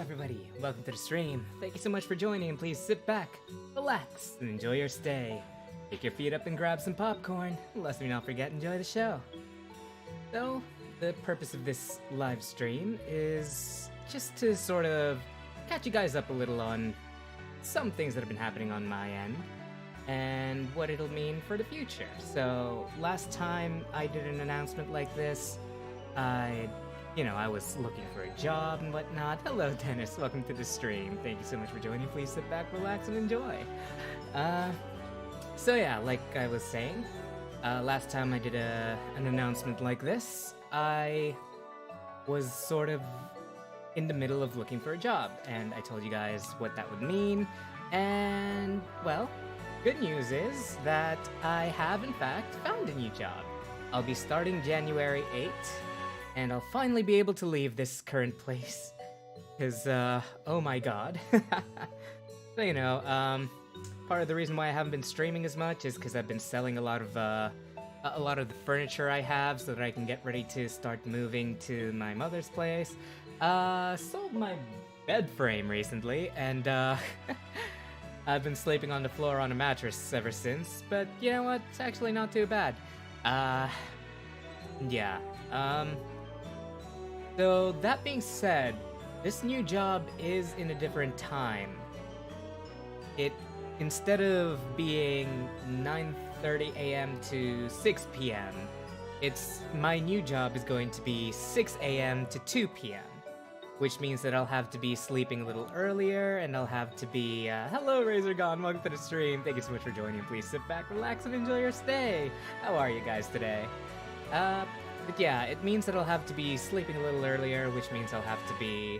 everybody, welcome to the stream. Thank you so much for joining, and please sit back, relax, and enjoy your stay. Pick your feet up and grab some popcorn, lest we not forget enjoy the show. So, the purpose of this live stream is just to sort of catch you guys up a little on some things that have been happening on my end, and what it'll mean for the future. So, last time I did an announcement like this, I was looking for a job and whatnot. Hello, Dennis. Welcome to the stream. Thank you so much for joining. Please sit back, relax, and enjoy. So yeah, like I was saying, last time I did an announcement like this, I was sort of in the middle of looking for a job, and I told you guys what that would mean. And, well, good news is that I have, in fact, found a new job. I'll be starting January 8th. And I'll finally be able to leave this current place. Because, oh my god. So, part of the reason why I haven't been streaming as much is because I've been selling a lot of the furniture I have so that I can get ready to start moving to my mother's place. Sold my bed frame recently, and, I've been sleeping on the floor on a mattress ever since, but you know what? It's actually not too bad. Yeah, So, that being said, this new job is in a different time. Instead of being 9:30 a.m. to 6 p.m., my new job is going to be 6 a.m. to 2 p.m., which means that I'll have to be sleeping a little earlier, and I'll have to be, hello Razorgon, welcome to the stream, thank you so much for joining, please sit back, relax, and enjoy your stay. How are you guys today? But yeah, it means that I'll have to be sleeping a little earlier, which means I'll have to be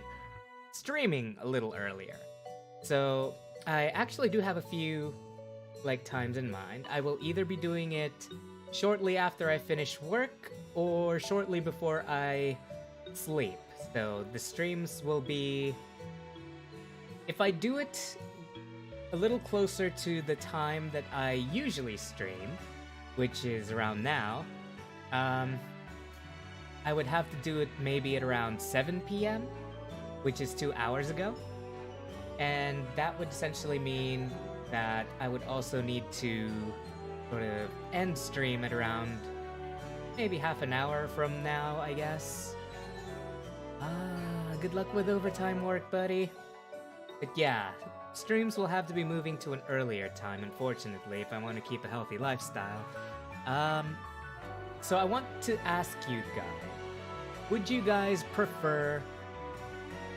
streaming a little earlier. So, I actually do have a few, times in mind. I will either be doing it shortly after I finish work, or shortly before I sleep. So, the streams will be... If I do it a little closer to the time that I usually stream, which is around now, I would have to do it maybe at around 7 p.m., which is 2 hours ago. And that would essentially mean that I would also need to sort of end stream at around maybe half an hour from now, I guess. Good luck with overtime work, buddy. But yeah, streams will have to be moving to an earlier time, unfortunately, if I want to keep a healthy lifestyle. So I want to ask you guys, would you guys prefer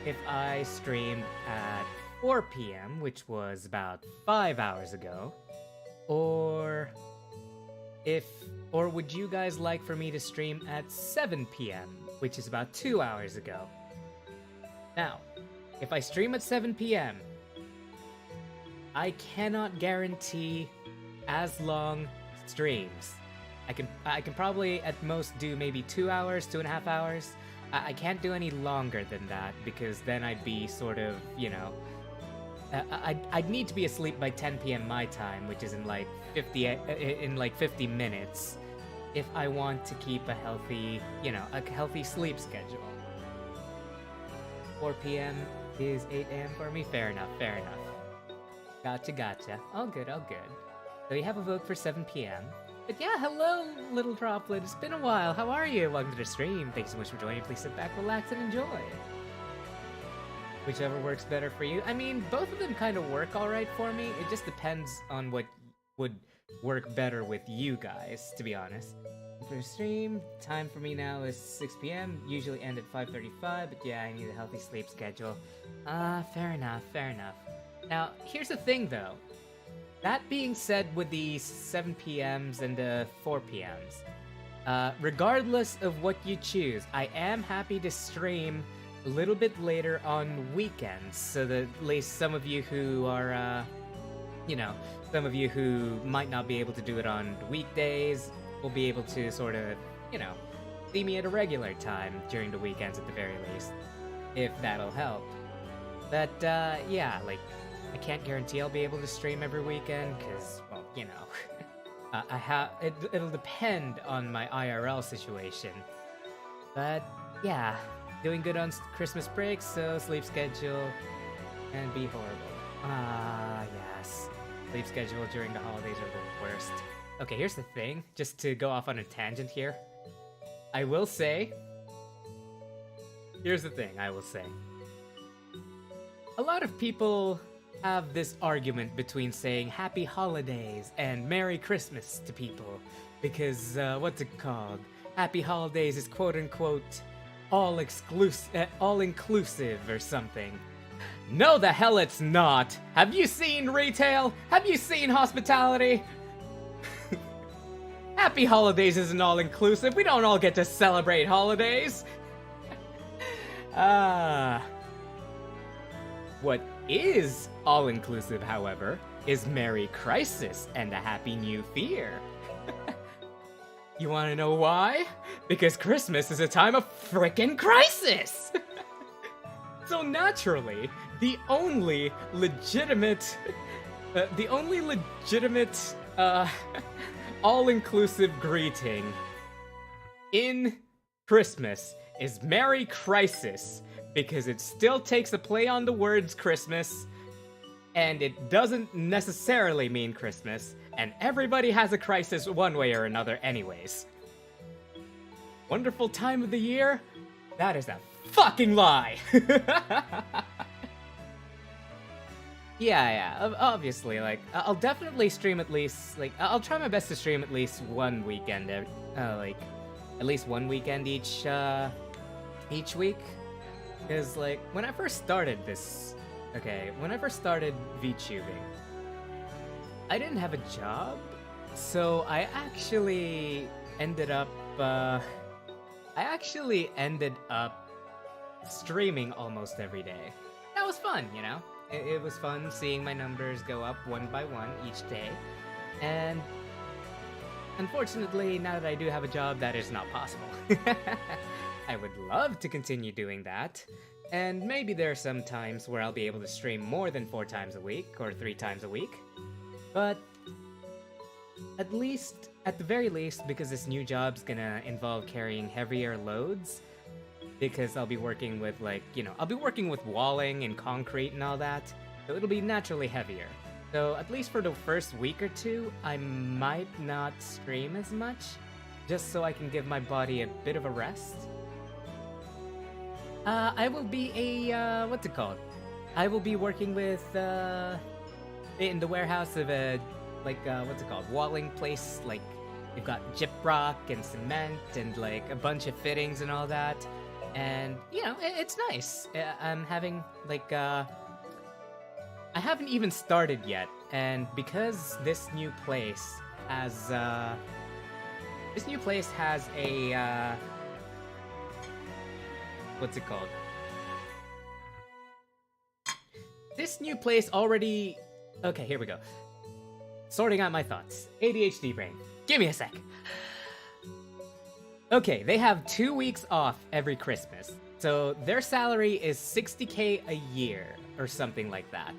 if I streamed at 4 p.m., which was about 5 hours ago, or would you guys like for me to stream at 7 p.m., which is about 2 hours ago? Now, if I stream at 7 p.m., I cannot guarantee as long streams. I can probably at most do maybe 2 hours, 2.5 hours. I can't do any longer than that because then I'd be sort of, I'd need to be asleep by 10 p.m. my time, which is in 50 minutes, if I want to keep a healthy, a healthy sleep schedule. 4 p.m. is 8 a.m. for me. Fair enough. Gotcha. All good. So you have a vote for 7 p.m. But yeah, hello, little droplet. It's been a while. How are you? Welcome to the stream. Thanks so much for joining. Please sit back, relax, and enjoy. Whichever works better for you. I mean, both of them kind of work alright for me. It just depends on what would work better with you guys, to be honest. For the stream, time for me now is 6 p.m. Usually end at 5:35, but yeah, I need a healthy sleep schedule. Fair enough. Now, here's the thing, though. That being said, with the 7 p.m.s and the 4 p.m.s, regardless of what you choose, I am happy to stream a little bit later on weekends, so that at least some of you who are, some of you who might not be able to do it on weekdays will be able to sort of, see me at a regular time during the weekends at the very least, if that'll help. But, yeah, I can't guarantee I'll be able to stream every weekend, because, well, it'll depend on my IRL situation. But, yeah, doing good on Christmas break, so sleep schedule can be horrible. Ah, yes. Sleep schedule during the holidays are the worst. Okay, here's the thing, just to go off on a tangent here. I will say... Here's the thing, I will say. A lot of people have this argument between saying Happy Holidays and Merry Christmas to people. Because, what's it called? Happy Holidays is quote-unquote all-inclusive or something. No, the hell it's not! Have you seen retail? Have you seen hospitality? Happy Holidays isn't all-inclusive. We don't all get to celebrate holidays. What is all-inclusive, however, is Merry Crisis and a Happy New Fear. You wanna know why? Because Christmas is a time of frickin' crisis! So naturally, the only legitimate, all-inclusive greeting in Christmas is Merry Crisis, because it still takes a play on the words Christmas, and it doesn't necessarily mean Christmas, and everybody has a crisis one way or another anyways. Wonderful time of the year? That is a fucking lie! Yeah, obviously, like, I'll definitely stream at least, like, I'll try my best to stream at least one weekend, at least one weekend each week. Because, like, when I first started vtubing, I didn't have a job, so I actually ended up streaming almost every day. That was fun, you know? It was fun seeing my numbers go up one by one each day, and unfortunately, now that I do have a job, that is not possible. I would love to continue doing that, and maybe there are some times where I'll be able to stream more than 4 times a week, or 3 times a week, but at the very least, because this new job's gonna involve carrying heavier loads, because I'll be working with, like, you know, I'll be working with walling and concrete and all that, so it'll be naturally heavier. So at least for the first week or 2, I might not stream as much, just so I can give my body a bit of a rest. I will be what's it called? I will be working with, in the warehouse of a, like, what's it called? Walling place, like, you've got gyprock and cement and, like, a bunch of fittings and all that. And, you know, it's nice. I'm having, like, I haven't even started yet, and because this new place has a, what's it called? This new place already... Okay, here we go. Sorting out my thoughts. ADHD brain. Give me a sec. Okay, they have 2 weeks off every Christmas, so their salary is $60K a year, or something like that.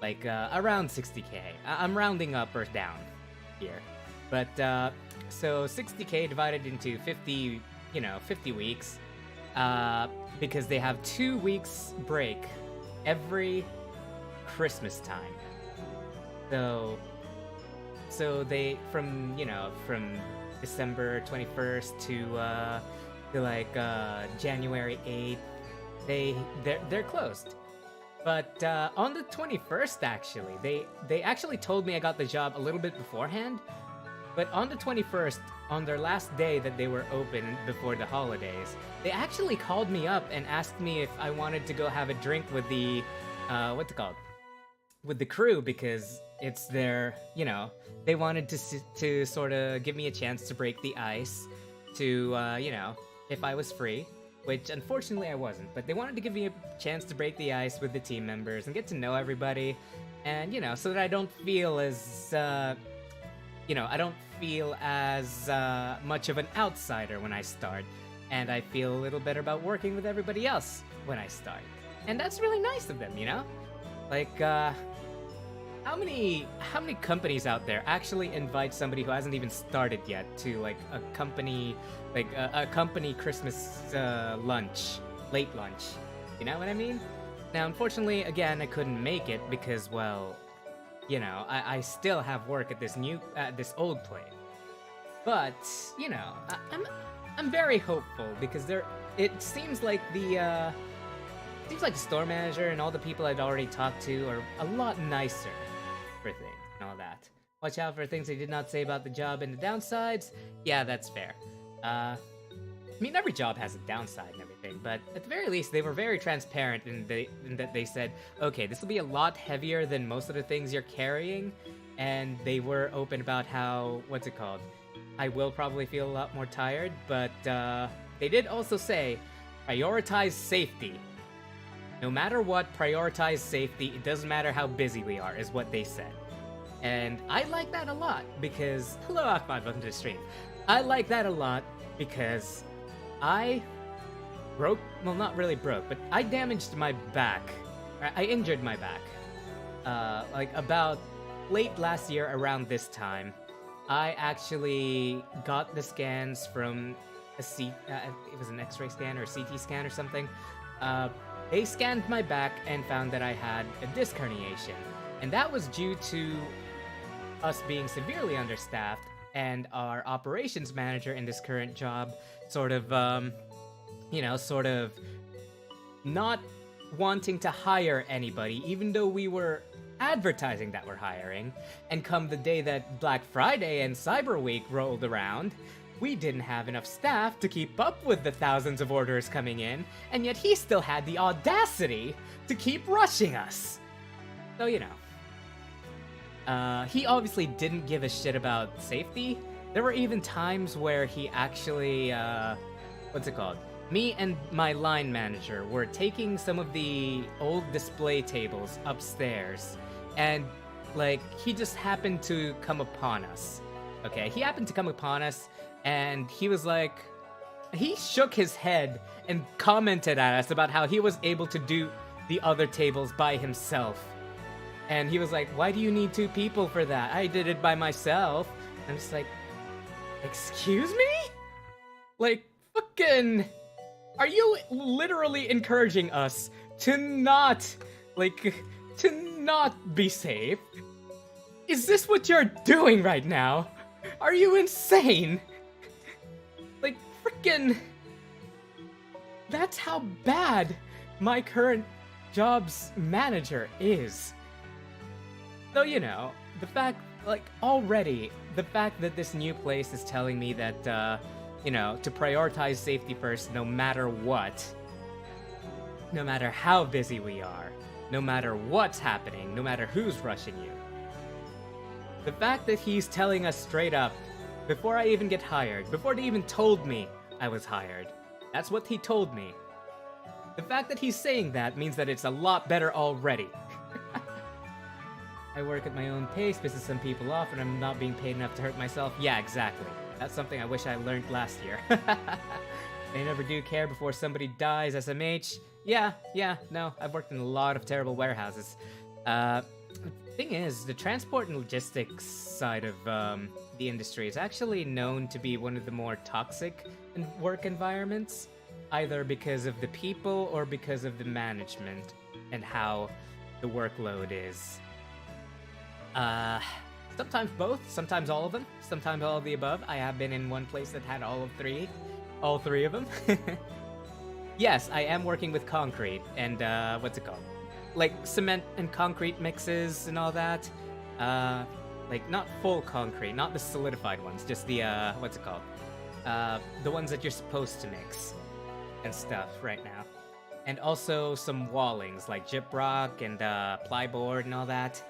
Like, around $60K. I'm rounding up or down here. But, so $60K divided into 50 weeks, because they have 2 weeks break every Christmas time. So they, from December 21st to like January 8th, they're closed. But on the 21st, actually, they actually told me I got the job a little bit beforehand. But on the 21st, on their last day that they were open before the holidays, they actually called me up and asked me if I wanted to go have a drink with the, what's it called? With the crew, because it's their, you know, they wanted to sort of give me a chance to break the ice, to, you know, if I was free, which unfortunately I wasn't, but they wanted to give me a chance to break the ice with the team members and get to know everybody, and, you know, so that I don't feel as, you know, I don't feel as much of an outsider when I start, and I feel a little better about working with everybody else when I start. And that's really nice of them, you know? Like, how how many companies out there actually invite somebody who hasn't even started yet to like a company Christmas lunch, late lunch? You know what I mean? Now, unfortunately, again, I couldn't make it because, well, you know, I still have work at this old place. But you know, I'm very hopeful because it seems like the store manager and all the people I'd already talked to are a lot nicer for things and all that. Watch out for things they did not say about the job and the downsides. Yeah, that's fair. I mean, every job has a downside and everything, but at the very least, they were very transparent in that they said, okay, this will be a lot heavier than most of the things you're carrying, and they were open about how, what's it called? I will probably feel a lot more tired, but they did also say, prioritize safety. No matter what, prioritize safety. It doesn't matter how busy we are, is what they said. And I like that a lot because... Hello, Ahmad, welcome to the stream. I like that a lot because I broke... Well, not really broke, but I damaged my back. I injured my back. Like, about late last year around this time, I actually got the scans from it was an X-ray scan or a CT scan or something. They scanned my back and found that I had a disc herniation. And that was due to us being severely understaffed and our operations manager in this current job sort of not wanting to hire anybody, even though we were advertising that we're hiring. And come the day that Black Friday and Cyber Week rolled around, we didn't have enough staff to keep up with the thousands of orders coming in, and yet he still had the audacity to keep rushing us. So, you know. He obviously didn't give a shit about safety. There were even times where he actually, what's it called? Me and my line manager were taking some of the old display tables upstairs, and, like, he just happened to come upon us. Okay, he happened to come upon us, and he was like... He shook his head and commented at us about how he was able to do the other tables by himself. And he was like, why do you need 2 people for that? I did it by myself. And I'm just like, excuse me? Like, fucking... Are you literally encouraging us to not be safe? Is this what you're doing right now? Are you insane? Like, frickin'... That's how bad my current job's manager is. So, you know, the fact that this new place is telling me that, you know, to prioritize safety first no matter what, no matter how busy we are, no matter what's happening, no matter who's rushing you. The fact that he's telling us straight up, before I even get hired, before they even told me I was hired, that's what he told me. The fact that he's saying that means that it's a lot better already. I work at my own pace, pisses some people off, and I'm not being paid enough to hurt myself. Yeah, exactly. That's something I wish I learned last year. They never do care before somebody dies, SMH. Yeah, no, I've worked in a lot of terrible warehouses. The thing is, the transport and logistics side of the industry is actually known to be one of the more toxic work environments, either because of the people or because of the management and how the workload is. Sometimes both, sometimes all of them, sometimes all of the above. I have been in one place that had all three of them. Yes, I am working with concrete and, what's it called? Like, cement and concrete mixes and all that. Like, not full concrete, not the solidified ones, just the, what's it called? The ones that you're supposed to mix and stuff right now. And also some wallings, like gyprock and, plyboard and all that.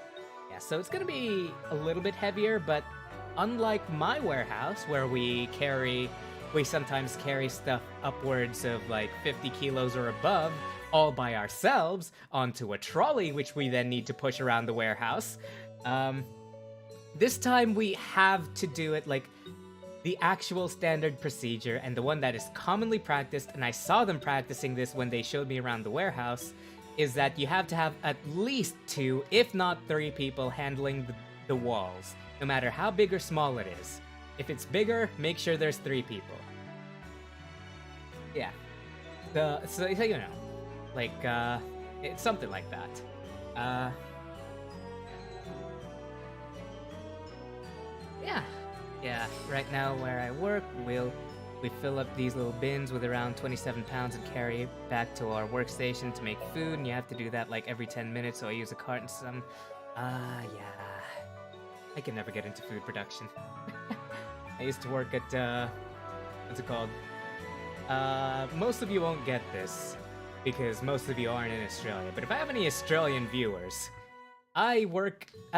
Yeah, so it's gonna be a little bit heavier, but unlike my warehouse, where we sometimes carry stuff upwards of like 50 kilos or above, all by ourselves, onto a trolley, which we then need to push around the warehouse. This time we have to do it like the actual standard procedure, and the one that is commonly practiced, and I saw them practicing this when they showed me around the warehouse, is that you have to have at least 2, if not 3 people handling the walls, no matter how big or small it is. If it's bigger, make sure there's 3 people. Yeah. So you know, like, it's something like that. Yeah, right now where I work, we fill up these little bins with around 27 pounds and carry it back to our workstation to make food, and you have to do that like every 10 minutes, so I use a cart and some. Yeah. I can never get into food production. I used to work at, what's it called? Most of you won't get this, because most of you aren't in Australia, but if I have any Australian viewers, I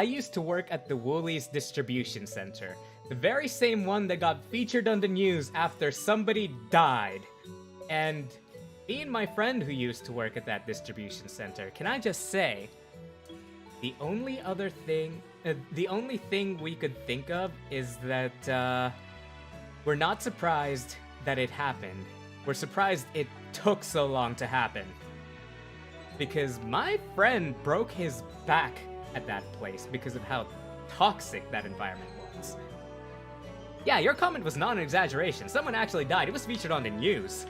used to work at the Woolies Distribution Center. The very same one that got featured on the news after somebody died. And me and my friend who used to work at that distribution center, can I just say, the only thing we could think of is that, we're not surprised that it happened. We're surprised it took so long to happen. Because my friend broke his back at that place because of how toxic that environment was. Yeah, your comment was not an exaggeration. Someone actually died. It was featured on the news.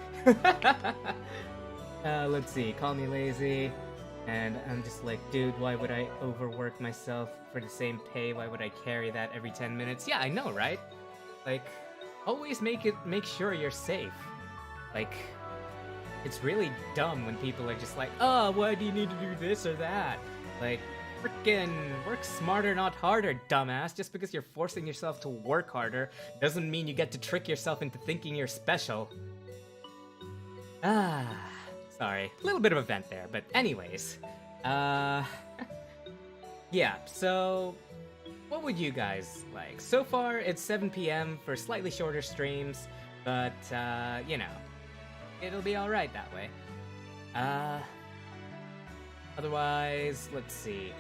Let's see. Call me lazy. And I'm just like, dude, why would I overwork myself for the same pay? Why would I carry that every 10 minutes? Yeah, I know, right? Like, always make sure you're safe. Like, it's really dumb when people are just like, oh, why do you need to do this or that? Like, frickin' work smarter, not harder, dumbass. Just because you're forcing yourself to work harder doesn't mean you get to trick yourself into thinking you're special. Sorry. A little bit of a vent there, but anyways. Yeah, so what would you guys like? So far, it's 7 p.m. for slightly shorter streams, but, you know, it'll be alright that way. Otherwise, let's see.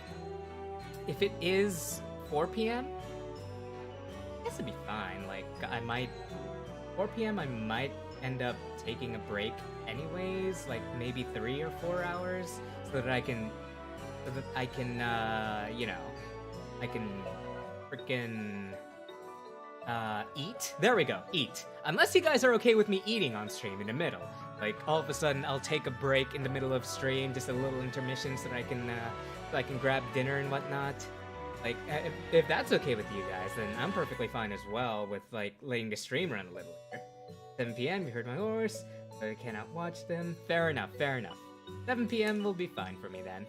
If it is 4 p.m., I guess it'd be fine. Like, 4 p.m. I might end up taking a break anyways, like maybe 3 or 4 hours, so that I can, you know, I can frickin' eat? There we go, eat. Unless you guys are okay with me eating on stream in the middle. Like, all of a sudden, I'll take a break in the middle of stream, just a little intermission so that I can grab dinner and whatnot. Like, if that's okay with you guys, then I'm perfectly fine as well with, like, letting the stream run a little later. 7 p.m., you heard my horse, but I cannot watch them. Fair enough, fair enough. 7 p.m. will be fine for me then.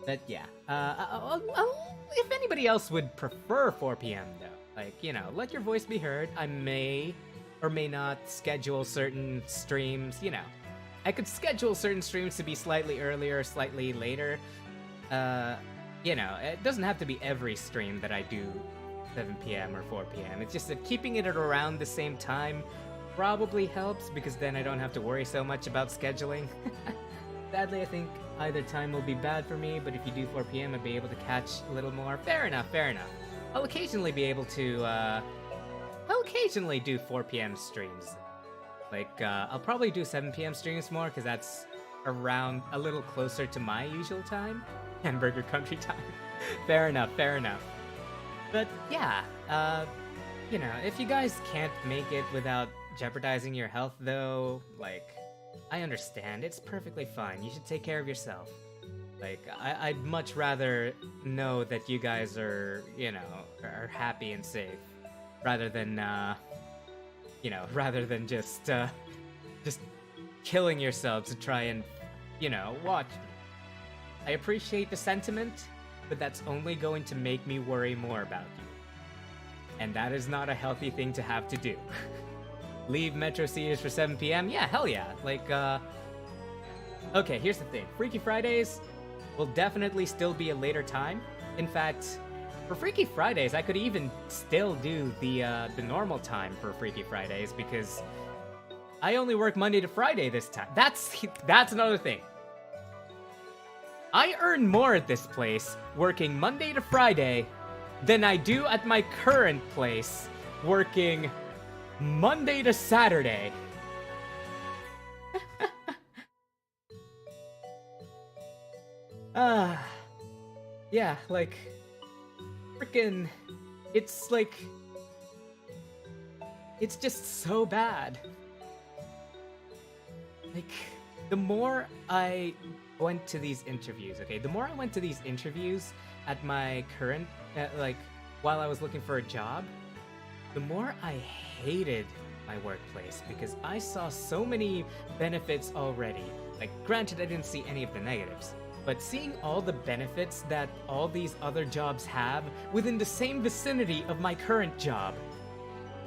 But yeah, if anybody else would prefer 4 p.m. though, like, you know, let your voice be heard. I may or may not schedule certain streams, you know. I could schedule certain streams to be slightly earlier, slightly later. You know, it doesn't have to be every stream that I do 7 p.m. or 4 p.m. It's just that keeping it at around the same time probably helps, because then I don't have to worry so much about scheduling. Sadly, I think either time will be bad for me, but if you do 4 p.m., I'll be able to catch a little more. Fair enough, fair enough. I'll occasionally be able to, I'll occasionally do 4 p.m. streams. Like, I'll probably do 7 p.m. streams more, because that's around a little closer to my usual time. Hamburger country time. Fair enough, fair enough. But, yeah, you know, if you guys can't make it without jeopardizing your health, though, like, I understand. It's perfectly fine. You should take care of yourself. Like, I'd much rather know that you guys are, you know, are happy and safe, rather than, you know, rather than just killing yourselves to try and, you know, watch. I appreciate the sentiment, but that's only going to make me worry more about you. And that is not a healthy thing to have to do. Leave Metro Theaters for 7 p.m.? Yeah, hell yeah. Like, okay, here's the thing. Freaky Fridays will definitely still be a later time. In fact, for Freaky Fridays, I could even still do the normal time for Freaky Fridays, because I only work Monday to Friday this time. That's another thing. I earn more at this place working Monday to Friday than I do at my current place working Monday to Saturday. Uh, yeah, like, frickin', it's like, it's just so bad. Like, the more I went to these interviews, okay, the more I went to these interviews at my current, like, while I was looking for a job, the more I hated my workplace because I saw so many benefits already. Like, granted, I didn't see any of the negatives, but seeing all the benefits that all these other jobs have within the same vicinity of my current job,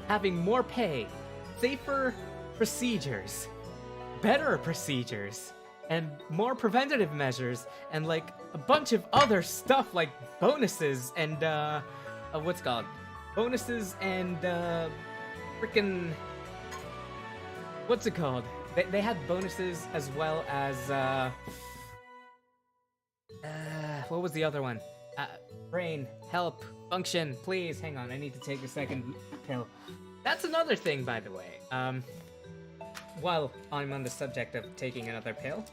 having more pay, safer procedures, better procedures, and more preventative measures, and like a bunch of other stuff like bonuses and what's it called? Bonuses and freaking, what's it called? They had bonuses as well as what was the other one? Brain, help, function, please. Hang on, I need to take a second pill. That's another thing, by the way. While I'm on the subject of taking another pill,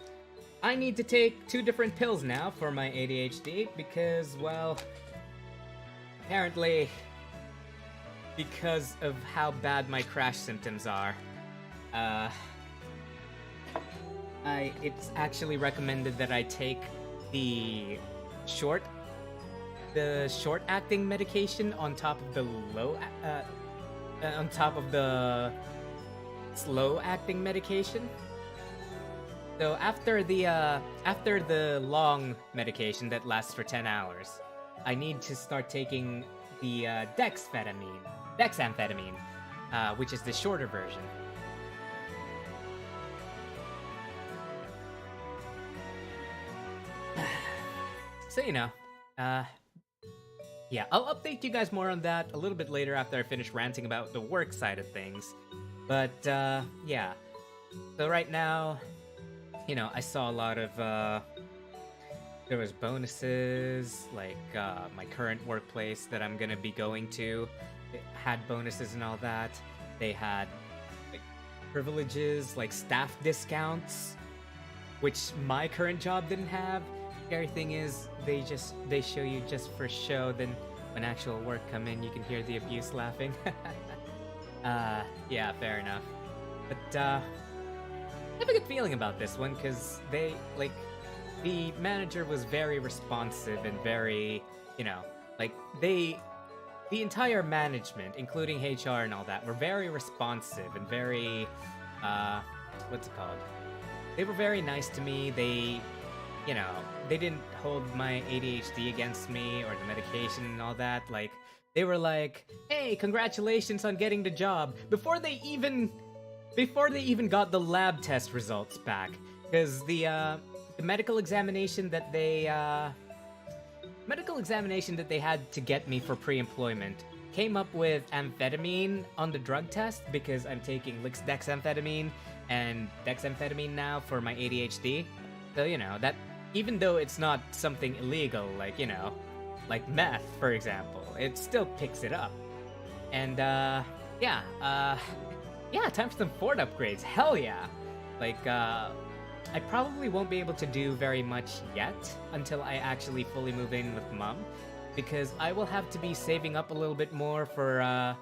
I need to take 2 different pills now for my ADHD because, well, apparently, because of how bad my crash symptoms are, it's actually recommended that I take the short-acting medication on top of the slow-acting medication. So after the long medication that lasts for 10 hours, I need to start taking the dexamphetamine, which is the shorter version. So, you know, yeah, I'll update you guys more on that a little bit later after I finish ranting about the work side of things. But, yeah. So right now, you know, I saw a lot of, there was bonuses, like, my current workplace that I'm gonna be going to, it had bonuses and all that. They had, like, privileges, like staff discounts, which my current job didn't have. Scary thing is, they show you just for show, then when actual work come in, you can hear the abuse laughing. Yeah, fair enough. But, I have a good feeling about this one, because the manager was very responsive and very, you know, like, the entire management, including HR and all that, were very responsive and very, what's it called? They were very nice to me. They, you know, they didn't hold my ADHD against me or the medication and all that. Like, they were like, hey, congratulations on getting the job, before they even got the lab test results back. Because the medical examination that they had to get me for pre-employment came up with amphetamine on the drug test, because I'm taking dexamphetamine and dexamphetamine now for my ADHD. So, you know, that, even though it's not something illegal, like, you know, like meth, for example, it still picks it up. And, yeah, time for some Ford upgrades, hell yeah! Like, I probably won't be able to do very much yet until I actually fully move in with Mom, because I will have to be saving up a little bit more for,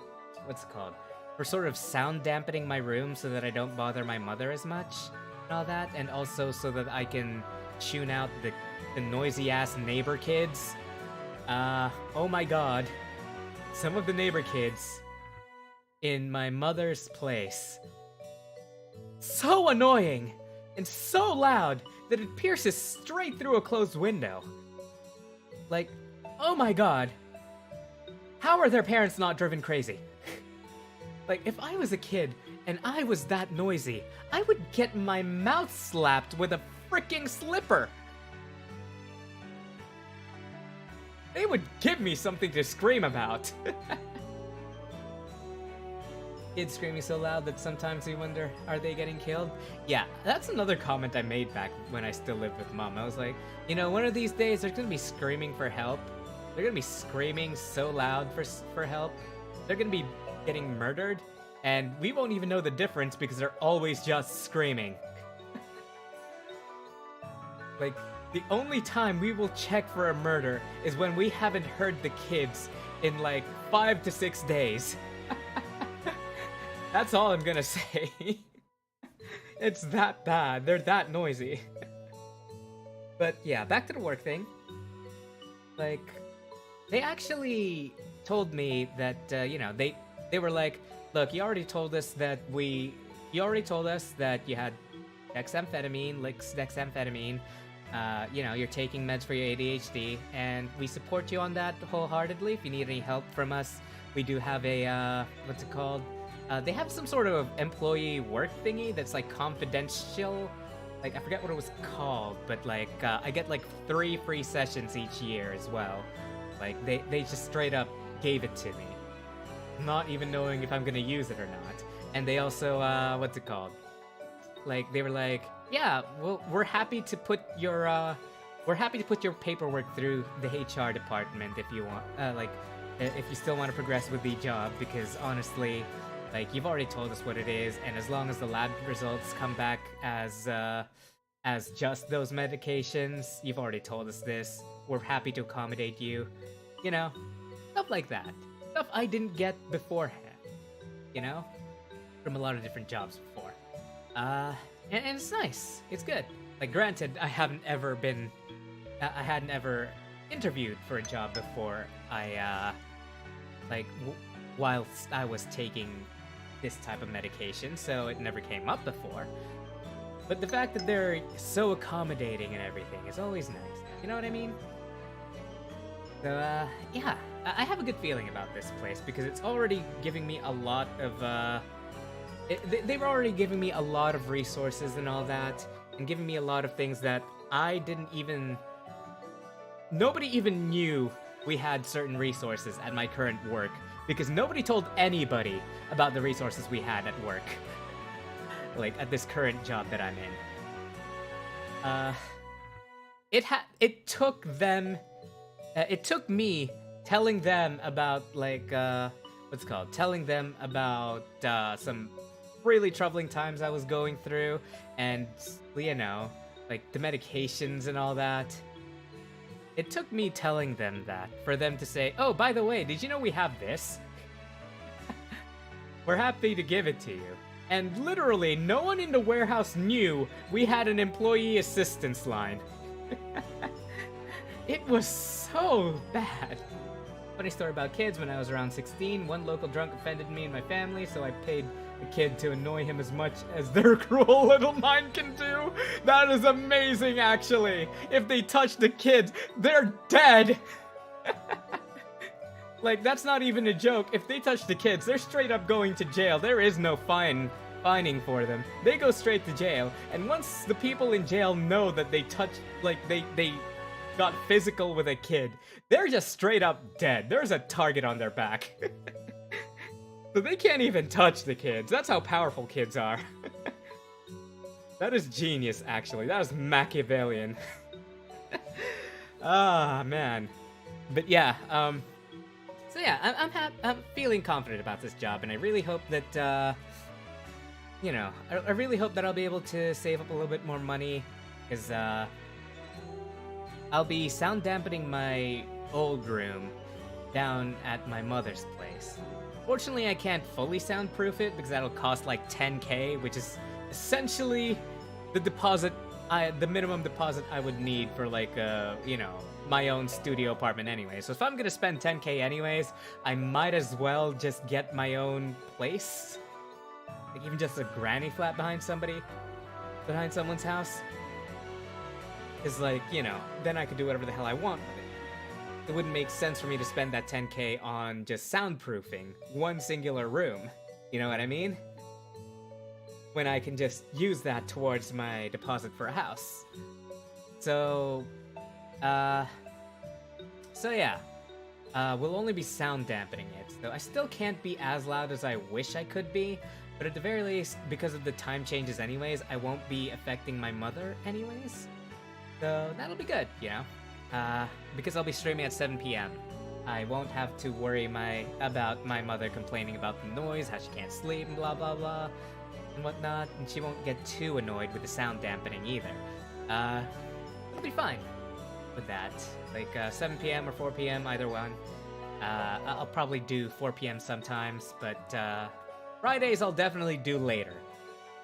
what's it called? For sort of sound dampening my room so that I don't bother my mother as much and all that, and also so that I can tune out the noisy-ass neighbor kids. Oh my god. Some of the neighbor kids in my mother's place. So annoying and so loud that it pierces straight through a closed window. Like, oh my god. How are their parents not driven crazy? Like, if I was a kid and I was that noisy, I would get my mouth slapped with a freaking slipper. They would give me something to scream about. Kids screaming so loud that sometimes we wonder, are they getting killed? Yeah, that's another comment I made back when I still lived with Mom. I was like, you know, one of these days they're gonna be screaming for help. They're gonna be screaming so loud for help. They're gonna be getting murdered, and we won't even know the difference because they're always just screaming. Like, The only time we will check for a murder is when we haven't heard the kids in like 5 to 6 days. That's all I'm gonna say. It's that bad. They're that noisy. But yeah, back to the work thing. Like, they actually told me that, you know, they were like, look, you already told us that you had dexamphetamine, licks dexamphetamine. You know, you're taking meds for your ADHD, and we support you on that wholeheartedly. If you need any help from us, we do have a, what's it called? They have some sort of employee work thingy that's like confidential. Like, I forget what it was called, but like, I get like 3 free sessions each year as well. Like, they just straight up gave it to me, not even knowing if I'm gonna use it or not. And they also, what's it called? Like, they were like, yeah, well, we're happy to put your paperwork through the HR department if you want, like, if you still want to progress with the job, because honestly, like, you've already told us what it is, and as long as the lab results come back as just those medications, you've already told us this, we're happy to accommodate you, you know, stuff like that. Stuff I didn't get beforehand, you know, from a lot of different jobs before. And it's nice. It's good. Like, granted, I hadn't ever interviewed for a job before whilst I was taking this type of medication, so it never came up before. But the fact that they're so accommodating and everything is always nice. You know what I mean? So, yeah, I have a good feeling about this place because it's already giving me a lot of, they were already giving me a lot of resources and all that, and giving me a lot of things that nobody even knew we had certain resources at my current work, because nobody told anybody about the resources we had at work. Like, at this current job that I'm in. It took me telling them about, like, telling them about, some really troubling times I was going through, and, you know, like, the medications and all that. It took me telling them that for them to say, oh, by the way, did you know we have this? We're happy to give it to you. And literally, no one in the warehouse knew we had an employee assistance line. It was so bad. Funny story about kids, when I was around 16, one local drunk offended me and my family, so I paid a kid to annoy him as much as their cruel little mind can do. That is amazing, actually. If they touch the kids, they're dead. Like, that's not even a joke. If they touch the kids, they're straight up going to jail. There is no fining for them. They go straight to jail. And once the people in jail know that they touched, like, they got physical with a kid, they're just straight up dead. There's a target on their back. So they can't even touch the kids. That's how powerful kids are. That is genius, actually. That is Machiavellian. Ah, man. But yeah, so yeah, I'm feeling confident about this job, and I really hope that, you know, I really hope that I'll be able to save up a little bit more money, because, I'll be sound dampening my old room down at my mother's place. Fortunately, I can't fully soundproof it, because that'll cost like 10k, which is essentially the minimum deposit I would need for, like, you know, my own studio apartment anyway. So if I'm gonna spend 10k anyways, I might as well just get my own place. Like, even just a granny flat behind someone's house. Is like, you know, then I could do whatever the hell I want with it. It wouldn't make sense for me to spend that 10k on just soundproofing one singular room. You know what I mean? When I can just use that towards my deposit for a house. So yeah. We'll only be sound dampening it, though I still can't be as loud as I wish I could be, but at the very least, because of the time changes anyways, I won't be affecting my mother anyways. So that'll be good, you know? Because I'll be streaming at 7 p.m. I won't have to worry about my mother complaining about the noise, how she can't sleep, and blah blah blah, and whatnot, and she won't get too annoyed with the sound dampening either. be fine with that. Like 7 p.m. or 4 p.m. either one. I'll probably do 4 p.m. sometimes, but Fridays I'll definitely do later.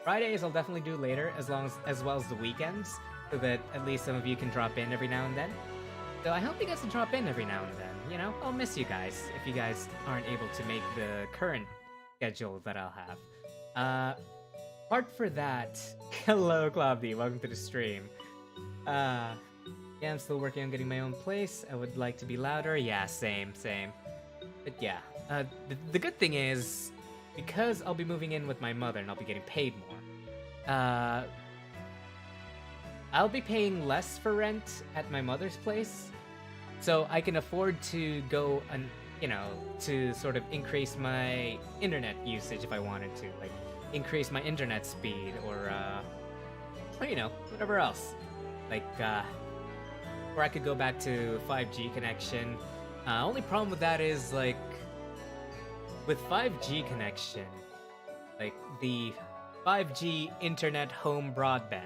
Fridays I'll definitely do later, as well as the weekends, so that at least some of you can drop in every now and then. So I hope you guys will drop in every now and then. You know, I'll miss you guys if you guys aren't able to make the current schedule that I'll have. Apart for that, hello Cloudy, welcome to the stream. Yeah, I'm still working on getting my own place. I would like to be louder. Yeah, same. But yeah, the good thing is, because I'll be moving in with my mother and I'll be getting paid more, I'll be paying less for rent at my mother's place, so I can afford to go and, you know, to sort of increase my internet usage if I wanted to, like increase my internet speed or you know, whatever else. Like, or I could go back to 5G connection. Only problem with that is, like, with 5G connection, like the 5G internet home broadband,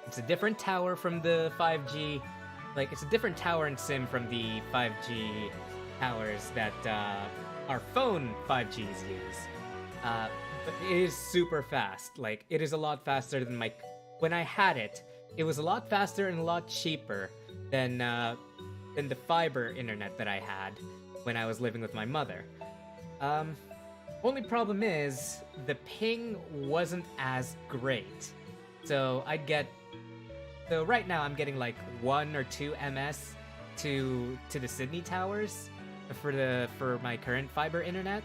it's a different tower from the 5G, like it's a different tower and SIM from the 5G towers that our phone 5Gs use. But it is super fast. Like, it is a lot faster than when I had it. It was a lot faster and a lot cheaper than the fiber internet that I had when I was living with my mother. Only problem is the ping wasn't as great. So right now I'm getting like 1 or 2 ms to the Sydney towers for my current fiber internet.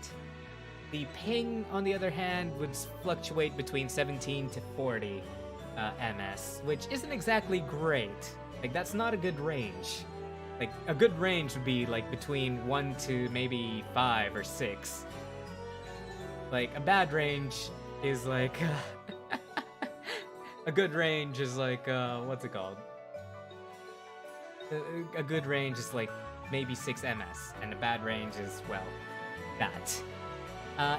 The ping, on the other hand, would fluctuate between 17 to 40 ms, which isn't exactly great. Like, that's not a good range. Like, a good range would be like between 1 to maybe 5 or 6. Like, a bad range is like a good range is like what's it called? A good range is like maybe 6 ms, and a bad range is, well, that.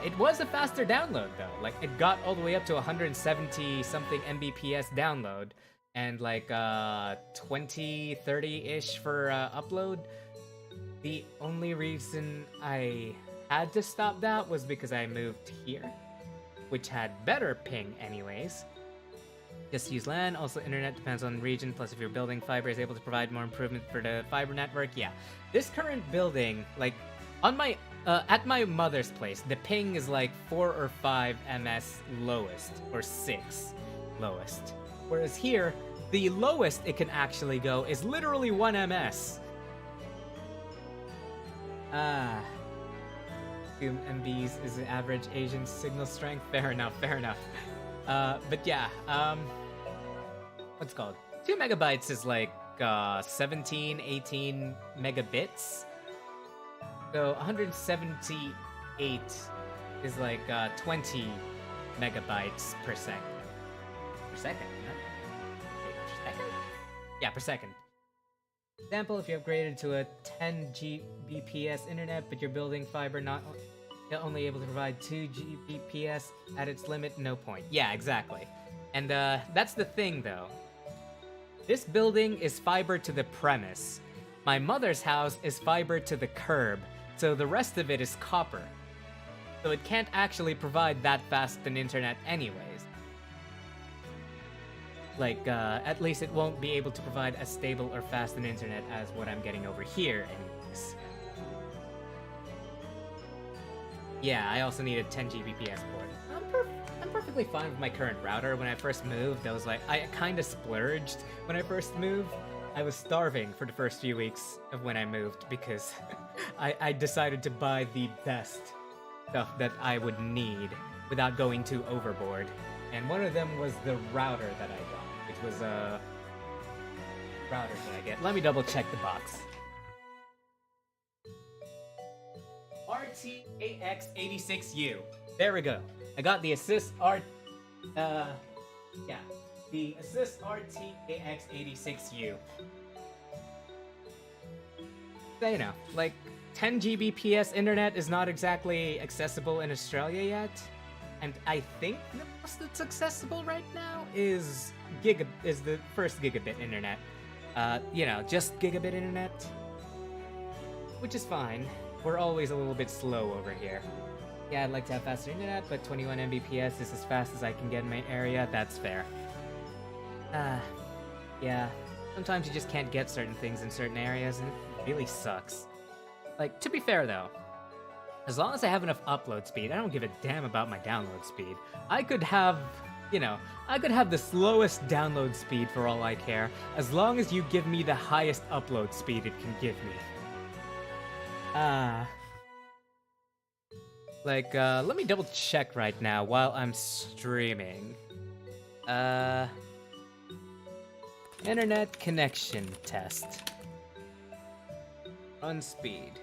It was a faster download though. Like, it got all the way up to 170 something Mbps download, and like 20, 30-ish for upload. The only reason I had to stop that was because I moved here, which had better ping anyways. Just use LAN. Also, internet depends on region. Plus, if your building fiber is able to provide more improvement for the fiber network, yeah. This current building, like, on my at my mother's place, the ping is like 4 or 5 ms lowest, or 6 lowest. Whereas here, the lowest it can actually go is literally 1 ms. 2 MBs is the average Asian signal strength. Fair enough. But yeah, what's it called? 2 megabytes is like 17, 18 megabits. So 178 is like 20 megabytes per second. Per second, huh? Wait, per second? Yeah, per second. Example, if you upgraded to a 10 Gbps internet, but you're building fiber you're only able to provide 2 Gbps at its limit, no point. Yeah, exactly. And that's the thing though. This building is fiber to the premise. My mother's house is fiber to the curb, so the rest of it is copper. So it can't actually provide that fast an internet anyways. Like, at least it won't be able to provide as stable or fast an internet as what I'm getting over here anyways. Yeah, I also need a 10 Gbps port. I'm perfectly fine with my current router. When I first moved, I kinda splurged when I first moved. I was starving for the first few weeks of when I moved because I decided to buy the best stuff that I would need without going too overboard. And one of them was the router that I got, which was a router that I get. Let me double check the box. RTAX86U. There we go. I got the Assist the Assist RTAX86U. So, you know, like, 10 Gbps internet is not exactly accessible in Australia yet. And I think the most that's accessible right now is the first gigabit internet. You know, just gigabit internet, which is fine. We're always a little bit slow over here. Yeah, I'd like to have faster internet, but 21 Mbps is as fast as I can get in my area. That's fair. Yeah. Sometimes you just can't get certain things in certain areas, and it really sucks. Like, to be fair though, as long as I have enough upload speed, I don't give a damn about my download speed. I could have, you know, I could have the slowest download speed for all I care, as long as you give me the highest upload speed it can give me. Let me double check right now while I'm streaming. Internet connection test. Run speed.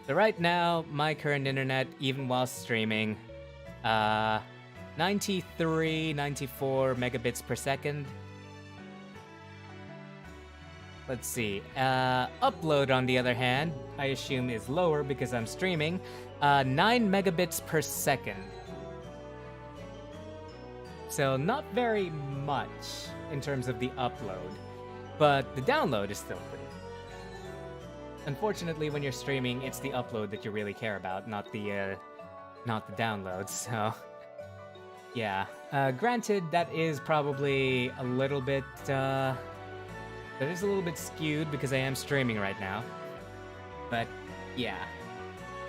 So right now, my current internet, even while streaming, 93, 94 megabits per second. Let's see. Upload, on the other hand, I assume is lower because I'm streaming. 9 megabits per second. So not very much in terms of the upload, but the download is still pretty. Unfortunately, when you're streaming, it's the upload that you really care about, not the download. So, yeah. Granted, that is probably a little bit. That is a little bit skewed because I am streaming right now. But yeah.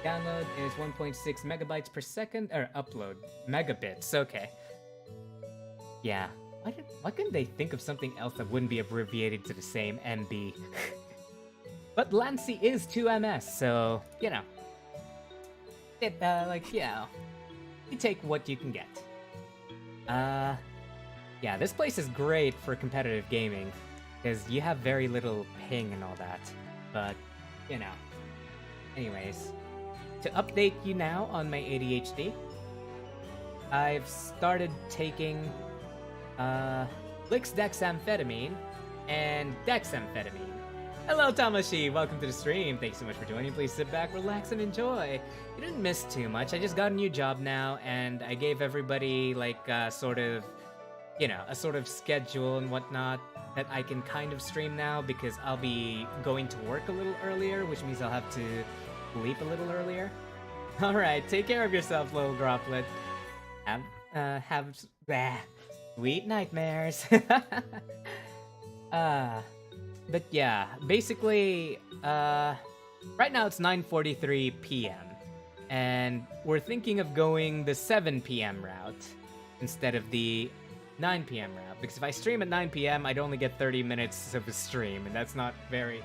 Download is 1.6 megabytes per second, or upload megabits. Okay. Yeah. Why couldn't they think of something else that wouldn't be abbreviated to the same MB? But Lancy is 2ms, so you know. You take what you can get. Yeah, this place is great for competitive gaming because you have very little ping and all that. But you know. Anyways, to update you now on my ADHD, I've started taking Lixdexamphetamine and dexamphetamine. Hello, Tamashi! Welcome to the stream. Thanks so much for joining. Please sit back, relax, and enjoy. You didn't miss too much. I just got a new job now, and I gave everybody, like, sort of schedule and whatnot that I can kind of stream now because I'll be going to work a little earlier, which means I'll have to sleep a little earlier. Alright, take care of yourself, little droplet. Have sweet nightmares. But yeah, basically, right now it's 9:43 p.m. and we're thinking of going the 7 p.m. route instead of the 9 p.m. route, because if I stream at 9 p.m. I'd only get 30 minutes of a stream, and that's not very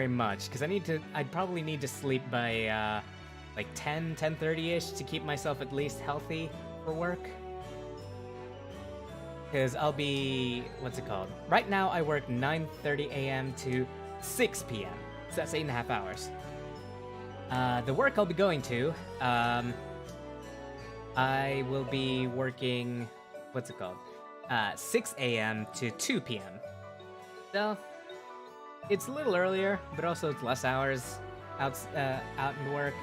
much, because I'd probably need to sleep by like 10:30ish to keep myself at least healthy for work. Because I'll be, what's it called? Right now I work 9:30 a.m. to 6 p.m. So that's 8.5 hours. The work I'll be going to, I will be working, what's it called? 6 a.m. to 2 p.m. So, it's a little earlier, but also it's less hours out in work.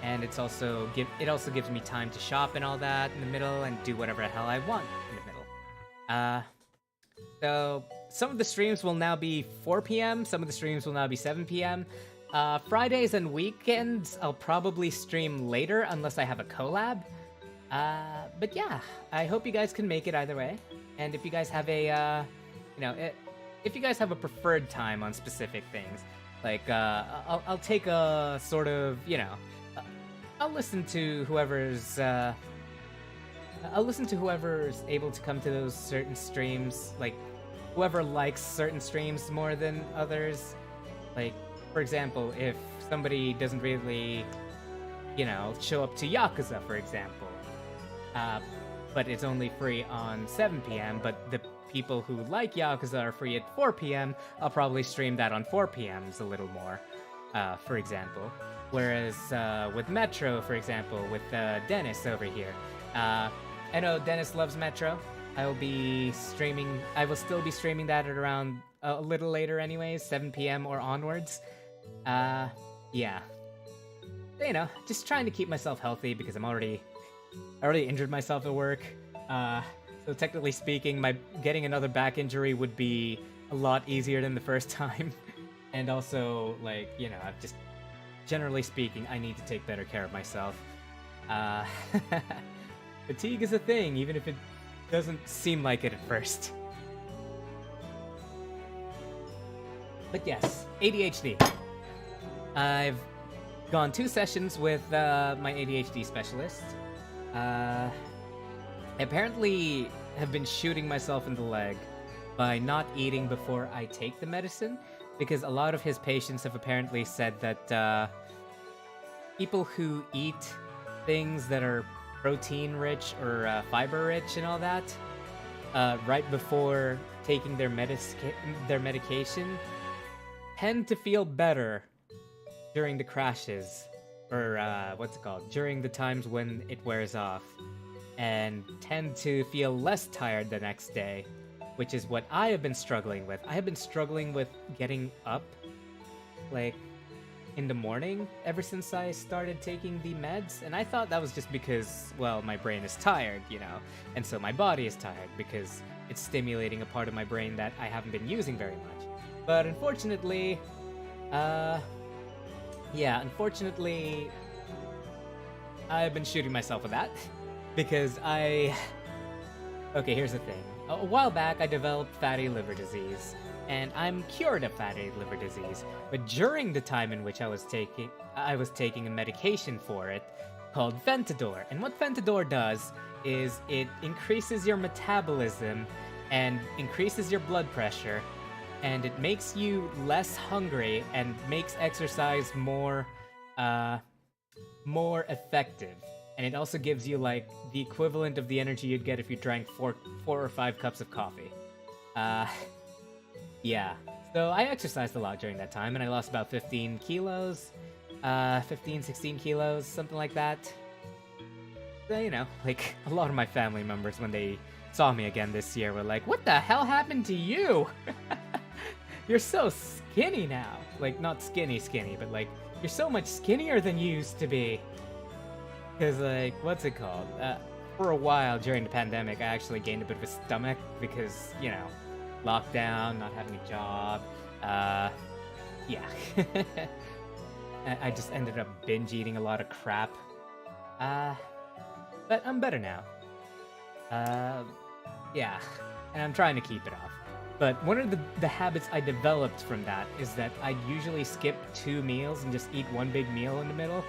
And it also gives me time to shop and all that in the middle and do whatever the hell I want in the middle. So some of the streams will now be 4 p.m. Some of the streams will now be 7 p.m. Fridays and weekends, I'll probably stream later unless I have a collab. But yeah, I hope you guys can make it either way. And if you guys have a, if you guys have a preferred time on specific things, like, I'll take a sort of, I'll listen to whoever's able to come to those certain streams, like, whoever likes certain streams more than others. Like, for example, if somebody doesn't really, show up to Yakuza, for example, but it's only free on 7 p.m., but the people who like Yakuza are free at 4 p.m., I'll probably stream that on 4 p.m.s a little more, for example. Whereas with Metro, for example, with Dennis over here, I know Dennis loves Metro. I will still be streaming that at around a little later anyways, 7 p.m. or onwards. Yeah. Just trying to keep myself healthy because I already injured myself at work. So technically speaking, getting another back injury would be a lot easier than the first time. And also, like, you know, I've just, generally speaking, I need to take better care of myself. Fatigue is a thing, even if it doesn't seem like it at first. But yes, ADHD. I've gone 2 sessions with my ADHD specialist. I apparently have been shooting myself in the leg by not eating before I take the medicine, because a lot of his patients have apparently said that people who eat things that are protein-rich or fiber-rich and all that right before taking their medication tend to feel better during the crashes, or during the times when it wears off, and tend to feel less tired the next day, which is what I have been struggling with. I have been struggling with getting up, like, in the morning ever since I started taking the meds, and I thought that was just because, well, my brain is tired, you know, and so my body is tired because it's stimulating a part of my brain that I haven't been using very much. But unfortunately, unfortunately, I've been shooting myself with that, because okay, here's the thing. A while back, I developed fatty liver disease, and I'm cured of fatty liver disease, but during the time in which I was taking a medication for it called Ventador, and what Ventador does is it increases your metabolism and increases your blood pressure, and it makes you less hungry and makes exercise more effective. And it also gives you, like, the equivalent of the energy you'd get if you drank 4 or 5 cups of coffee. Yeah. So I exercised a lot during that time, and I lost about 15 kilos. 16 kilos, something like that. So, you know, like, a lot of my family members, when they saw me again this year, were like, "What the hell happened to you? You're so skinny now." Like, not skinny, but, like, you're so much skinnier than you used to be. Because, like, what's it called? For a while during the pandemic, I actually gained a bit of a stomach because, you know, lockdown, not having a job. Yeah. I just ended up binge eating a lot of crap. But I'm better now. Yeah. And I'm trying to keep it off. But one of the habits I developed from that is that I'd usually skip 2 meals and just eat one big meal in the middle.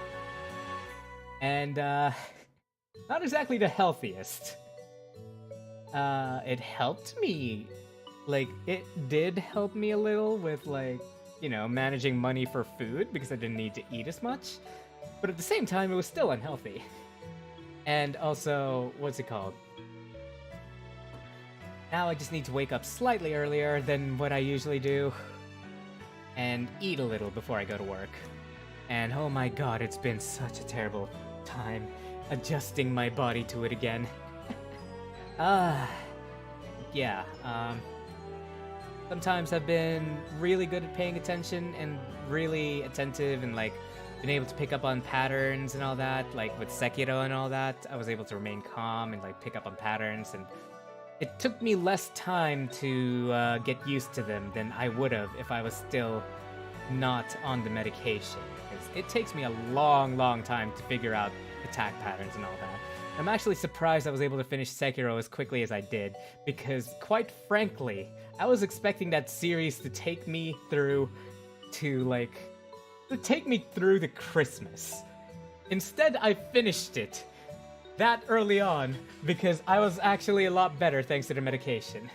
And, not exactly the healthiest. It helped me. Like, it did help me a little with, like, you know, managing money for food because I didn't need to eat as much. But at the same time, it was still unhealthy. And also, what's it called? Now I just need to wake up slightly earlier than what I usually do. And eat a little before I go to work. And oh my god, it's been such a terrible time adjusting my body to it again. Yeah, sometimes I've been really good at paying attention and really attentive and, like, been able to pick up on patterns and all that. Like, with Sekiro and all that, I was able to remain calm and, like, pick up on patterns, and it took me less time to get used to them than I would have if I was still not on the medication. Because it takes me a long time to figure out attack patterns and all that. I'm actually surprised I was able to finish Sekiro as quickly as I did, because, quite frankly, I was expecting that series to take me through the Christmas. Instead, I finished it that early on, because I was actually a lot better thanks to the medication.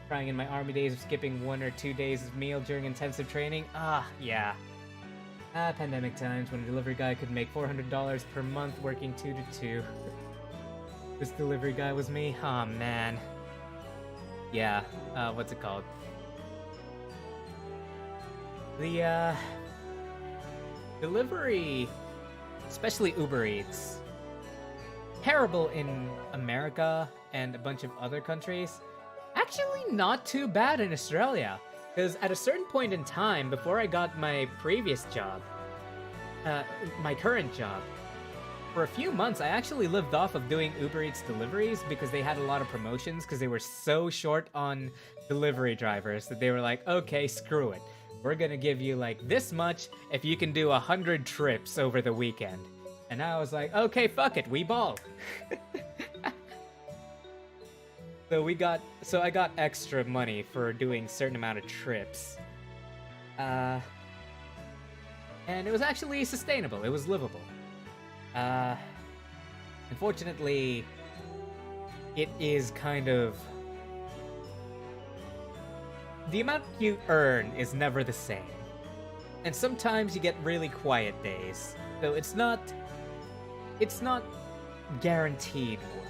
Crying in my army days of skipping 1 or 2 days of meal during intensive training? Yeah. Pandemic times when a delivery guy could make $400 per month working 2 to 2. This delivery guy was me? Aw, man. Yeah, what's it called? The, delivery, especially Uber Eats, terrible in America and a bunch of other countries. Actually not too bad in Australia. Because at a certain point in time, before I got my previous job, my current job, for a few months I actually lived off of doing Uber Eats deliveries because they had a lot of promotions because they were so short on delivery drivers that they were like, okay, screw it. We're gonna give you like this much if you can do 100 trips over the weekend. And I was like, okay, fuck it, we ball. So I got extra money for doing certain amount of trips. And it was actually sustainable. It was livable. Unfortunately, it is kind of... The amount you earn is never the same. And sometimes you get really quiet days. So it's not guaranteed work.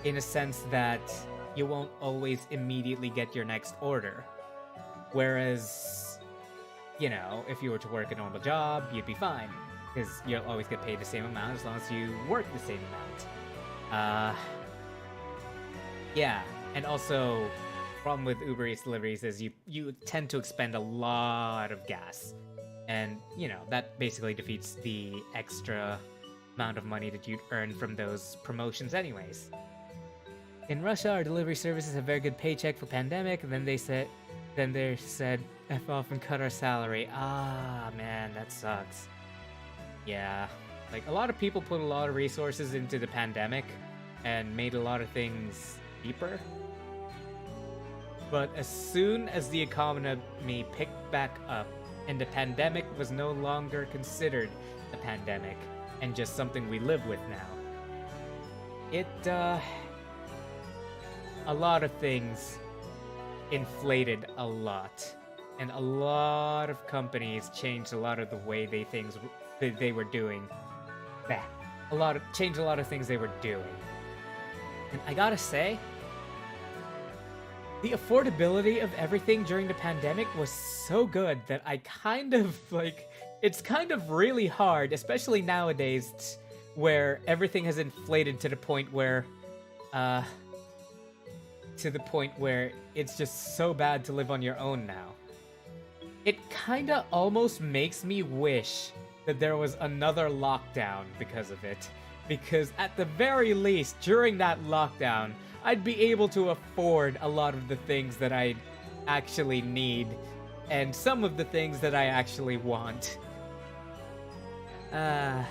In a sense that you won't always immediately get your next order. Whereas, you know, if you were to work a normal job, you'd be fine. Because you'll always get paid the same amount as long as you work the same amount. Yeah, and also, problem with Uber Eats deliveries is you tend to expend a lot of gas. And, you know, that basically defeats the extra amount of money that you'd earn from those promotions anyways. In Russia, our delivery services have very good paycheck for pandemic, and then they said, F off and cut our salary. Ah, man, that sucks. Yeah, like a lot of people put a lot of resources into the pandemic and made a lot of things cheaper. But as soon as the economy picked back up and the pandemic was no longer considered a pandemic and just something we live with now, a lot of things inflated a lot. And a lot of companies changed a lot of the way they were doing. Changed a lot of things they were doing. And I gotta say, the affordability of everything during the pandemic was so good that I kind of, like, it's kind of really hard, especially nowadays, where everything has inflated to the point where, it's just so bad to live on your own now. It kinda almost makes me wish that there was another lockdown because of it. Because at the very least, during that lockdown, I'd be able to afford a lot of the things that I actually need, and some of the things that I actually want. Oh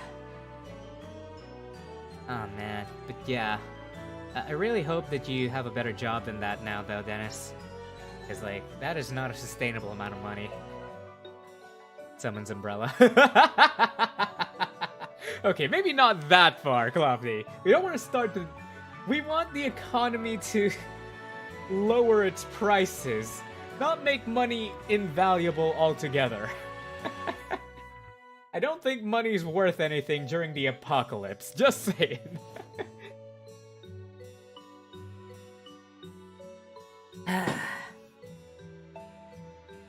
man, but yeah. I really hope that you have a better job than that now, though, Dennis. Because, like, that is not a sustainable amount of money. Someone's umbrella. Okay, maybe not that far, Klopsy. We don't want to start to... We want the economy to lower its prices, not make money invaluable altogether. I don't think money's worth anything during the apocalypse, just saying.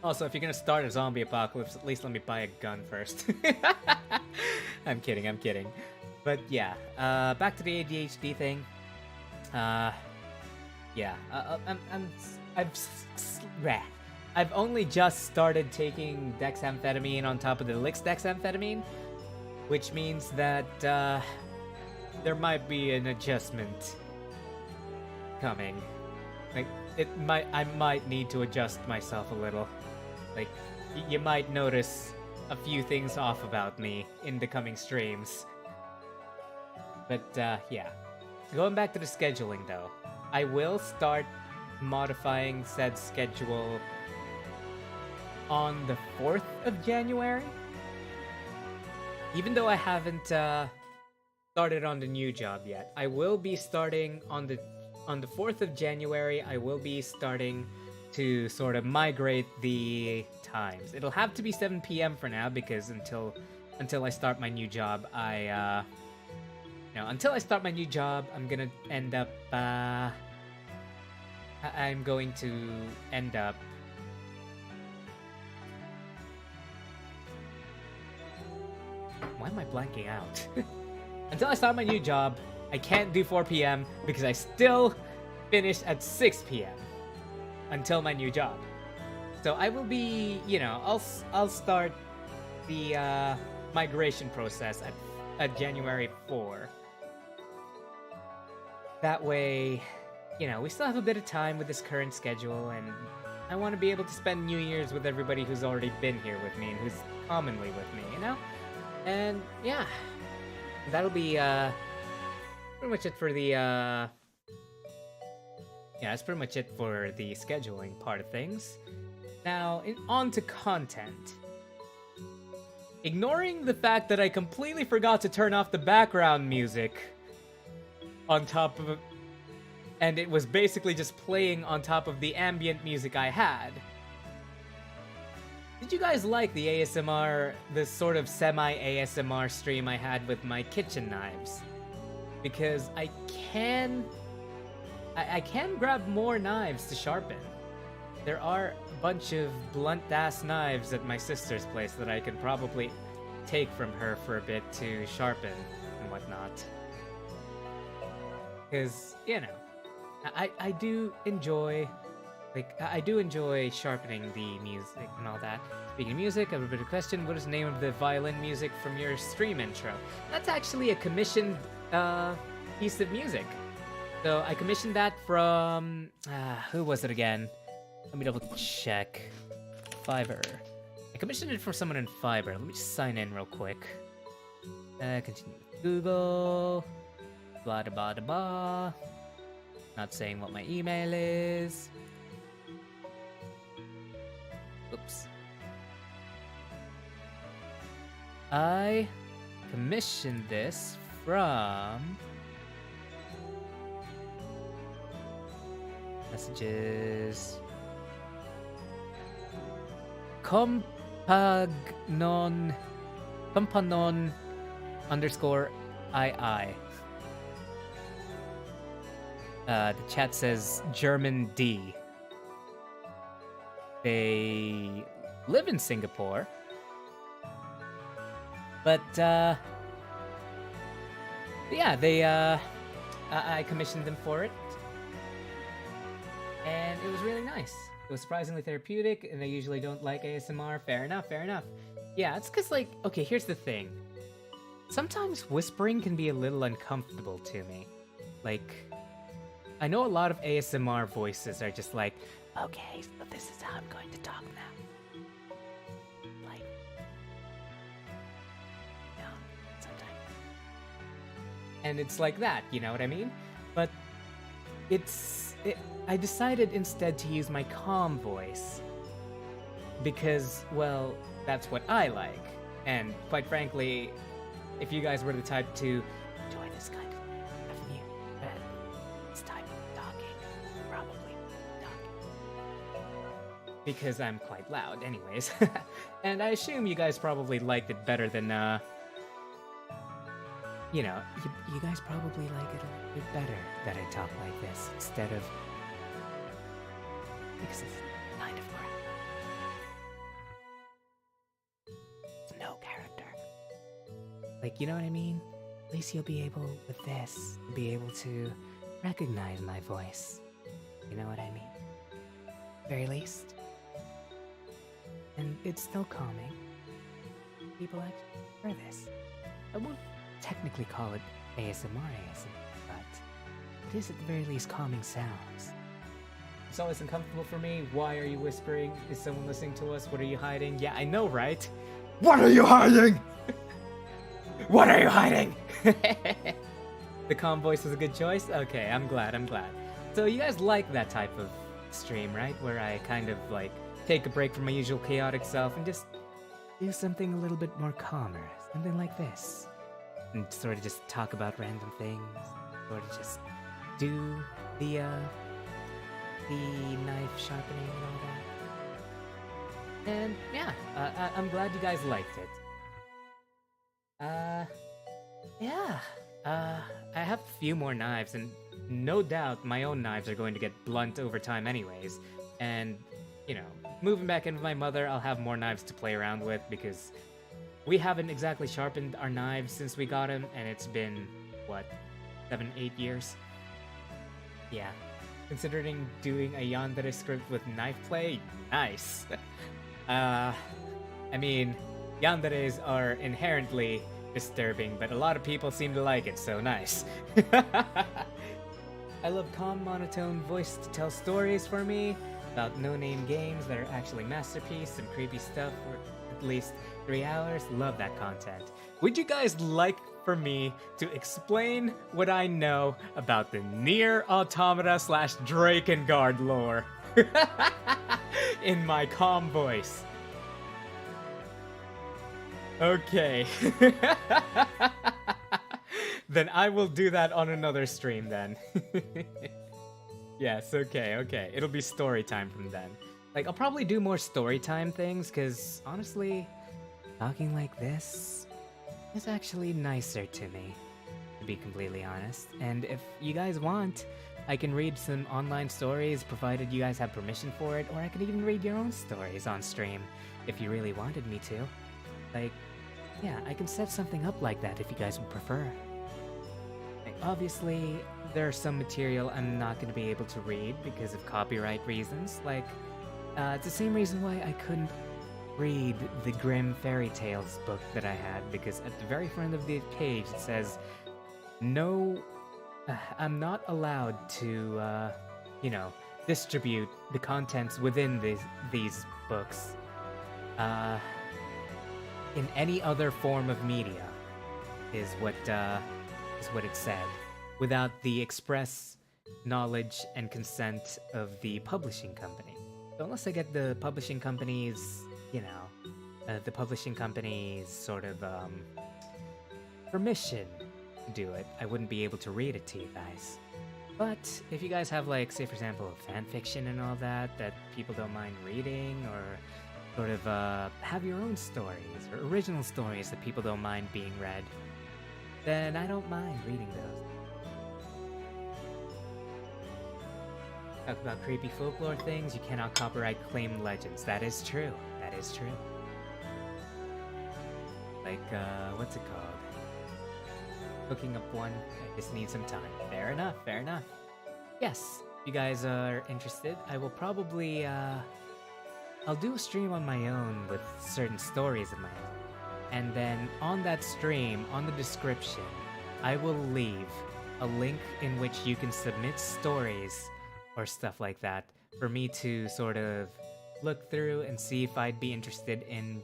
Also, if you're gonna start a zombie apocalypse, at least let me buy a gun first. I'm kidding. But yeah, back to the ADHD thing. Yeah, I've only just started taking dexamphetamine on top of the Lix dexamphetamine, which means that there might be an adjustment coming. Like, I might need to adjust myself a little. Like, you might notice a few things off about me in the coming streams. But, yeah. Going back to the scheduling, though. I will start modifying said schedule on the 4th of January. Even though I haven't, started on the new job yet. I will be starting on the 4th of January, I will be starting to sort of migrate the times. It'll have to be 7 p.m. for now, because until I start my new job, until I start my new job, I'm gonna end up, Why am I blanking out? Until I start my new job, I can't do 4 p.m. because I still finish at 6 p.m. until my new job. So I will be, I'll start the migration process at January 4. That way, you know, we still have a bit of time with this current schedule, and I want to be able to spend New Year's with everybody who's already been here with me and who's commonly with me, you know? And yeah, that'll be pretty much it for the yeah, that's pretty much it for the scheduling part of things. Now, on to content. Ignoring the fact that I completely forgot to turn off the background music on top of, and it was basically just playing on top of the ambient music I had. Did you guys like the ASMR, this sort of semi-ASMR stream I had with my kitchen knives? Because I can grab more knives to sharpen. There are a bunch of blunt-ass knives at my sister's place that I can probably take from her for a bit to sharpen and whatnot. Because, you know, I do enjoy, like, I do enjoy sharpening the music and all that. Speaking of music, I have a bit of a question. What is the name of the violin music from your stream intro? That's actually a commissioned piece of music. So I commissioned that from, who was it again? Let me double check. Fiverr. I commissioned it from someone in Fiverr. Let me just sign in real quick. Continue with Google. Blah da blah da blah. Not saying what my email is. Oops. I commissioned this from messages. Companon underscore II. The chat says German D. They live in Singapore, but yeah, they I commissioned them for it, and it was really nice. It was surprisingly therapeutic, and I usually don't like ASMR. Fair enough, fair enough. Yeah, it's because, like, okay, here's the thing. Sometimes whispering can be a little uncomfortable to me. Like, I know a lot of ASMR voices are just like, okay, so this is how I'm going to talk now. Like, no, sometimes. And it's like that, you know what I mean? But I decided instead to use my calm voice because, well, that's what I like. And quite frankly, if you guys were the type to enjoy this kind of new this type of talking, probably talking. Because I'm quite loud anyways. And I assume you guys probably liked it better than, you know, you guys probably like it a little bit better that I talk like this instead of, because it's kind of crap. No character. Like, you know what I mean? At least you'll be able, with this, be able to recognize my voice. You know what I mean? Very least. And it's still calming. People actually prefer this. I won't technically call it ASMR, but it is at the very least calming sounds. It's always uncomfortable for me. Why are you whispering? Is someone listening to us? What are you hiding? Yeah, I know, right? What are you hiding? What are you hiding? The calm voice was a good choice? Okay, I'm glad. So you guys like that type of stream, right? Where I kind of like take a break from my usual chaotic self and just do something a little bit more calmer. Something like this. And sort of just talk about random things. Sort of just do the knife sharpening and all that. And yeah, I'm glad you guys liked it. Yeah. I have a few more knives, and no doubt my own knives are going to get blunt over time anyways. And, you know, moving back in with my mother, I'll have more knives to play around with, because we haven't exactly sharpened our knives since we got them, and it's been, what, 7-8 years? Yeah. Considering doing a yandere script with knife play, nice. I mean, yanderes are inherently disturbing, but a lot of people seem to like it, so nice. I love calm, monotone voice to tell stories for me about no-name games that are actually masterpiece and creepy stuff for at least 3 hours. Love that content. Would you guys like for me to explain what I know about the Nier Automata / Drakengard lore in my calm voice? Okay. Then I will do that on another stream then. Yes, okay. It'll be story time from then. Like, I'll probably do more story time things, because honestly, talking like this is actually nicer to me, to be completely honest. And if you guys want, I can read some online stories, provided you guys have permission for it, or I could even read your own stories on stream, if you really wanted me to. Like, yeah, I can set something up like that if you guys would prefer. Like, obviously, there's some material I'm not going to be able to read because of copyright reasons. Like, it's the same reason why I couldn't read the Grimm Fairy Tales book that I had, because at the very front of the page it says, no, I'm not allowed to, distribute the contents within these books, in any other form of media, is what it said, without the express knowledge and consent of the publishing company. So unless I get the publishing company's, sort of permission to do it, I wouldn't be able to read it to you guys. But if you guys have, like, say for example, fan fiction and all that people don't mind reading, or sort of have your own stories or original stories that people don't mind being read, then I don't mind reading those. Talk about creepy folklore things, you cannot copyright claim legends. That is true. Like, what's it called? Hooking up one, I just need some time. Fair enough. Yes, if you guys are interested, I will probably, I'll do a stream on my own with certain stories of my own. And then on that stream, on the description, I will leave a link in which you can submit stories or stuff like that for me to sort of look through and see if I'd be interested in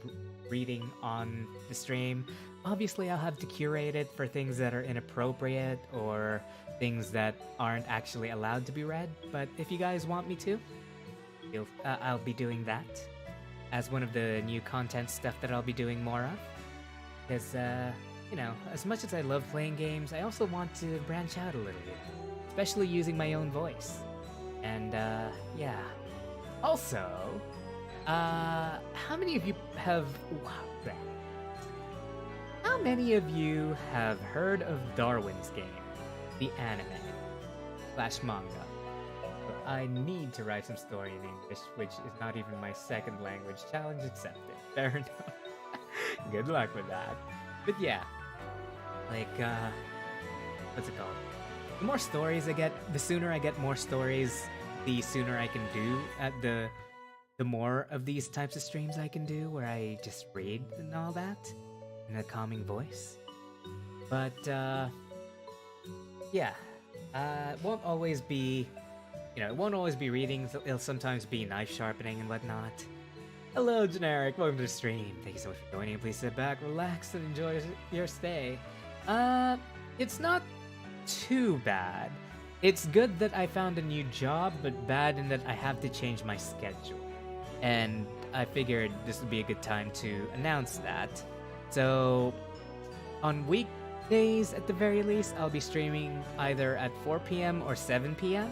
reading on the stream. Obviously, I'll have to curate it for things that are inappropriate or things that aren't actually allowed to be read, but if you guys want me to, I'll be doing that as one of the new content stuff that I'll be doing more of. Because, as much as I love playing games, I also want to branch out a little bit, especially using my own voice. And, yeah. Also, how many of you have heard of Darwin's Game, the anime / manga? I need to write some story in English, which is not even my second language. Challenge accepted. Fair enough. Good luck with that. But yeah, like, what's it called? The more stories I get, the sooner I get more stories, the sooner I can do at the more of these types of streams I can do, where I just read and all that in a calming voice. But, yeah, it won't always be, reading. It'll sometimes be knife sharpening and whatnot. Hello, Generic. Welcome to the stream. Thank you so much for joining. Please sit back, relax, and enjoy your stay. It's not too bad. It's good that I found a new job, but bad in that I have to change my schedule. And I figured this would be a good time to announce that. So, on weekdays at the very least, I'll be streaming either at 4 p.m. or 7 p.m.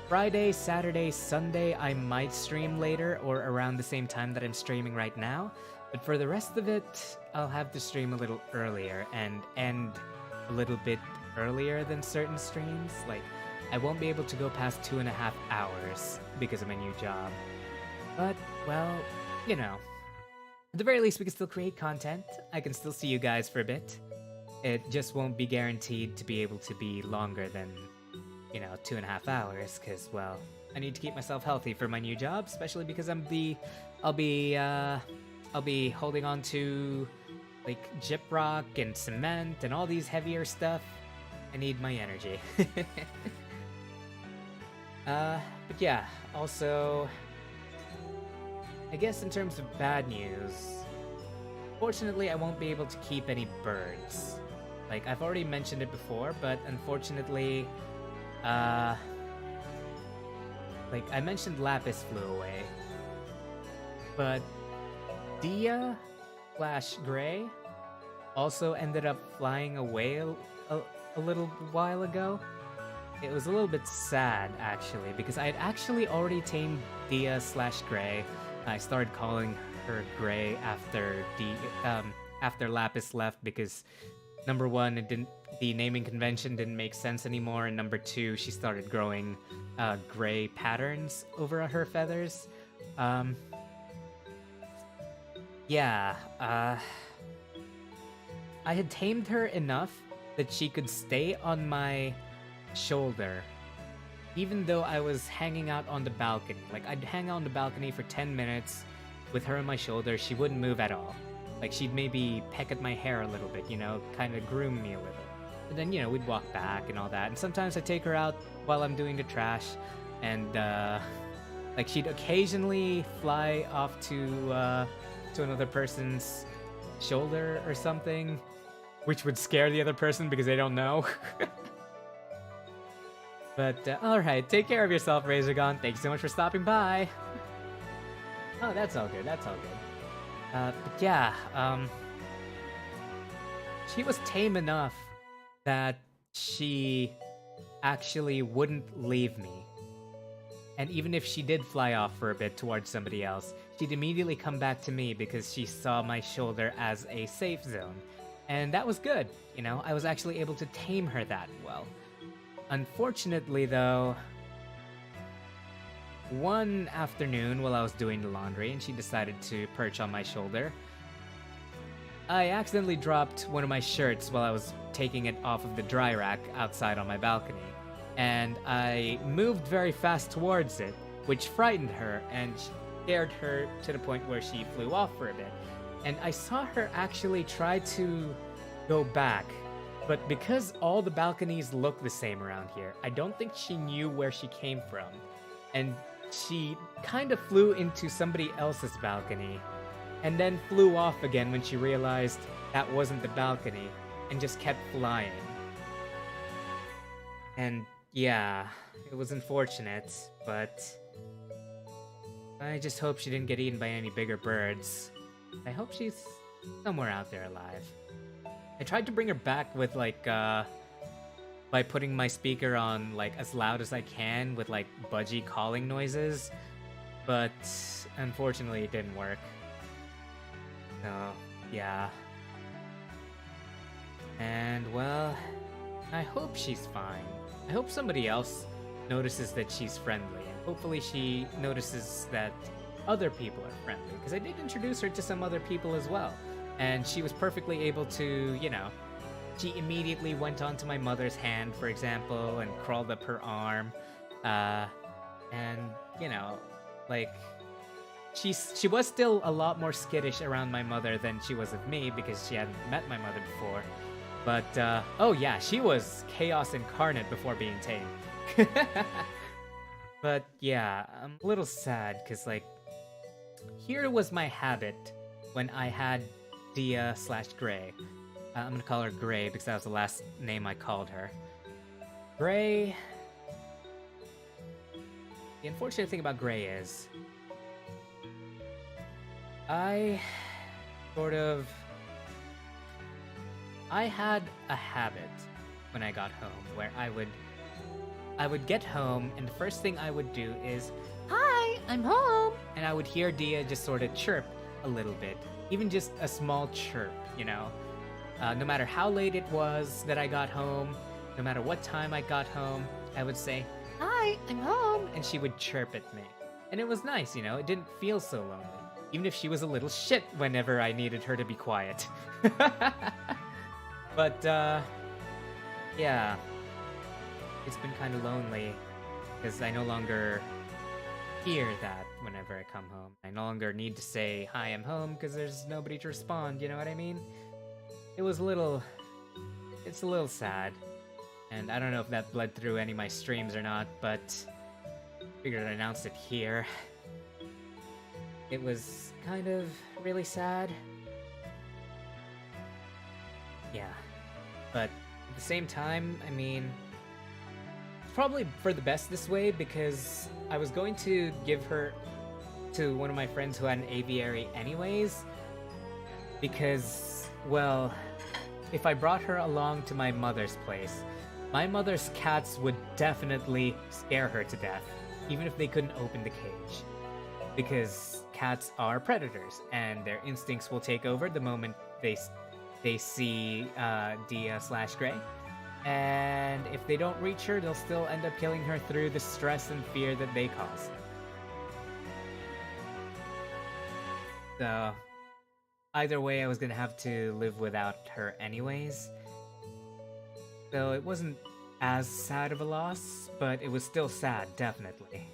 Friday, Saturday, Sunday, I might stream later or around the same time that I'm streaming right now. But for the rest of it, I'll have to stream a little earlier and end a little bit earlier than certain streams. Like, I won't be able to go past 2.5 hours because of my new job. But, well, at the very least, we can still create content. I can still see you guys for a bit. It just won't be guaranteed to be able to be longer than 2.5 hours, because, well, I need to keep myself healthy for my new job, especially because I'll be holding on to, like, gyprock and cement and all these heavier stuff. I need my energy. But yeah, also, I guess in terms of bad news, fortunately I won't be able to keep any birds. Like, I've already mentioned it before, but unfortunately, like, I mentioned Lapis flew away, but Dia slash Gray also ended up flying away a little while ago. It was a little bit sad, actually, because I had actually already tamed Dia slash Gray. I started calling her Gray after after Lapis left because number one, the naming convention didn't make sense anymore, and number two, she started growing gray patterns over her feathers. Yeah, I had tamed her enough that she could stay on my shoulder, even though I was hanging out on the balcony. Like, I'd hang out on the balcony for 10 minutes with her on my shoulder. She wouldn't move at all. Like, she'd maybe peck at my hair a little bit, you know, kind of groom me a little. But then, you know, we'd walk back and all that. And sometimes I'd take her out while I'm doing the trash. And, like, she'd occasionally fly off to another person's shoulder or something, which would scare the other person because they don't know. But, alright, take care of yourself, Razorgon. Thanks so much for stopping by. Oh, that's all good, that's all good. But yeah, she was tame enough that she actually wouldn't leave me. And even if she did fly off for a bit towards somebody else, she'd immediately come back to me because she saw my shoulder as a safe zone. And that was good, you know, I was actually able to tame her that well. Unfortunately, though, one afternoon while I was doing the laundry and she decided to perch on my shoulder, I accidentally dropped one of my shirts while I was taking it off of the dry rack outside on my balcony. And I moved very fast towards it, which frightened her and scared her to the point where she flew off for a bit. And I saw her actually try to go back, but because all the balconies look the same around here, I don't think she knew where she came from. And she kind of flew into somebody else's balcony, and then flew off again when she realized that wasn't the balcony, and just kept flying. And yeah, it was unfortunate, but I just hope she didn't get eaten by any bigger birds. I hope she's somewhere out there alive. I tried to bring her back with, like, by putting my speaker on, like, as loud as I can with, like, budgie calling noises, but unfortunately it didn't work. So, yeah. And, well, I hope she's fine. I hope somebody else notices that she's friendly, and hopefully she notices that other people are friendly, because I did introduce her to some other people as well. And she was perfectly able to, you know, she immediately went onto my mother's hand, for example, and crawled up her arm. And, you know, like, she was still a lot more skittish around my mother than she was of me because she hadn't met my mother before. But, oh yeah, she was chaos incarnate before being tamed. But yeah, I'm a little sad because, like, here was my habit when I had Dia slash Gray. I'm gonna call her Gray because that was the last name I called her. Gray. The unfortunate thing about Gray is I had a habit when I got home where I would get home and the first thing I would do is, "Hi, I'm home," and I would hear Dia just sort of chirp a little bit, even just a small chirp, you know. No matter how late it was that I got home, no matter what time I got home, I would say, "Hi, I'm home," and she would chirp at me. And it was nice, you know, it didn't feel so lonely, even if she was a little shit whenever I needed her to be quiet. But, yeah, it's been kind of lonely, because I no longer hear that whenever I come home. I no longer need to say, "Hi, I'm home," because there's nobody to respond, you know what I mean? It's a little sad, and I don't know if that bled through any of my streams or not, but Figured I'd announce it here. It was kind of really sad. Yeah. But at the same time, I mean, it's probably for the best this way because I was going to give her to one of my friends who had an aviary anyways. Because, well, if I brought her along to my mother's place, my mother's cats would definitely scare her to death, even if they couldn't open the cage. Because cats are predators, and their instincts will take over the moment they see Dia/Gray. And if they don't reach her, they'll still end up killing her through the stress and fear that they cause. So, either way, I was gonna have to live without her anyways. So it wasn't as sad of a loss, but it was still sad, definitely.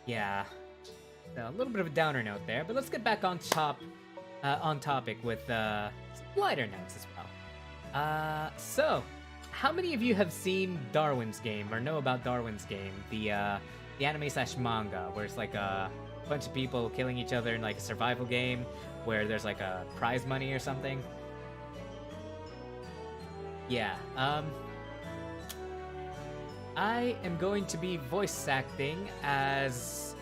Yeah. So a little bit of a downer note there, but let's get back on topic with some lighter notes as well. So, how many of you have seen Darwin's Game or know about Darwin's Game, the anime/manga, where it's like a bunch of people killing each other in like a survival game where there's like a prize money or something? Yeah, I am going to be voice acting as,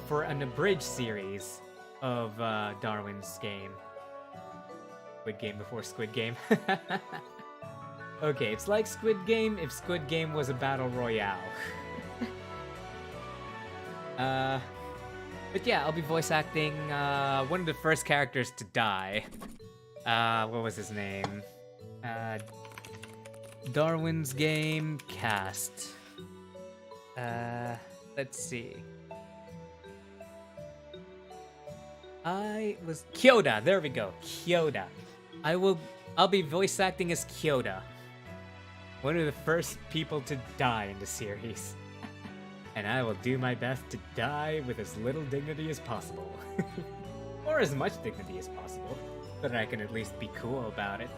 for an abridged series of, Darwin's Game. Squid Game before Squid Game. Okay, it's like Squid Game if Squid Game was a battle royale. But yeah, I'll be voice acting, one of the first characters to die. What was his name? Darwin's Game cast. Let's see. Kyoda, there we go, Kyoda. I'll be voice acting as Kyoda. One of the first people to die in the series. And I will do my best to die with as little dignity as possible. Or as much dignity as possible, so that I can at least be cool about it.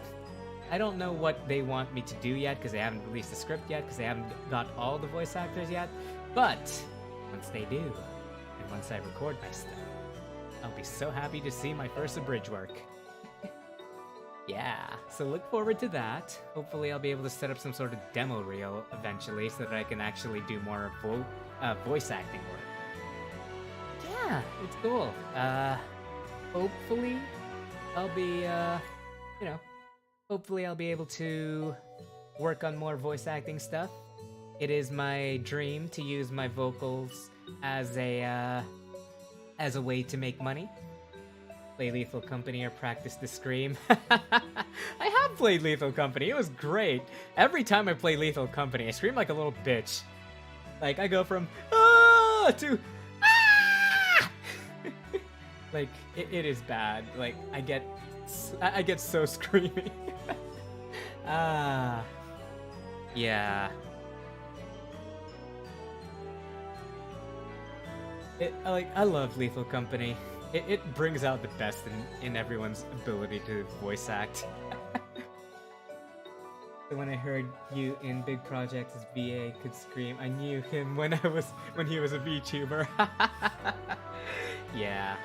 I don't know what they want me to do yet, because they haven't released the script yet, because they haven't got all the voice actors yet. But, once they do, and once I record my stuff, I'll be so happy to see my first abridged work. Yeah, so look forward to that. Hopefully I'll be able to set up some sort of demo reel eventually, so that I can actually do more voice acting work. Yeah, it's cool. Hopefully I'll be, hopefully I'll be able to work on more voice acting stuff. It is my dream to use my vocals as a way to make money. Play Lethal Company or practice the scream. I have played Lethal Company, it was great. Every time I play Lethal Company, I scream like a little bitch. Like, I go from ah to ah! Like, it is bad. Like, I get so screamy. Yeah. I love Lethal Company. It brings out the best in everyone's ability to voice act. So when I heard you in big projects as VA could scream, I knew him when he was a VTuber. Yeah.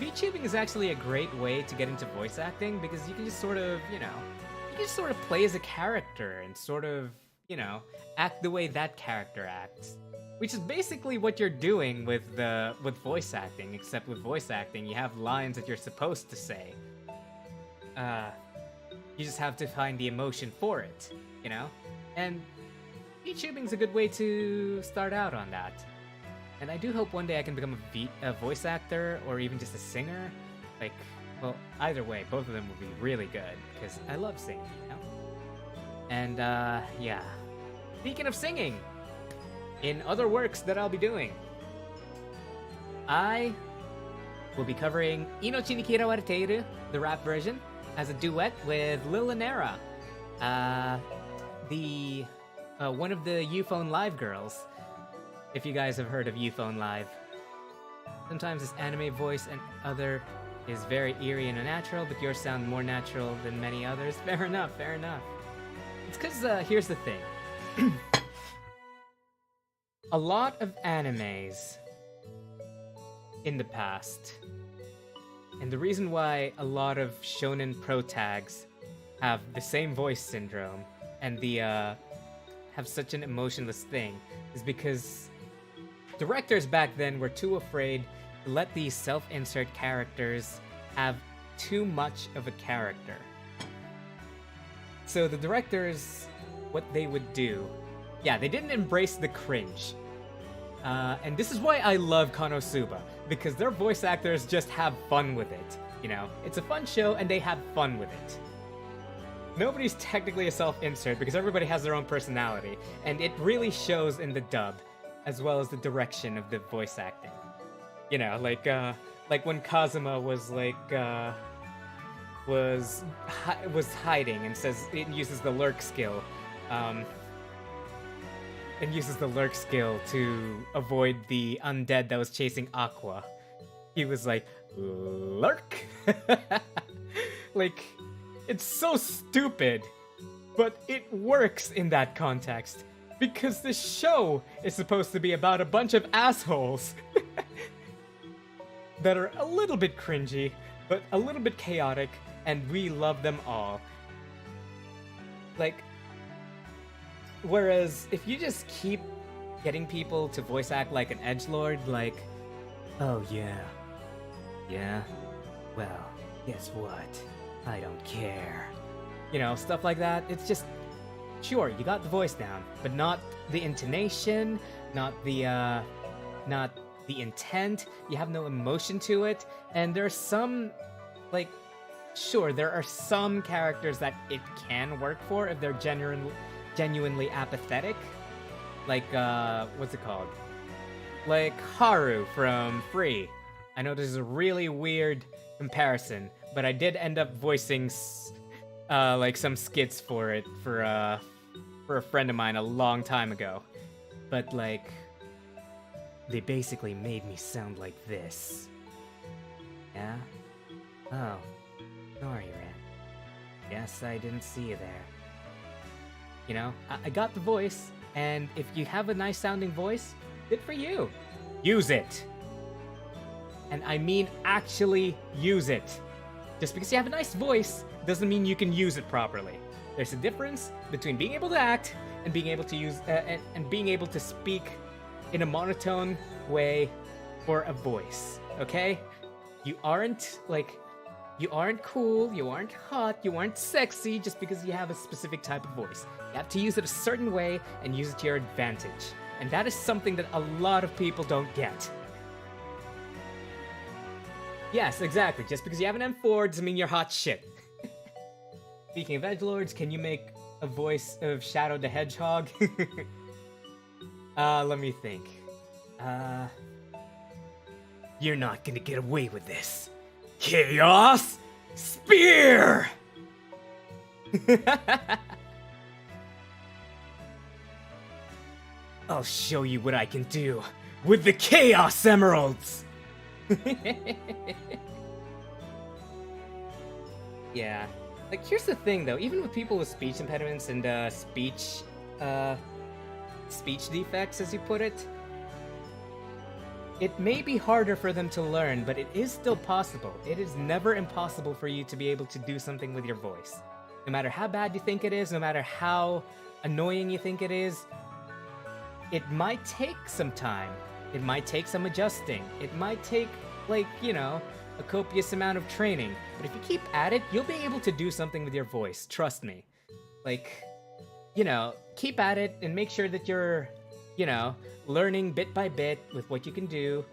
VTubing is actually a great way to get into voice acting because you can just sort of, play as a character and sort of, act the way that character acts. Which is basically what you're doing with voice acting, except with voice acting, you have lines that you're supposed to say. You just have to find the emotion for it, And VTubing's a good way to start out on that. And I do hope one day I can become a voice actor or even just a singer. Like, well, either way, both of them would be really good, because I love singing, And, yeah. Speaking of singing, in other works that I'll be doing, I will be covering Inochi ni Kirawareteiru, the rap version, as a duet with Lil Inera, one of the Uphone Live girls, if you guys have heard of Uphone Live. Sometimes this anime voice and other is very eerie and unnatural, but yours sound more natural than many others. Fair enough, fair enough. It's because, here's the thing. a lot of animes in the past, and the reason why a lot of shonen protags have the same voice syndrome and have such an emotionless thing is because directors back then were too afraid to let these self-insert characters have too much of a character. So the directors, what they would do, yeah, they didn't embrace the cringe. And this is why I love Konosuba, because their voice actors just have fun with it. You know, it's a fun show and they have fun with it. Nobody's technically a self-insert because everybody has their own personality, and it really shows in the dub, as well as the direction of the voice acting. You know, like when Kazuma was was hiding and says it uses the lurk skill, to avoid the undead that was chasing Aqua. He was like, lurk? Like, it's so stupid, but it works in that context, because the show is supposed to be about a bunch of assholes that are a little bit cringy, but a little bit chaotic, and we love them all. Like, whereas if you just keep getting people to voice act like an edgelord, like, oh yeah, well, guess what? I don't care. You know, stuff like that. It's just, sure, you got the voice down, but not the intonation, not the intent. You have no emotion to it. And there's some, like, sure, there are some characters that it can work for if they're genuinely apathetic. Like, what's it called? Like Haru from Free. I know this is a really weird comparison, but I did end up voicing like some skits for it for a friend of mine a long time ago. But like, they basically made me sound like this. Yeah? Oh, sorry, Red. Guess I didn't see you there. You know, I got the voice, and if you have a nice sounding voice, good for you. Use it. And I mean actually use it. Just because you have a nice voice doesn't mean you can use it properly. There's a difference between being able to act and being able to use and being able to speak in a monotone way for a voice. Okay? You aren't cool, you aren't hot, you aren't sexy just because you have a specific type of voice. You have to use it a certain way and use it to your advantage. And that is something that a lot of people don't get. Yes, exactly. Just because you have an M4 doesn't mean you're hot shit. Speaking of edgelords, can you make a voice of Shadow the Hedgehog? Let me think. You're not gonna get away with this. Chaos Spear! I'll show you what I can do with the Chaos Emeralds! Yeah. Like, here's the thing, though. Even with people with speech impediments and, speech defects, as you put it, it may be harder for them to learn, but it is still possible. It is never impossible for you to be able to do something with your voice. No matter how bad you think it is, no matter how annoying you think it is, it might take some time. It might take some adjusting. It might take, like, you know, a copious amount of training. But if you keep at it, you'll be able to do something with your voice. Trust me. Like, you know, keep at it and make sure that you're, you know, learning bit by bit with what you can do.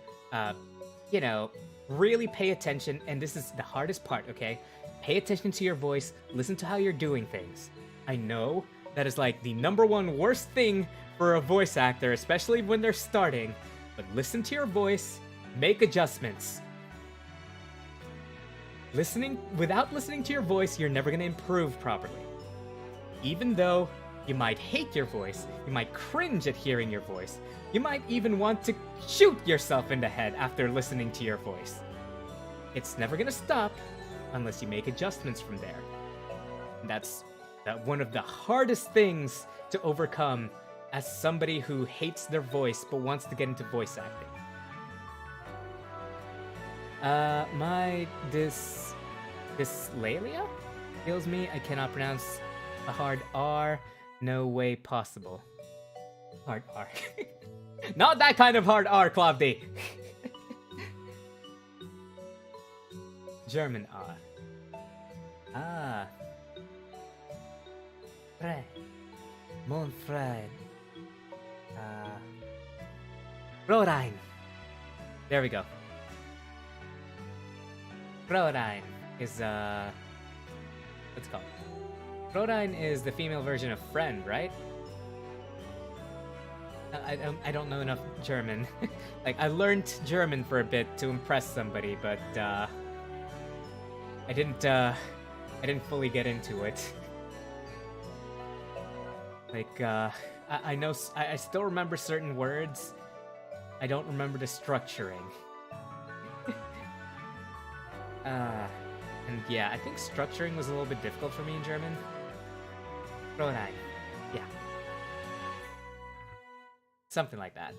You know, really pay attention. And this is the hardest part, okay? Pay attention to your voice. Listen to how you're doing things. I know that is like the #1 worst thing for a voice actor, especially when they're starting. But listen to your voice, make adjustments. Without listening to your voice, you're never gonna improve properly. Even though you might hate your voice, you might cringe at hearing your voice, you might even want to shoot yourself in the head after listening to your voice. It's never gonna stop unless you make adjustments from there. And that's one of the hardest things to overcome as somebody who hates their voice but wants to get into voice acting? My dyslalia kills me. I cannot pronounce a hard R. No way possible. Hard R. Not that kind of hard R, Clavdi. German R. Ah. Fred. Mon Fred. Fräulein. There we go. Fräulein is, what's it called? Fräulein is the female version of friend, right? I don't know enough German. Like, I learned German for a bit to impress somebody, but, I didn't fully get into it. Like, I know, I still remember certain words. I don't remember the structuring. And yeah, I think structuring was a little bit difficult for me in German. Fräulein. Yeah. Something like that.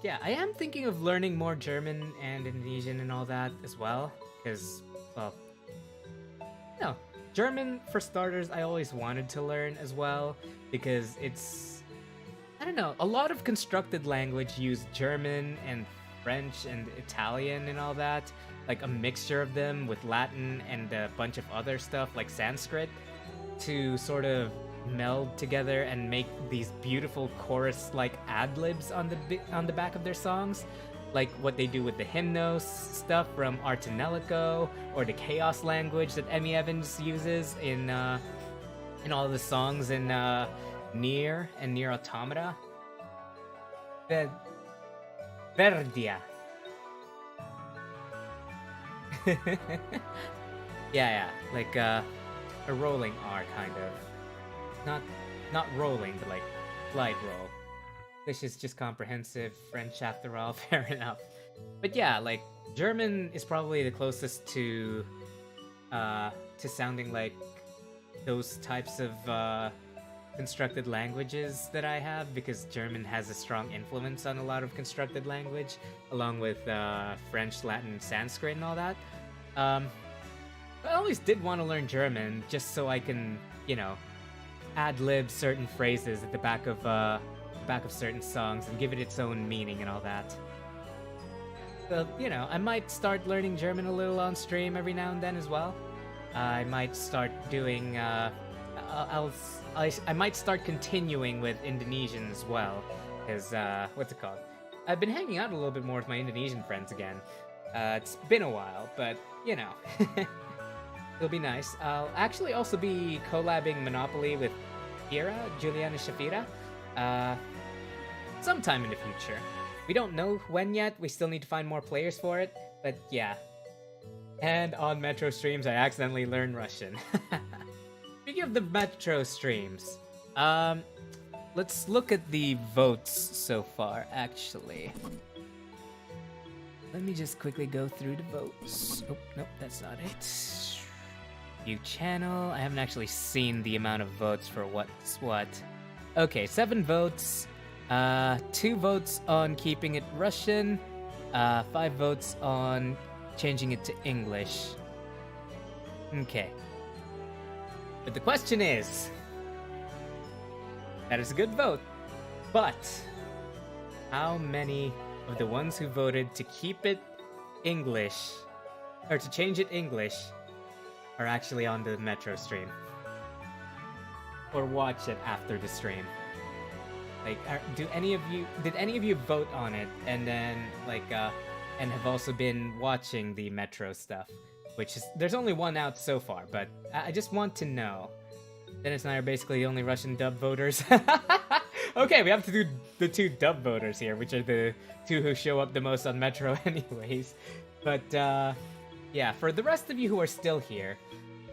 Yeah, I am thinking of learning more German and Indonesian and all that as well. Because, well, no. German, for starters, I always wanted to learn as well. Because it's, I don't know, a lot of constructed language use German and French and Italian and all that. Like a mixture of them with Latin and a bunch of other stuff like Sanskrit to sort of meld together and make these beautiful chorus-like ad-libs on the back of their songs, like what they do with the hymnos stuff from Artanelico, or the chaos language that Emmy Evans uses in all the songs in Nier and Nier Automata. Verdia. yeah, like a rolling R kind of. Not rolling, but like glide roll. This is just comprehensive French after all, fair enough. But yeah, like German is probably the closest to sounding like those types of constructed languages that I have, because German has a strong influence on a lot of constructed language, along with French, Latin, Sanskrit, and all that. I always did want to learn German just so I can, you know, ad-lib certain phrases at the back of certain songs and give it its own meaning and all that. So, you know, I might start learning German a little on stream every now and then as well. I might start doing, I might start continuing with Indonesian as well, because, what's it called? I've been hanging out a little bit more with my Indonesian friends again. It's been a while, but, you know. It'll be nice. I'll actually also be collabing Monopoly with Juliana Shafira, sometime in the future. We don't know when yet, we still need to find more players for it, but yeah. And on Metro streams, I accidentally learned Russian. Speaking of the Metro streams, let's look at the votes so far, actually. Let me just quickly go through the votes. Oh, nope, that's not it. View channel. I haven't actually seen the amount of votes for what's what. Okay, 7 votes. 2 votes on keeping it Russian. 5 votes on changing it to English. Okay. But the question is, that is a good vote, but how many of the ones who voted to keep it English, or to change it English, are actually on the Metro stream? Or watch it after the stream? Like, did any of you vote on it, and then, like, and have also been watching the Metro stuff? Which is, there's only one out so far, but I just want to know. Dennis and I are basically the only Russian dub voters. Okay, we have to do the 2 dub voters here, which are the 2 who show up the most on Metro anyways. But, yeah, for the rest of you who are still here,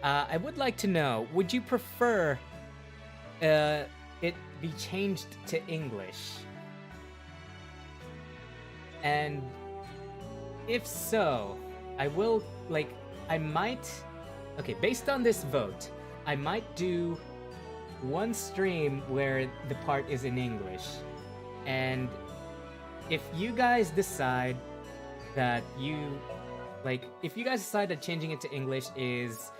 I would like to know, would you prefer it be changed to English? And if so, I will, like, I might... Okay, based on this vote, I might do one stream where the part is in English. And if you guys decide that if you guys decide that changing it to English is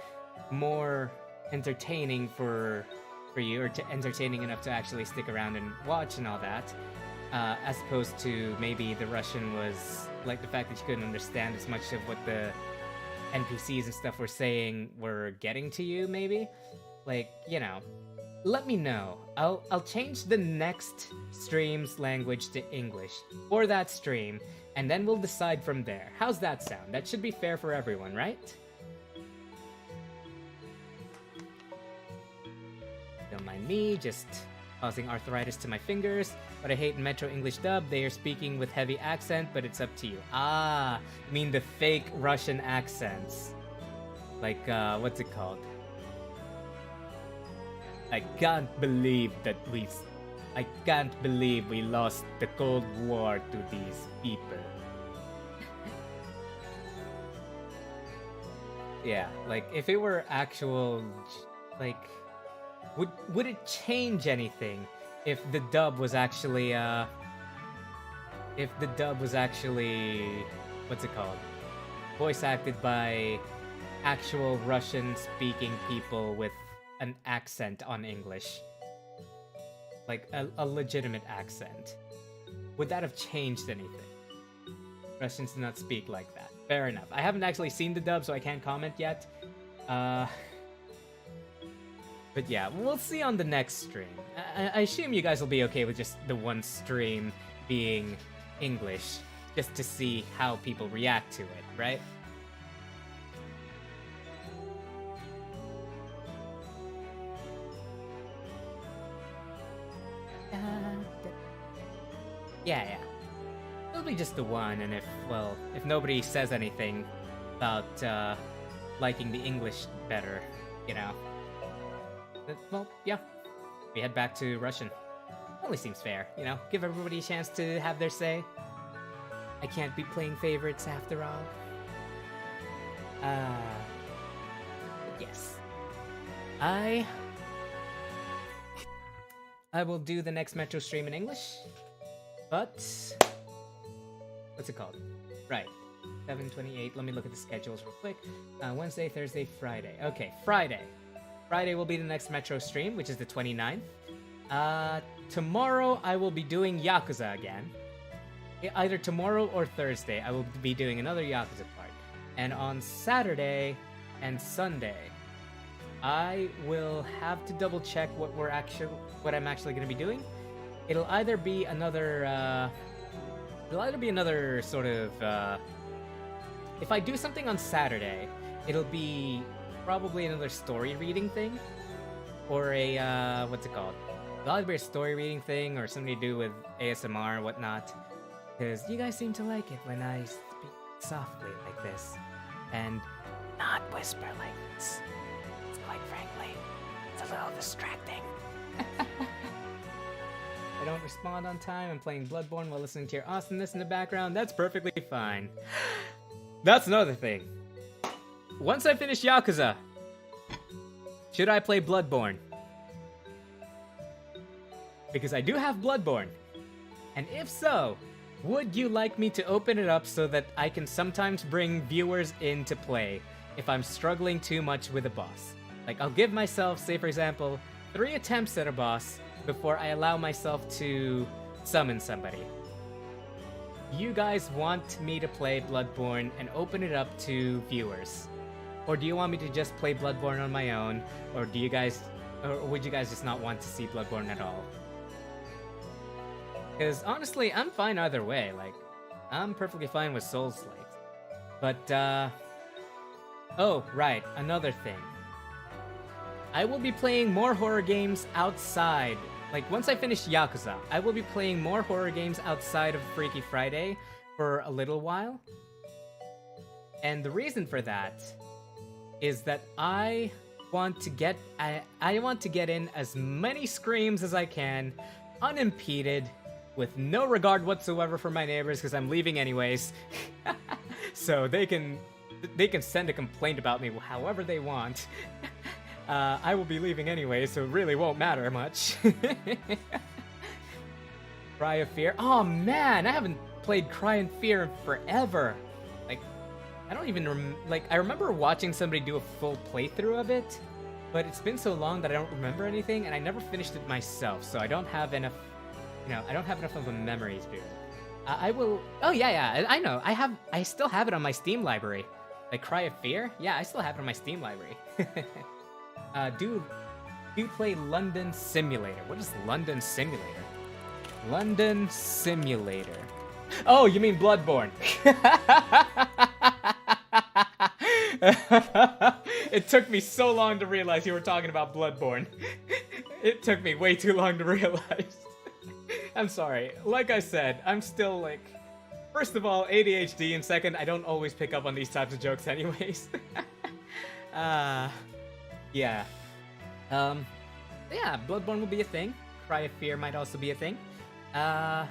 more entertaining for you, or entertaining enough to actually stick around and watch and all that, as opposed to maybe the Russian was, like, the fact that you couldn't understand as much of what the NPCs and stuff were saying were getting to you, maybe? Like, you know, let me know. I'll change the next stream's language to English for that stream, and then we'll decide from there. How's that sound? That should be fair for everyone, right? Don't mind me, just causing arthritis to my fingers. But I hate Metro English dub. They are speaking with heavy accent, but it's up to you. Ah, I mean the fake Russian accents. Like, what's it called? I can't believe we lost the Cold War to these people. Yeah, like, if it were actual, like, would it change anything if the dub was actually, what's it called? Voice acted by actual Russian-speaking people with an accent on English. Like, a legitimate accent. Would that have changed anything? Russians do not speak like that. Fair enough. I haven't actually seen the dub, so I can't comment yet. But yeah, we'll see on the next stream. I assume you guys will be okay with just the one stream being English, just to see how people react to it, right? Yeah. It'll be just the one, and if nobody says anything about liking the English better, you know, well, yeah, we head back to Russian. Only seems fair, you know, give everybody a chance to have their say. I can't be playing favorites after all. Yes. I will do the next Metro stream in English, but what's it called? Right, 7/28. Let me look at the schedules real quick. Wednesday, Thursday, Friday. Okay, Friday will be the next Metro stream, which is the 29th. Tomorrow I will be doing Yakuza again. Either tomorrow or Thursday, I will be doing another Yakuza part. And on Saturday and Sunday, I will have to double check what I'm actually going to be doing. It'll either be another sort of, if I do something on Saturday, it'll be probably another story reading thing, or a, what's it called? It'll either be a story reading thing, or something to do with ASMR and whatnot, because you guys seem to like it when I speak softly like this, and not whisper like this. It's quite frankly, it's a little distracting. I don't respond on time. I'm playing Bloodborne while listening to your awesomeness in the background. That's perfectly fine. That's another thing. Once I finish Yakuza, should I play Bloodborne? Because I do have Bloodborne. And if so, would you like me to open it up so that I can sometimes bring viewers in to play if I'm struggling too much with a boss? Like, I'll give myself, say for example, 3 attempts at a boss before I allow myself to summon somebody. You guys want me to play Bloodborne and open it up to viewers? Or do you want me to just play Bloodborne on my own? Or would you guys just not want to see Bloodborne at all? Because honestly, I'm fine either way. Like, I'm perfectly fine with Souls-like. But, oh, right, another thing. I will be playing more horror games outside. Like, once I finish Yakuza, I will be playing more horror games outside of Freaky Friday for a little while. And the reason for that is that I want to get in as many screams as I can, unimpeded, with no regard whatsoever for my neighbors, because I'm leaving anyways. So they can send a complaint about me however they want. I will be leaving anyway, so it really won't matter much. Cry of Fear. Oh man, I haven't played Cry and Fear in forever. Like, I don't even I remember watching somebody do a full playthrough of it, but it's been so long that I don't remember anything, and I never finished it myself, so I don't have enough, I don't have enough of a memory spirit. I will. Oh yeah, I know. I still have it on my Steam library. Like Cry of Fear. Yeah, I still have it on my Steam library. Do play London Simulator. What is London Simulator? London Simulator. Oh, you mean Bloodborne? It took me so long to realize you were talking about Bloodborne. It took me way too long to realize. I'm sorry. Like I said, I'm still like... First of all, ADHD, and second, I don't always pick up on these types of jokes anyways. Yeah. Yeah, Bloodborne will be a thing. Cry of Fear might also be a thing. Yeah.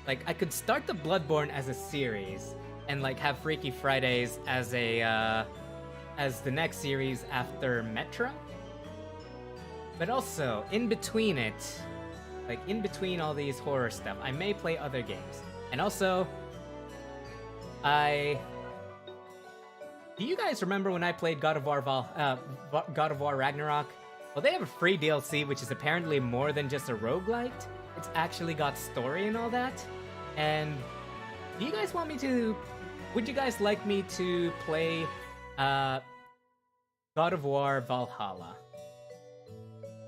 Like, I could start the Bloodborne as a series, and like have Freaky Fridays as a, as the next series after Metro. But also, in between it, like in between all these horror stuff, I may play other games. And also, do you guys remember when I played God of War Ragnarok? Well, they have a free DLC, which is apparently more than just a roguelite. It's actually got story and all that. And do you guys want me to... Would you guys like me to play God of War Valhalla?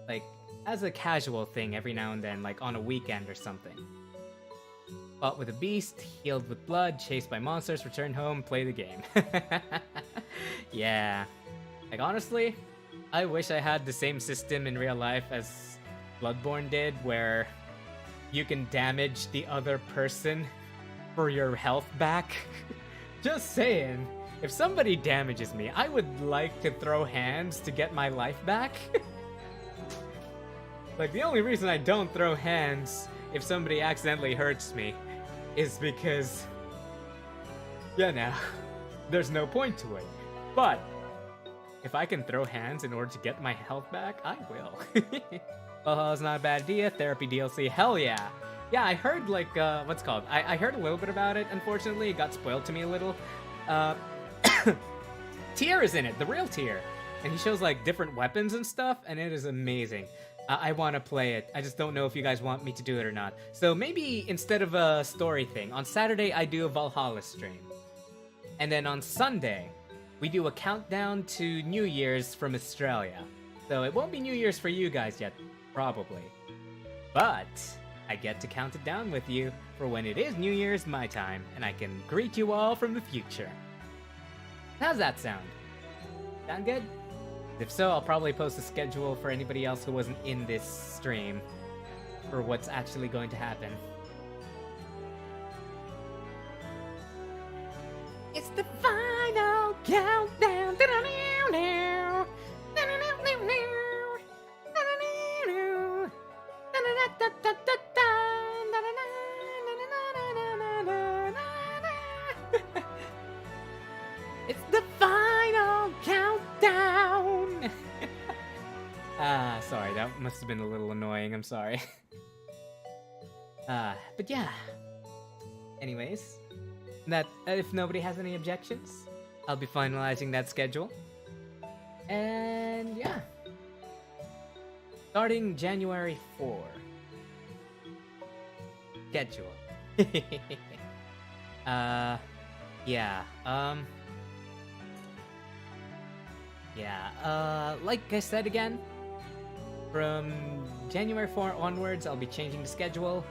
Like, as a casual thing every now and then, like on a weekend or something. Fought with a beast, healed with blood, chased by monsters, return home, play the game. Yeah. Like, honestly, I wish I had the same system in real life as Bloodborne did, where you can damage the other person for your health back. Just saying. If somebody damages me, I would like to throw hands to get my life back. Like, the only reason I don't throw hands if somebody accidentally hurts me is because, there's no point to it. But if I can throw hands in order to get my health back, I will. Valhalla's not a bad idea. Therapy DLC, hell yeah. Yeah, I heard, like, what's it called? I heard a little bit about it, unfortunately. It got spoiled to me a little. Tyr is in it, the real Tyr. And he shows, like, different weapons and stuff, and it is amazing. I want to play it. I just don't know if you guys want me to do it or not. So maybe instead of a story thing, on Saturday I do a Valhalla stream. And then on Sunday, we do a countdown to New Year's from Australia. So it won't be New Year's for you guys yet, probably. But I get to count it down with you for when it is New Year's my time, and I can greet you all from the future. How's that sound? Sound good? If so, I'll probably post a schedule for anybody else who wasn't in this stream for what's actually going to happen. It's the final countdown. It's the final countdown. Sorry, that must have been a little annoying. I'm sorry. But yeah. Anyways, that if nobody has any objections, I'll be finalizing that schedule. And yeah. Starting January 4. Schedule. Like I said again, from January 4 onwards, I'll be changing the schedule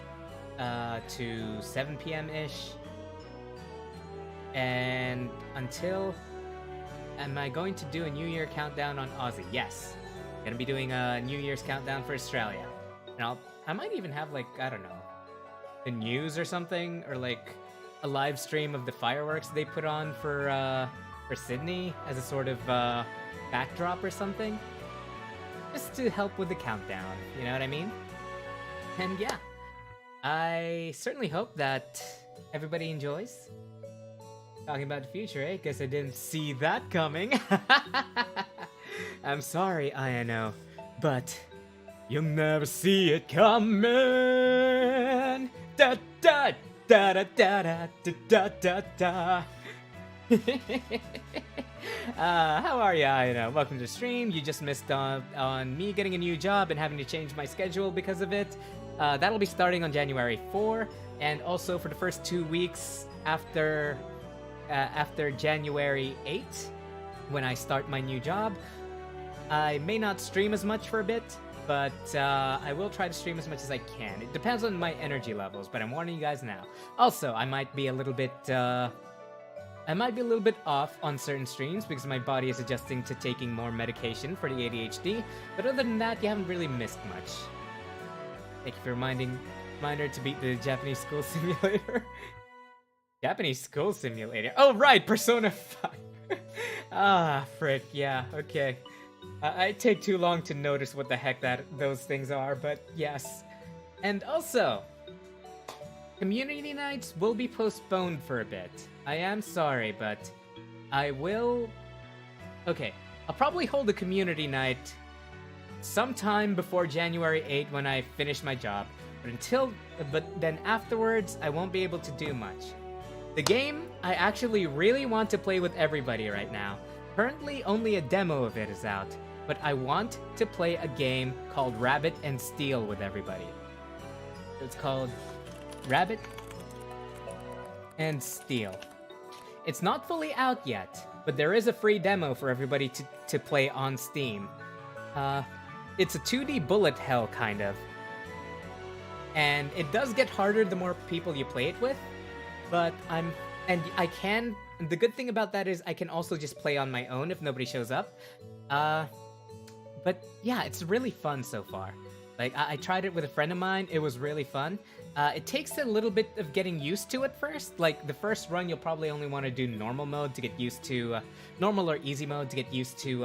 to 7 p.m.-ish. And until... Am I going to do a New Year countdown on Aussie? Yes. I'm gonna be doing a New Year's countdown for Australia. And I might even have, like, I don't know, the news or something, or like a live stream of the fireworks they put on for Sydney as a sort of backdrop or something, just to help with the countdown, you know what I mean? And yeah, I certainly hope that everybody enjoys. Talking about the future, eh? Guess I didn't see that coming. I'm sorry, I know, but you'll never see it coming. Da da da da da da da da da. How are ya? I know. Welcome to the stream. You just missed on me getting a new job and having to change my schedule because of it. That'll be starting on January 4, and also for the first 2 weeks after January 8, when I start my new job. I may not stream as much for a bit, but I will try to stream as much as I can. It depends on my energy levels, but I'm warning you guys now. Also, I might be a little bit off on certain streams because my body is adjusting to taking more medication for the ADHD. But other than that, you haven't really missed much. Thank you for reminder to beat the Japanese school simulator. Japanese school simulator. Oh right, Persona 5. Ah, frick. Yeah. Okay. I take too long to notice what the heck those things are, but yes. And also, community nights will be postponed for a bit. I am sorry, but I will... Okay, I'll probably hold a community night sometime before January 8 when I finish my job. But then afterwards, I won't be able to do much. The game, I actually really want to play with everybody right now. Currently, only a demo of it is out, but I want to play a game called Rabbit and Steel with everybody. It's called Rabbit and Steel. It's not fully out yet, but there is a free demo for everybody to play on Steam. It's a 2D bullet hell, kind of. And it does get harder the more people you play it with, but the good thing about that is I can also just play on my own if nobody shows up. But yeah, it's really fun so far. Like, I tried it with a friend of mine, it was really fun. It takes a little bit of getting used to it first. Like, the first run you'll probably only want to do normal mode to get used to, normal or easy mode to get used to,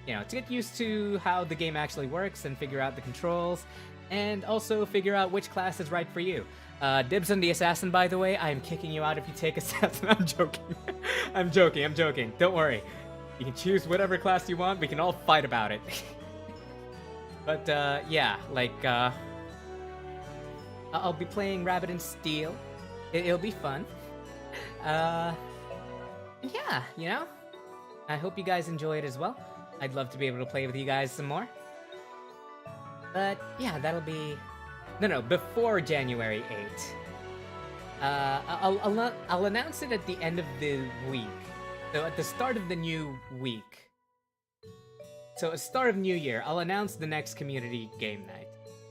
to get used to how the game actually works and figure out the controls. And also figure out which class is right for you. Dibs on the assassin, by the way. I am kicking you out if you take assassin. I'm joking. I'm joking. Don't worry. You can choose whatever class you want. We can all fight about it. But, yeah, like, I'll be playing Rabbit and Steel. It'll be fun. Yeah, I hope you guys enjoy it as well. I'd love to be able to play with you guys some more. But, yeah, that'll be... No, before January 8. I'll announce it at the end of the week. So at the start of the new week. So at the start of New Year, I'll announce the next community game night.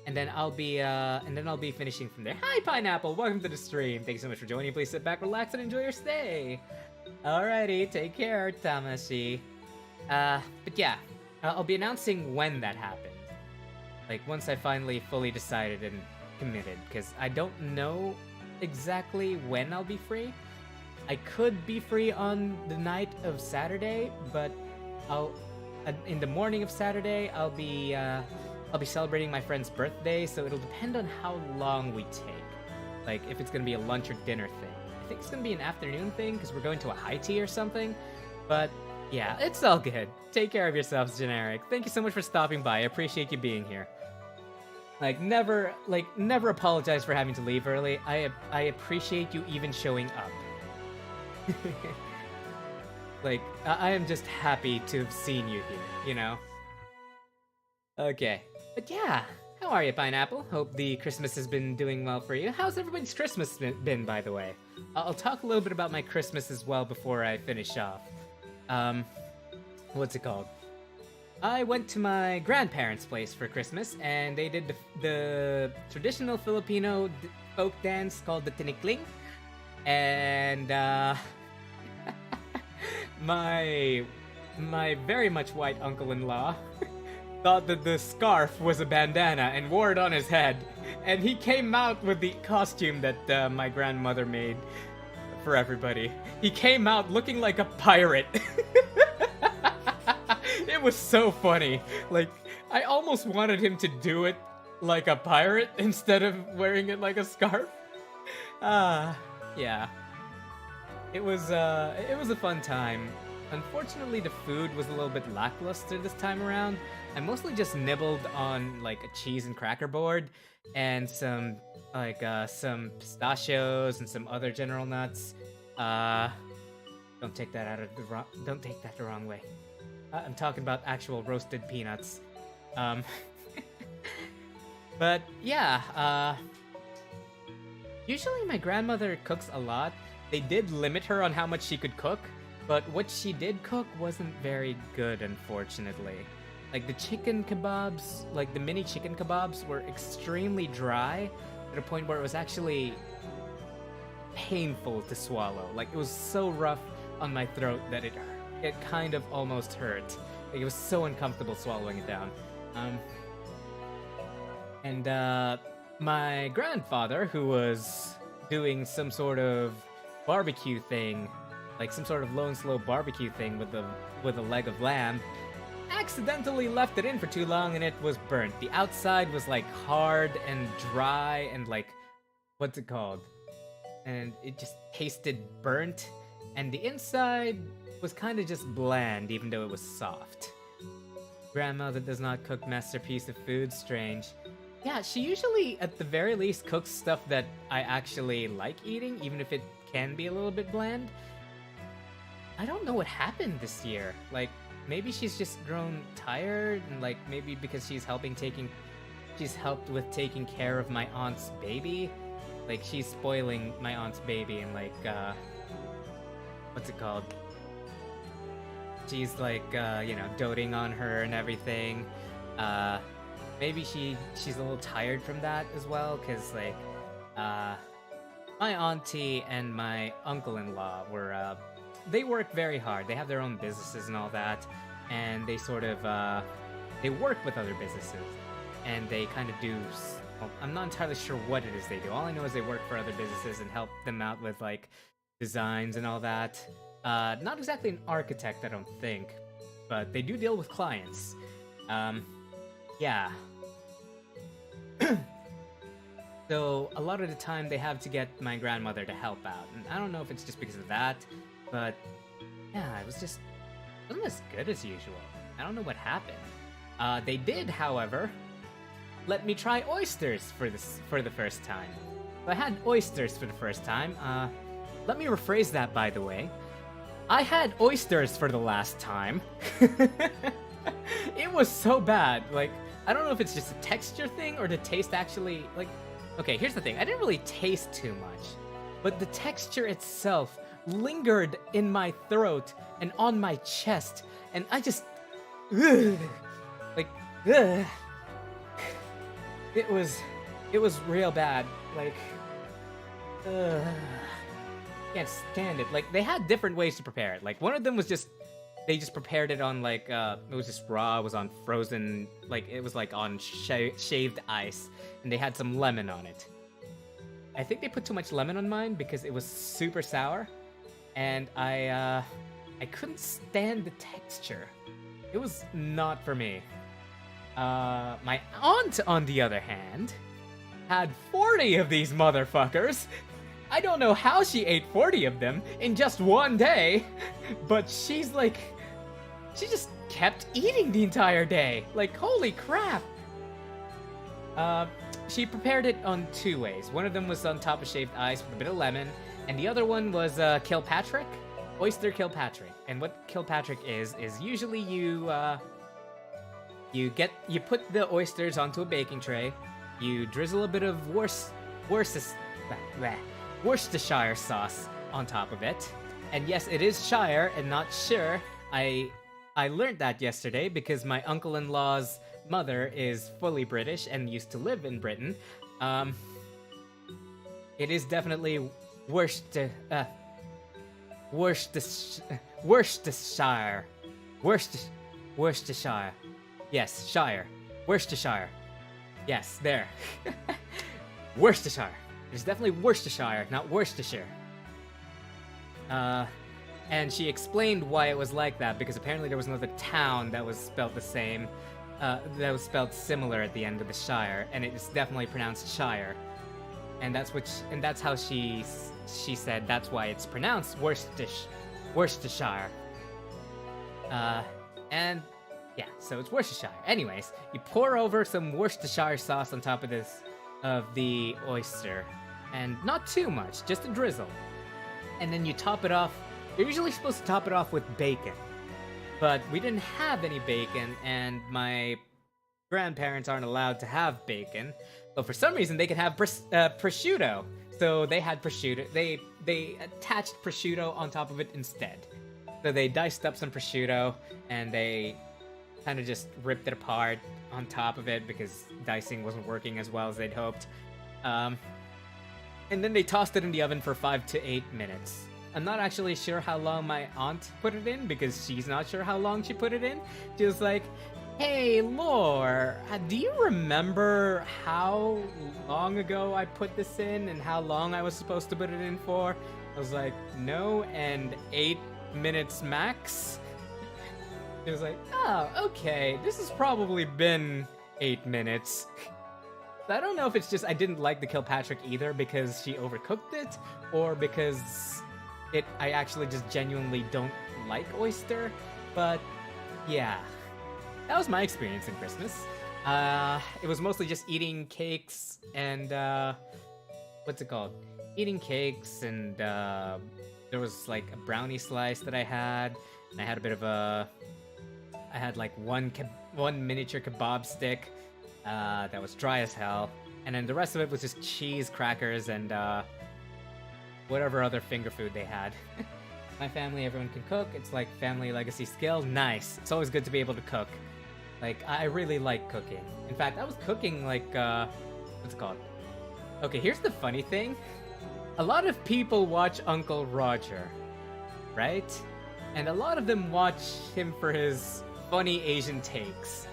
And then I'll be finishing from there. Hi, Pineapple! Welcome to the stream. Thanks so much for joining. Please sit back, relax, and enjoy your stay. Alrighty, take care, Tamashi. But yeah, I'll be announcing when that happens. Like, once I finally fully decided and committed, because I don't know exactly when I'll be free. I could be free on the night of Saturday, but in the morning of Saturday, I'll be celebrating my friend's birthday, so it'll depend on how long we take. Like, if it's gonna be a lunch or dinner thing. I think it's gonna be an afternoon thing, because we're going to a high tea or something, but yeah, it's all good. Take care of yourselves, Generic. Thank you so much for stopping by. I appreciate you being here. Never apologize for having to leave early. I appreciate you even showing up. I am just happy to have seen you here, Okay. But yeah, how are you, Pineapple? Hope the Christmas has been doing well for you. How's everybody's Christmas been, by the way? I'll talk a little bit about my Christmas as well before I finish off. What's it called? I went to my grandparents' place for Christmas, and they did the traditional Filipino folk dance called the tinikling. And, my very much white uncle-in-law thought that the scarf was a bandana and wore it on his head. And he came out with the costume that my grandmother made for everybody. He came out looking like a pirate. It was so funny. Like, I almost wanted him to do it like a pirate instead of wearing it like a scarf. Yeah. It was a fun time. Unfortunately, the food was a little bit lackluster this time around. I mostly just nibbled on like a cheese and cracker board and some some pistachios and some other general nuts. Don't take that don't take that the wrong way. I'm talking about actual roasted peanuts. But yeah, usually my grandmother cooks a lot. They did limit her on how much she could cook, but what she did cook wasn't very good, unfortunately. Like the chicken kebabs, like the mini chicken kebabs were extremely dry to the point where it was actually painful to swallow. Like it was so rough on my throat that it kind of almost hurt. Like, it was so uncomfortable swallowing it down. My grandfather, who was doing some sort of barbecue thing, like some sort of low and slow barbecue thing with a leg of lamb, accidentally left it in for too long and it was burnt. The outside was like hard and dry and like, what's it called? And it just tasted burnt, and the inside was kind of just bland, even though it was soft. Grandmother does not cook masterpiece of food, strange. Yeah, she usually, at the very least, cooks stuff that I actually like eating, even if it can be a little bit bland. I don't know what happened this year. Like, maybe she's just grown tired, and like, maybe because she's helped with taking care of my aunt's baby. Like, she's spoiling my aunt's baby and like, what's it called? She's like, doting on her and everything. Maybe she's a little tired from that as well, because like, my auntie and my uncle-in-law were, they work very hard. They have their own businesses and all that, and they sort of, they work with other businesses, and they kind of do, well, I'm not entirely sure what it is they do. All I know is they work for other businesses and help them out with, like, designs and all that. Not exactly an architect, I don't think, but they do deal with clients. Yeah. So, a lot of the time they have to get my grandmother to help out, and I don't know if it's just because of that, but yeah, it wasn't as good as usual. I don't know what happened. They did, however, let me try oysters for the first time. So I had oysters for the first time. Let me rephrase that, by the way. I had oysters for the last time. It was so bad. Like, I don't know if it's just a texture thing or the taste actually, like... Okay, here's the thing. I didn't really taste too much, but the texture itself lingered in my throat and on my chest, and I just... Ugh, like, ugh. It was real bad. Like, can't stand it. Like, they had different ways to prepare it. Like, one of them was just, they just prepared it on, like, it was just raw, it was on frozen, like, it was, like, on shaved ice, and they had some lemon on it. I think they put too much lemon on mine because it was super sour, and I couldn't stand the texture. It was not for me. My aunt, on the other hand, had 40 of these motherfuckers. I don't know how she ate 40 of them in just one day, but she's like, she just kept eating the entire day. Like, holy crap. She prepared it on two ways. One of them was on top of shaved ice with a bit of lemon, and the other one was Kilpatrick, oyster Kilpatrick. And what Kilpatrick is usually you put the oysters onto a baking tray, you drizzle a bit of Worcestershire sauce on top of it. And yes, it is Shire and not Shire. I learned that yesterday because my uncle-in-law's mother is fully British and used to live in Britain. It is definitely Worcestershire. Yes, Shire. Worcestershire. Yes, there. Worcestershire. It's definitely Worcestershire, not Worcestershire. And she explained why it was like that, because apparently there was another town that was spelled the same, that was spelled similar at the end of the Shire, and it's definitely pronounced Shire. And that's how she said that's why it's pronounced Worcestershire. And yeah, so it's Worcestershire. Anyways, you pour over some Worcestershire sauce on top of the oyster, and not too much, just a drizzle. And then you top it off. You're usually supposed to top it off with bacon, but we didn't have any bacon, and my grandparents aren't allowed to have bacon. But for some reason, they could have prosciutto. So they had prosciutto. They attached prosciutto on top of it instead. So they diced up some prosciutto, and they kind of just ripped it apart on top of it because dicing wasn't working as well as they'd hoped. And then they tossed it in the oven for 5 to 8 minutes. I'm not actually sure how long my aunt put it in because she's not sure how long she put it in. She was like, "Hey, Lore, do you remember how long ago I put this in and how long I was supposed to put it in for?" I was like, "No, and 8 minutes max." It was like, "Oh, okay, this has probably been 8 minutes." I don't know if it's just I didn't like the Kilpatrick either because she overcooked it, or because I actually just genuinely don't like oyster, but yeah. That was my experience in Christmas. It was mostly just eating cakes and, what's it called? Eating cakes, and there was like a brownie slice that I had, and I had a bit of I had like one miniature kebab stick that was dry as hell, and then the rest of it was just cheese, crackers, and whatever other finger food they had. My family, everyone can cook. It's like family legacy skill. Nice. It's always good to be able to cook. Like, I really like cooking. In fact, I was cooking like, what's it called? Okay, here's the funny thing. A lot of people watch Uncle Roger, right? And a lot of them watch him for his funny Asian takes.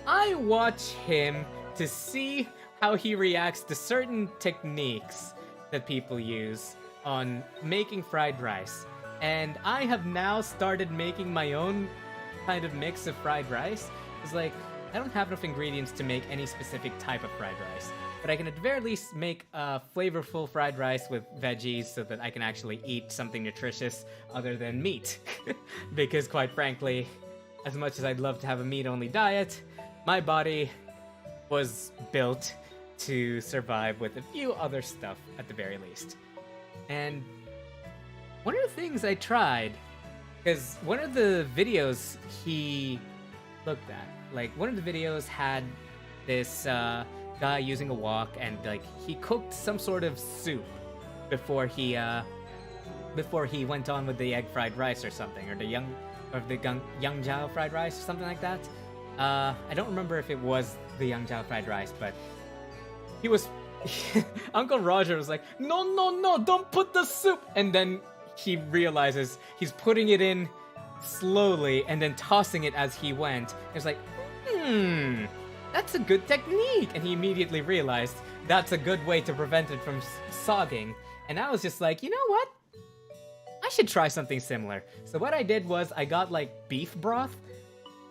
I watch him to see how he reacts to certain techniques that people use on making fried rice. And I have now started making my own kind of mix of fried rice. It's like, I don't have enough ingredients to make any specific type of fried rice, but I can at the very least make a flavorful fried rice with veggies so that I can actually eat something nutritious other than meat. Because quite frankly, as much as I'd love to have a meat-only diet, my body was built to survive with a few other stuff at the very least. And one of the things I tried, because one of the videos he looked at, like one of the videos had this guy using a wok, and like he cooked some sort of soup before he went on with the egg fried rice or something, or the young jiao fried rice or something like that. I don't remember if it was the young jiao fried rice, but he was Uncle Roger was like, no, don't put the soup, and then he realizes he's putting it in slowly and then tossing it as he went. He was like, that's a good technique, and he immediately realized that's a good way to prevent it from sogging. And I was just like, you know what? I should try something similar. So what I did was I got like beef broth.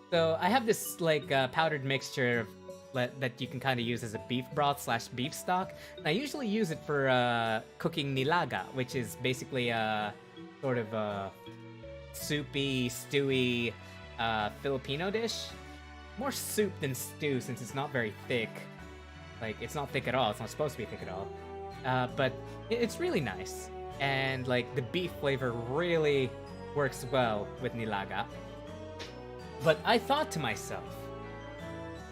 So I have this like powdered mixture that you can kind of use as a beef broth / beef stock. And I usually use it for cooking nilaga, which is basically a sort of a soupy, stewy Filipino dish. More soup than stew since it's not very thick. Like, it's not thick at all. It's not supposed to be thick at all. But it's really nice. And like the beef flavor really works well with nilaga. But I thought to myself,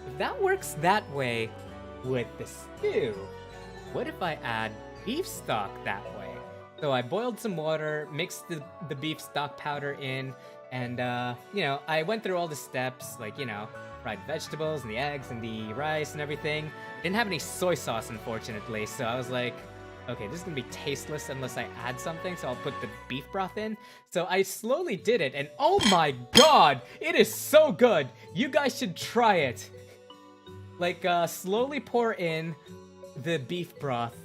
if that works that way with the stew, what if I add beef stock that way? So I boiled some water, mixed the beef stock powder in, and I went through all the steps, like, fried vegetables and the eggs and the rice and everything. Didn't have any soy sauce, unfortunately, so I was like, okay, this is gonna be tasteless unless I add something, so I'll put the beef broth in. So I slowly did it, and oh my god, it is so good! You guys should try it! Like, slowly pour in the beef broth,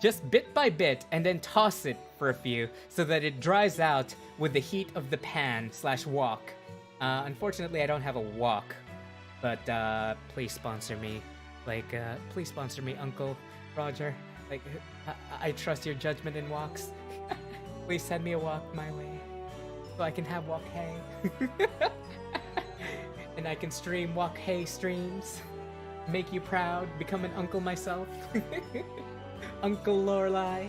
just bit by bit, and then toss it for a few, so that it dries out with the heat of the pan / wok. Unfortunately, I don't have a wok, but please sponsor me. Like, please sponsor me, Uncle Roger. Like, I trust your judgment in woks. Please send me a wok my way. so I can have wok hey. And I can stream wok hey streams. Make you proud, become an uncle myself. Uncle Lorelai.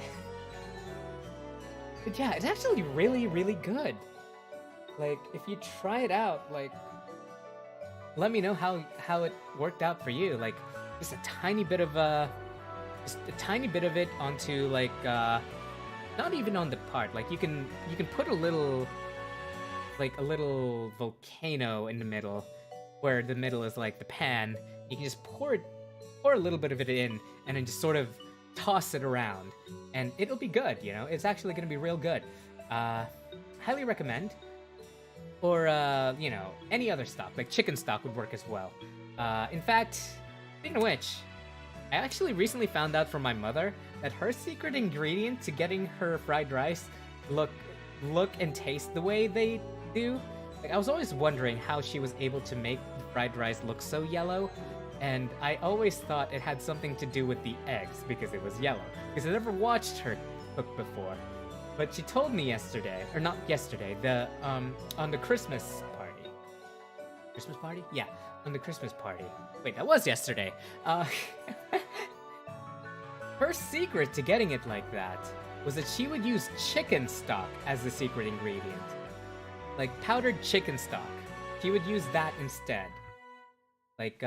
But yeah, it's actually really, really good. Like, if you try it out, like, let me know how it worked out for you. Like, just a tiny bit of it onto like not even on the part. Like you can put a little volcano in the middle, where the middle is like the pan. You can just pour a little bit of it in, and then just sort of toss it around, and it'll be good. You know, it's actually gonna be real good. Highly recommend. Or you know, any other stock, like chicken stock would work as well. In fact, speaking of which, I actually recently found out from my mother that her secret ingredient to getting her fried rice look and taste the way they do. Like, I was always wondering how she was able to make the fried rice look so yellow, and I always thought it had something to do with the eggs because it was yellow. Because I never watched her cook before. But she told me yesterday, or not yesterday, on the Christmas party. Christmas party? Yeah, on the Christmas party. Wait, that was yesterday. Her secret to getting it like that was that she would use chicken stock as the secret ingredient. Like powdered chicken stock. She would use that instead. Like,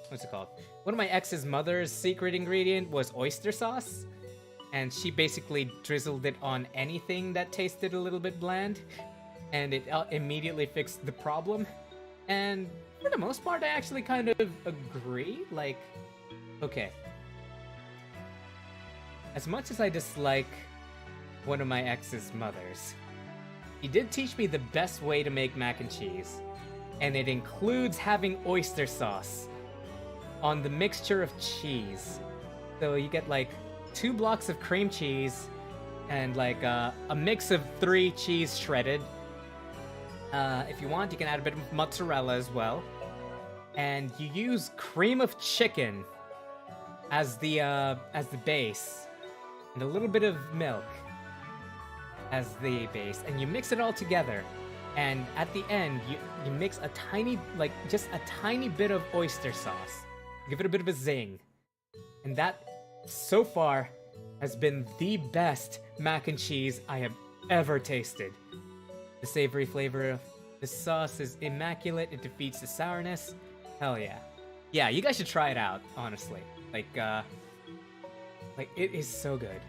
what's it called? One of my ex's mother's secret ingredient was oyster sauce. And she basically drizzled it on anything that tasted a little bit bland, and it immediately fixed the problem. And for the most part, I actually kind of agree. Like, okay, as much as I dislike one of my ex's mothers, he did teach me the best way to make mac and cheese, and it includes having oyster sauce on the mixture of cheese. So you get like 2 blocks of cream cheese and like a mix of 3 cheese shredded. If you want, you can add a bit of mozzarella as well. And you use cream of chicken as the base, and a little bit of milk as the base, and you mix it all together. And at the end, you mix a tiny, like just a tiny bit of oyster sauce. Give it a bit of a zing. And that, so far, has been the best mac and cheese I have ever tasted. The savory flavor of the sauce is immaculate. It defeats the sourness. Hell yeah. Yeah, you guys should try it out, honestly. Like it is so good.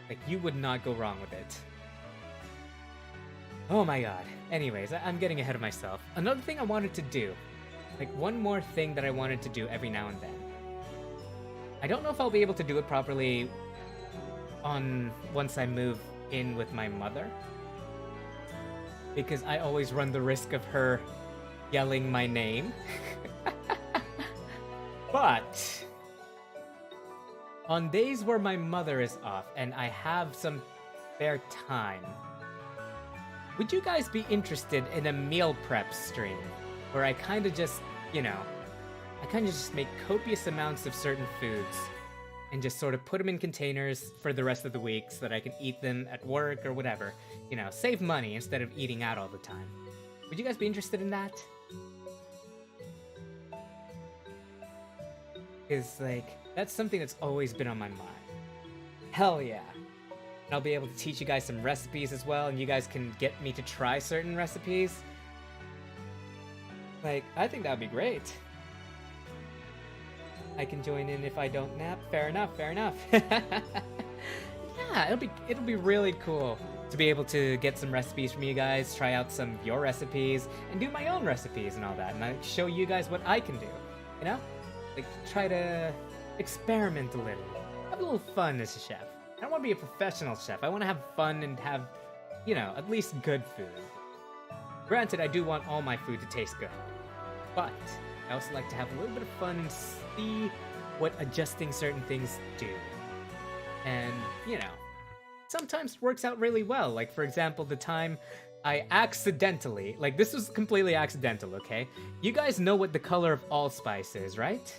Like, you would not go wrong with it. Oh my god. Anyways, I'm getting ahead of myself. Another thing I wanted to do. Like, one more thing that I wanted to do every now and then. I don't know if I'll be able to do it properly once I move in with my mother. Because I always run the risk of her yelling my name. But on days where my mother is off and I have some spare time, would you guys be interested in a meal prep stream where I kind of just, you know, make copious amounts of certain foods and just sort of put them in containers for the rest of the week so that I can eat them at work or whatever. You know, save money instead of eating out all the time. Would you guys be interested in that? Because, like, that's something that's always been on my mind. Hell yeah. And I'll be able to teach you guys some recipes as well, and you guys can get me to try certain recipes. Like, I think that would be great. I can join in if I don't nap. Fair enough, fair enough. Yeah, it'll be really cool to be able to get some recipes from you guys, try out some of your recipes, and do my own recipes and all that, and I show you guys what I can do, you know? Like, try to experiment a little. Have a little fun as a chef. I don't want to be a professional chef. I want to have fun and have, you know, at least good food. Granted, I do want all my food to taste good, but I also like to have a little bit of fun and see what adjusting certain things do. And, you know, sometimes it works out really well. Like, for example, the time I accidentally, like, this was completely accidental, okay? You guys know what the color of allspice is, right?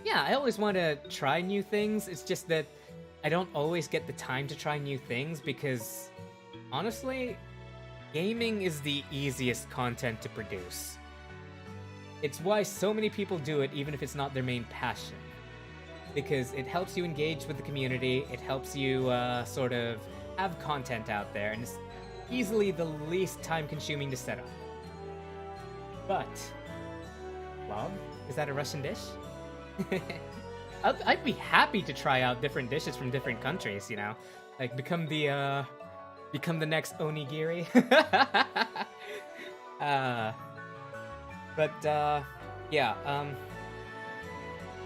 Yeah, I always want to try new things. It's just that I don't always get the time to try new things because honestly, gaming is the easiest content to produce. It's why so many people do it even if it's not their main passion. Because it helps you engage with the community, it helps you sort of have content out there, and it's easily the least time-consuming to set up. But, love? Is that a Russian dish? I'd be happy to try out different dishes from different countries, you know? Like, become the next onigiri. Yeah,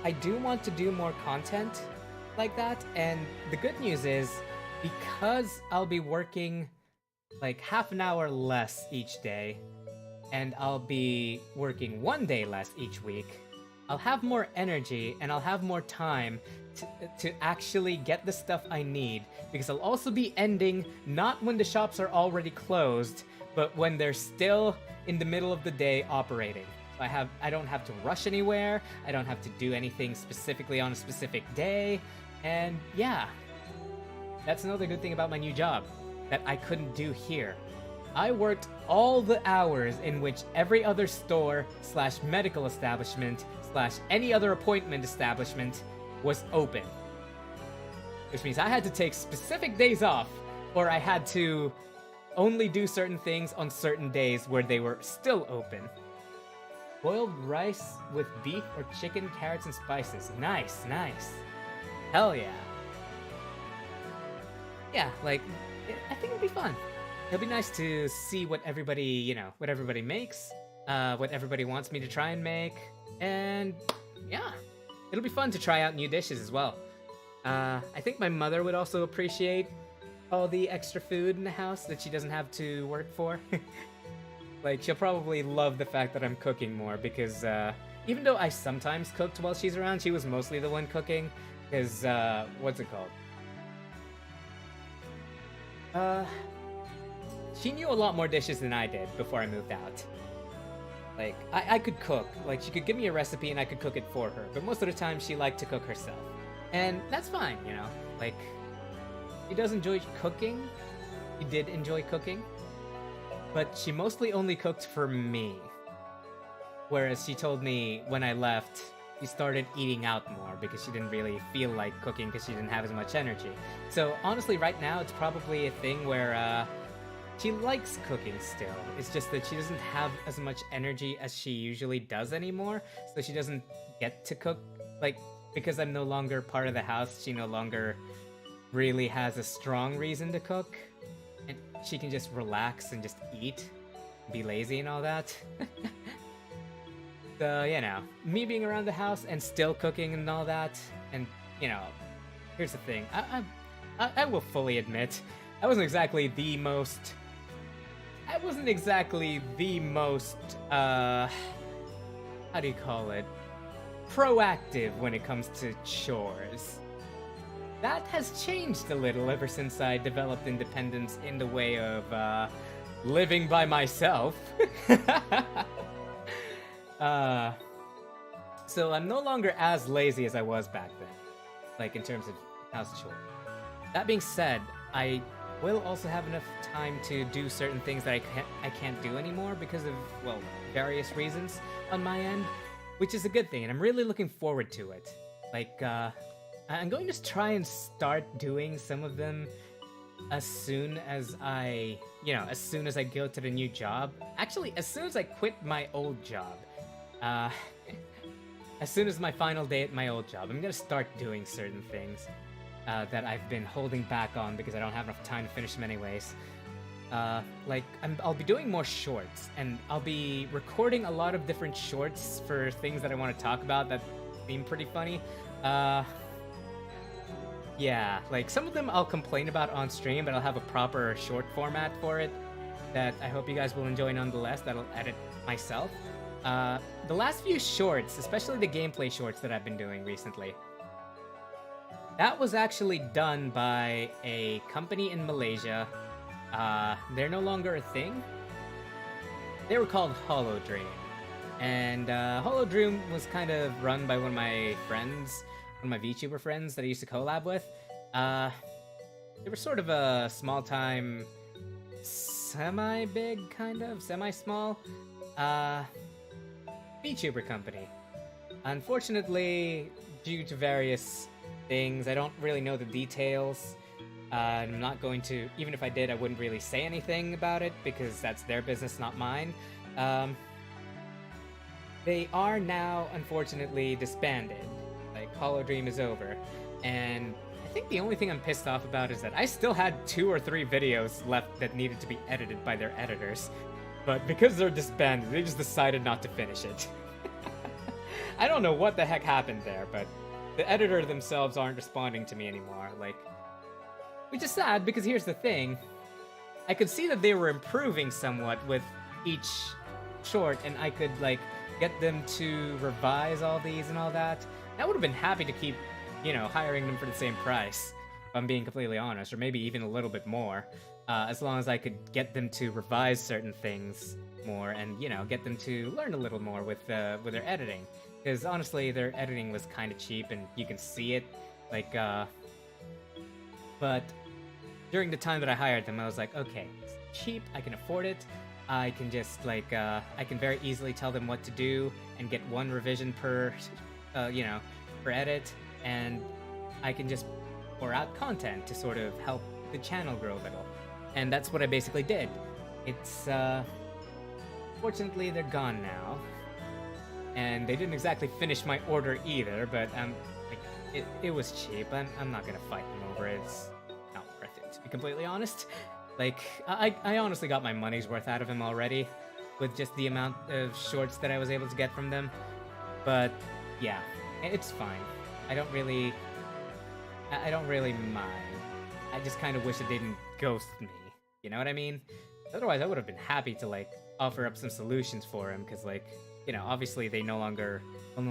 I do want to do more content like that, and the good news is, because I'll be working like half an hour less each day, and I'll be working 1 day less each week, I'll have more energy and I'll have more time to actually get the stuff I need, because I'll also be ending not when the shops are already closed, but when they're still in the middle of the day operating. I don't have to rush anywhere, I don't have to do anything specifically on a specific day, and yeah. That's another good thing about my new job that I couldn't do here. I worked all the hours in which every other store / medical establishment / any other appointment establishment was open. Which means I had to take specific days off, or I had to only do certain things on certain days where they were still open. Boiled rice with beef or chicken, carrots, and spices. Nice, nice. Hell yeah. Yeah, like, I think it'll be fun. It'll be nice to see what everybody, you know, what everybody makes, what everybody wants me to try and make, and yeah, it'll be fun to try out new dishes as well. I think my mother would also appreciate all the extra food in the house that she doesn't have to work for. Like, she'll probably love the fact that I'm cooking more, because even though I sometimes cooked while she's around, she was mostly the one cooking, because, what's it called? She knew a lot more dishes than I did before I moved out. Like, I could cook. Like, she could give me a recipe and I could cook it for her, but most of the time she liked to cook herself. And that's fine, you know? Like, she does enjoy cooking. She did enjoy cooking. But she mostly only cooked for me. Whereas she told me when I left, she started eating out more because she didn't really feel like cooking because she didn't have as much energy. So honestly, right now, it's probably a thing where she likes cooking still. It's just that she doesn't have as much energy as she usually does anymore, so she doesn't get to cook. Like, because I'm no longer part of the house, she no longer really has a strong reason to cook. And she can just relax and just eat, be lazy and all that. So, you know, me being around the house and still cooking and all that, and, you know, here's the thing. I will fully admit, I wasn't exactly the most, how do you call it? Proactive when it comes to chores. That has changed a little ever since I developed independence in the way of, living by myself. So I'm no longer as lazy as I was back then, like in terms of house chores. That being said, I will also have enough time to do certain things that I can't do anymore because of, well, various reasons on my end, which is a good thing, and I'm really looking forward to it. Like, I'm going to try and start doing some of them as soon as I go to the new job. Actually, as soon as I quit my old job. As soon as my final day at my old job, I'm gonna start doing certain things that I've been holding back on because I don't have enough time to finish them anyways. Like, I'll be doing more shorts, and I'll be recording a lot of different shorts for things that I want to talk about that seem pretty funny. Yeah, like, some of them I'll complain about on stream, but I'll have a proper short format for it that I hope you guys will enjoy nonetheless, that I'll edit myself. The last few shorts, especially the gameplay shorts that I've been doing recently, that was actually done by a company in Malaysia. They're no longer a thing. They were called Holodream. And Holodream was kind of run by one of my friends, one of my VTuber friends that I used to collab with. They were sort of a small-time semi-big, kind of, semi-small, VTuber company. Unfortunately, due to various things, I don't really know the details. I'm not going to, even if I did, I wouldn't really say anything about it because that's their business, not mine. They are now, unfortunately, disbanded. Like, Hollow Dream is over. And I think the only thing I'm pissed off about is that I still had 2 or 3 videos left that needed to be edited by their editors. But because they're disbanded, they just decided not to finish it. I don't know what the heck happened there, but the editor themselves aren't responding to me anymore. Like, which is sad because here's the thing. I could see that they were improving somewhat with each short, and I could, like, get them to revise all these and all that. I would have been happy to keep, you know, hiring them for the same price, if I'm being completely honest, or maybe even a little bit more, as long as I could get them to revise certain things more and, you know, get them to learn a little more with their editing. Because honestly, their editing was kind of cheap, and you can see it, like, but during the time that I hired them, I was like, okay, it's cheap, I can afford it, I can just, like, I can very easily tell them what to do and get 1 revision per, you know, per edit, and I can just pour out content to sort of help the channel grow a little. And that's what I basically did. It's, fortunately, they're gone now. And they didn't exactly finish my order either, but, like, it was cheap. I'm not gonna fight them over it. It's not worth it, to be completely honest. Like, I honestly got my money's worth out of him already, with just the amount of shorts that I was able to get from them. But, yeah, it's fine. I don't really mind. I just kind of wish it didn't ghost me, you know what I mean? Otherwise, I would have been happy to, like, offer up some solutions for him, because, like, you know, obviously they will no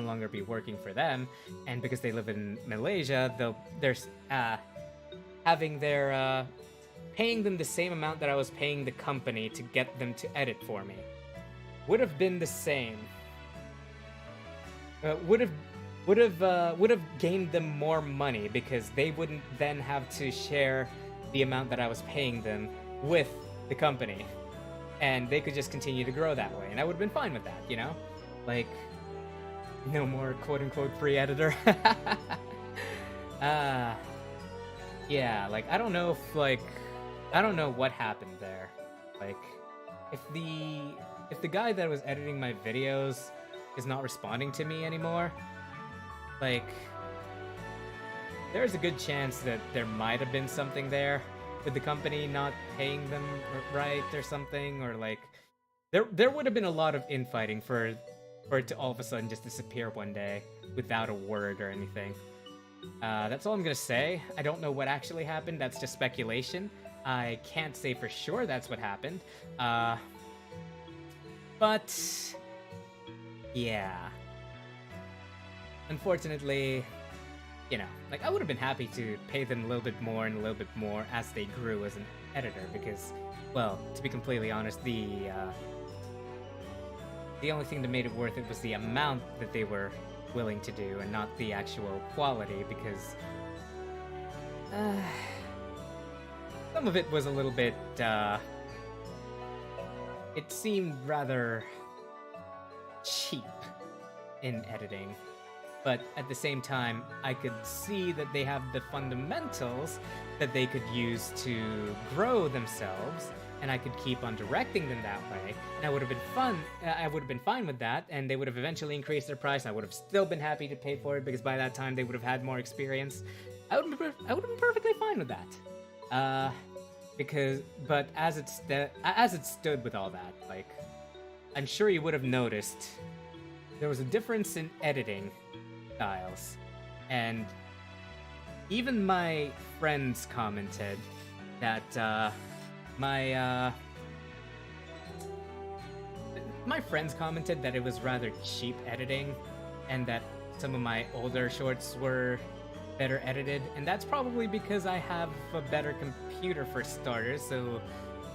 longer be working for them, and because they live in Malaysia, they're having their, paying them the same amount that I was paying the company to get them to edit for me. Would have been the same. Would have gained them more money because they wouldn't then have to share the amount that I was paying them with the company. And they could just continue to grow that way. And I would have been fine with that, you know? Like, no more quote-unquote free editor. Yeah, like, I don't know if, like, I don't know what happened there. Like, if the guy that was editing my videos is not responding to me anymore, like, there's a good chance that there might have been something there with the company not paying them right or something, or like there would have been a lot of infighting for it to all of a sudden just disappear one day without a word or anything. That's all I'm gonna say. I don't know what actually happened. That's just speculation. I can't say for sure that's what happened. But yeah. Unfortunately, you know, like, I would have been happy to pay them a little bit more and a little bit more as they grew as an editor, because, well, to be completely honest, the only thing that made it worth it was the amount that they were willing to do and not the actual quality, because some of it was a little bit, it seemed rather cheap in editing. But at the same time, I could see that they have the fundamentals that they could use to grow themselves, and I could keep on directing them that way, and I would have been fine with that, and they would have eventually increased their price. I would have still been happy to pay for it, because by that time they would have had more experience. I would have been perfectly fine with that. But as it stood with all that, like, I'm sure you would have noticed there was a difference in editing styles, and even my friends commented that my friends commented that it was rather cheap editing, and that some of my older shorts were better edited, and that's probably because I have a better computer for starters, so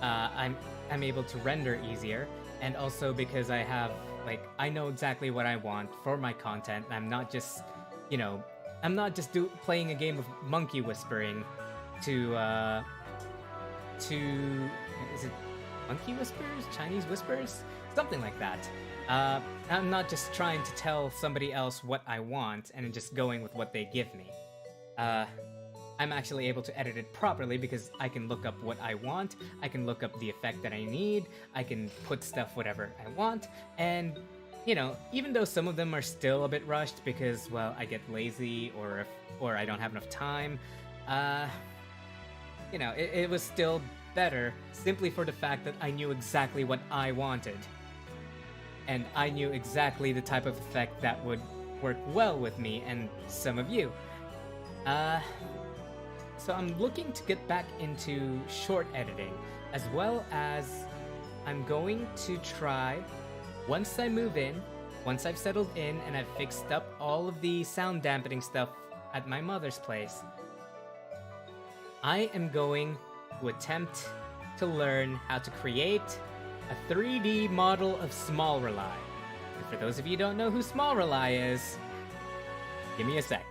I'm able to render easier, and also because I have, like, I know exactly what I want for my content. I'm not just, you know, I'm not just playing a game of monkey whispering to Is it monkey whispers? Chinese whispers? Something like that. I'm not just trying to tell somebody else what I want and just going with what they give me. I'm actually able to edit it properly because I can look up what I want, I can look up the effect that I need, I can put stuff whatever I want, and, you know, even though some of them are still a bit rushed because, well, I get lazy or I don't have enough time, you know, it was still better simply for the fact that I knew exactly what I wanted. And I knew exactly the type of effect that would work well with me and some of you. So I'm looking to get back into short editing, as well as I'm going to try, once I move in, once I've settled in and I've fixed up all of the sound dampening stuff at my mother's place, I am going to attempt to learn how to create a 3D model of Saevoury. And for those of you who don't know who Saevoury is, give me a sec.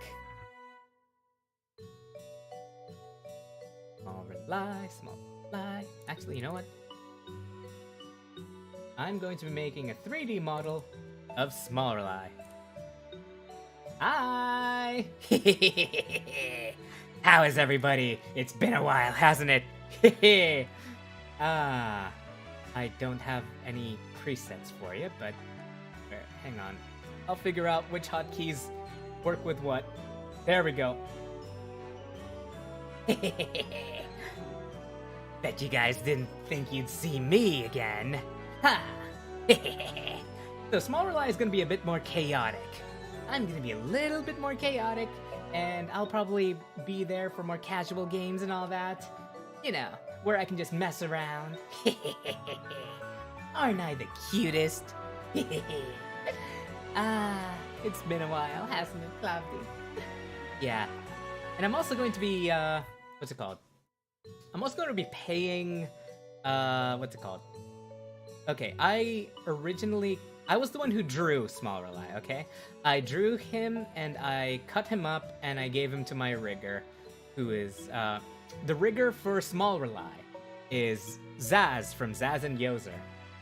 Saevoury. Actually, you know what? I'm going to be making a 3D model of Saevoury. Hi! How is everybody? It's been a while, hasn't it? I don't have any presets for you, but hang on. I'll figure out which hotkeys work with what. There we go. Bet you guys didn't think you'd see me again. Ha! So Saevoury is gonna be a bit more chaotic. I'm gonna be a little bit more chaotic, and I'll probably be there for more casual games and all that. You know, where I can just mess around. Aren't I the cutest? It's been a while, hasn't it, Cloudy? Yeah. And I'm also going to be, what's it called? I'm also going to be paying, what's it called? Okay, I was the one who drew Saevoury, okay? I drew him, and I cut him up, and I gave him to my rigger, who is, the rigger for Saevoury is Zaz from Zaz and Yozer.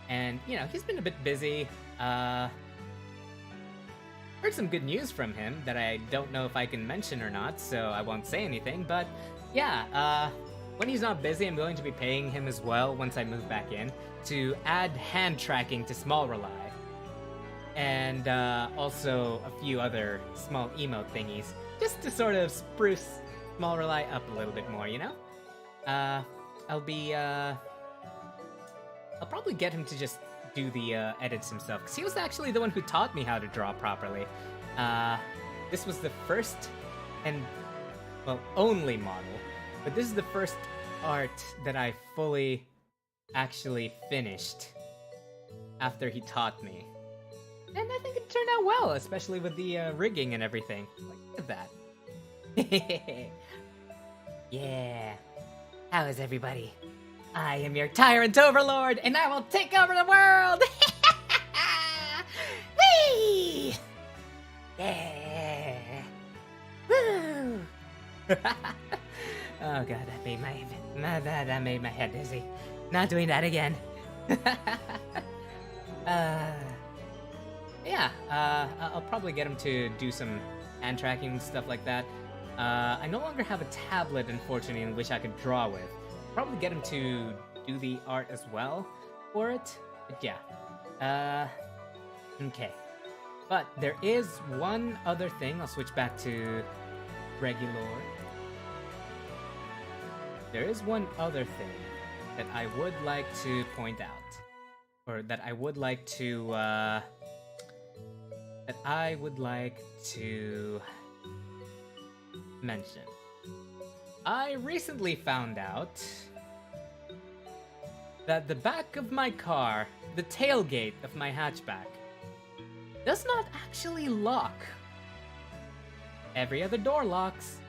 And, you know, he's been a bit busy. Heard some good news from him that I don't know if I can mention or not, so I won't say anything. But, yeah, when he's not busy, I'm going to be paying him as well once I move back in to add hand tracking to Saevoury. And, also a few other small emote thingies, just to sort of spruce Saevoury up a little bit more, you know? I'll probably get him to just do the edits himself, because he was actually the one who taught me how to draw properly. This was the first and, well, only model, but this is the first art that I fully actually finished after he taught me. And I think it turned out well, especially with the rigging and everything. Like, look at that. Yeah. How is everybody? I am your tyrant overlord, and I will take over the world! Whee! Yeah! Woo! Oh god, that made my head dizzy. Not doing that again. Yeah, I'll probably get him to do some hand tracking and stuff like that. I no longer have a tablet, unfortunately, in which I could draw with. Probably get him to do the art as well for it. But yeah. Okay. But there is one other thing. I'll switch back to regular. There is one other thing that I would like to point out. Or that I would like to, mention. I recently found out that the back of my car, the tailgate of my hatchback, does not actually lock. Every other door locks,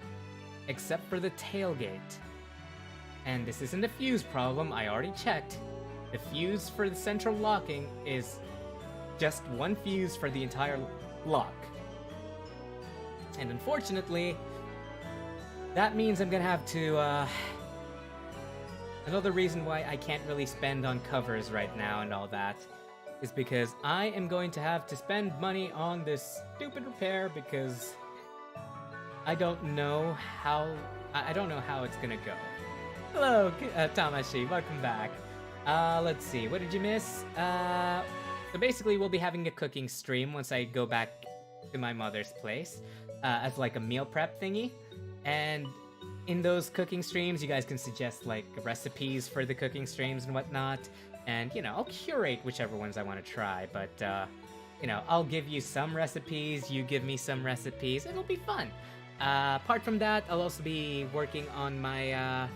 except for the tailgate. And this isn't a fuse problem, I already checked. The fuse for the central locking is just one fuse for the entire lock. And unfortunately, that means I'm gonna have to, another reason why I can't really spend on covers right now and all that is because I am going to have to spend money on this stupid repair because I don't know how it's gonna go. Hello, Tamashi, welcome back. Let's see, what did you miss? So basically we'll be having a cooking stream once I go back to my mother's place, as like a meal prep thingy. And in those cooking streams, you guys can suggest like recipes for the cooking streams and whatnot. And, you know, I'll curate whichever ones I want to try, but, you know, I'll give you some recipes, you give me some recipes, it'll be fun. Apart from that, I'll also be working on my,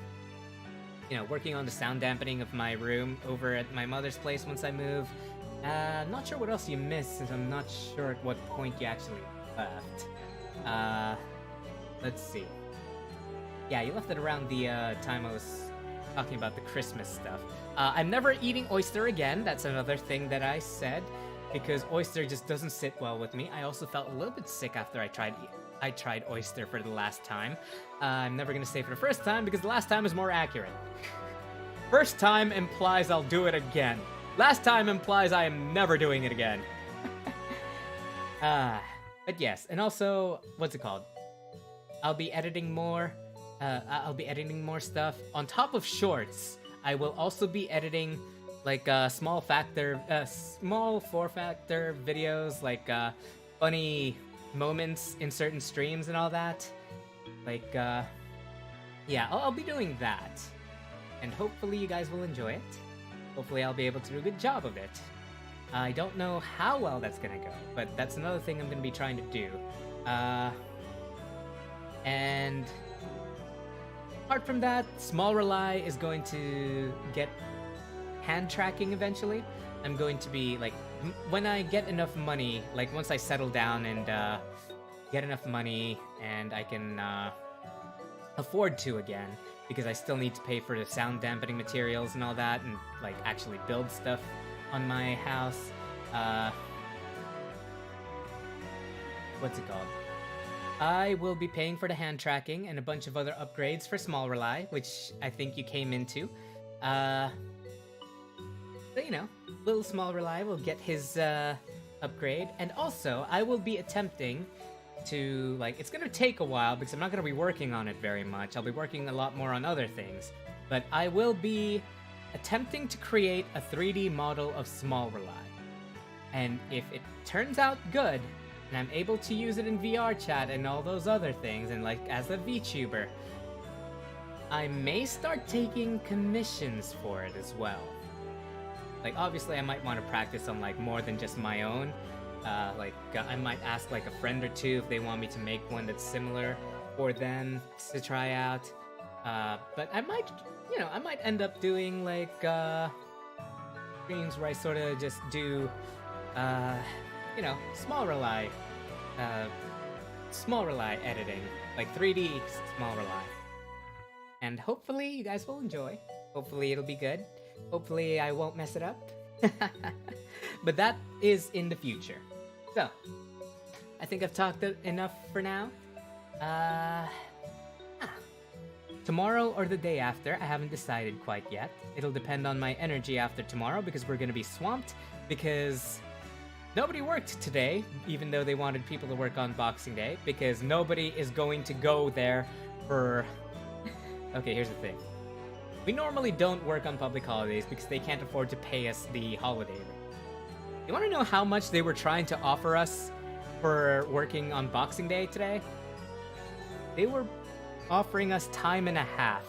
working on the sound dampening of my room over at my mother's place once I move. Not sure what else you missed, since I'm not sure at what point you actually left. Let's see. Yeah, you left it around the, time I was talking about the Christmas stuff. I'm never eating oyster again. That's another thing that I said, because oyster just doesn't sit well with me. I also felt a little bit sick after I tried oyster for the last time. I'm never gonna say for the first time because the last time is more accurate. First time implies I'll do it again. Last time implies I am never doing it again. But yes, and also, what's it called? I'll be editing more. I'll be editing more stuff on top of shorts. I will also be editing like small four-factor videos, like funny moments in certain streams and all that. Like, yeah, I'll be doing that. And hopefully you guys will enjoy it. Hopefully I'll be able to do a good job of it. I don't know how well that's gonna go, but that's another thing I'm gonna be trying to do. And apart from that, Small Rely is going to get hand tracking eventually. I'm going to be, like, when I get enough money, like, once I settle down and get enough money and I can afford to again, because I still need to pay for the sound dampening materials and all that, and, like, actually build stuff on my house. What's it called? I will be paying for the hand tracking and a bunch of other upgrades for Small Rely, which I think you came into. But, you know, little Small Rely will get his upgrade. And also, I will be attempting to, like, it's gonna take a while because I'm not gonna be working on it very much. I'll be working a lot more on other things. But I will be attempting to create a 3D model of Small Rely. And if it turns out good, and I'm able to use it in VR chat and all those other things, and like as a VTuber, I may start taking commissions for it as well. Like, obviously I might want to practice on like more than just my own. I might ask like a friend or two if they want me to make one that's similar for them to try out. But I might, you know, I might end up doing like streams where I sort of just do you know, Small Rely editing, like 3D Small Rely. And hopefully you guys will enjoy. Hopefully it'll be good. Hopefully I won't mess it up. But that is in the future. So, I think I've talked enough for now. Tomorrow or the day after, I haven't decided quite yet. It'll depend on my energy after tomorrow because we're gonna be swamped because nobody worked today, even though they wanted people to work on Boxing Day, because nobody is going to go there for... Okay, here's the thing. We normally don't work on public holidays because they can't afford to pay us the holiday rate. You wanna know how much they were trying to offer us for working on Boxing Day today? They were offering us time and a half.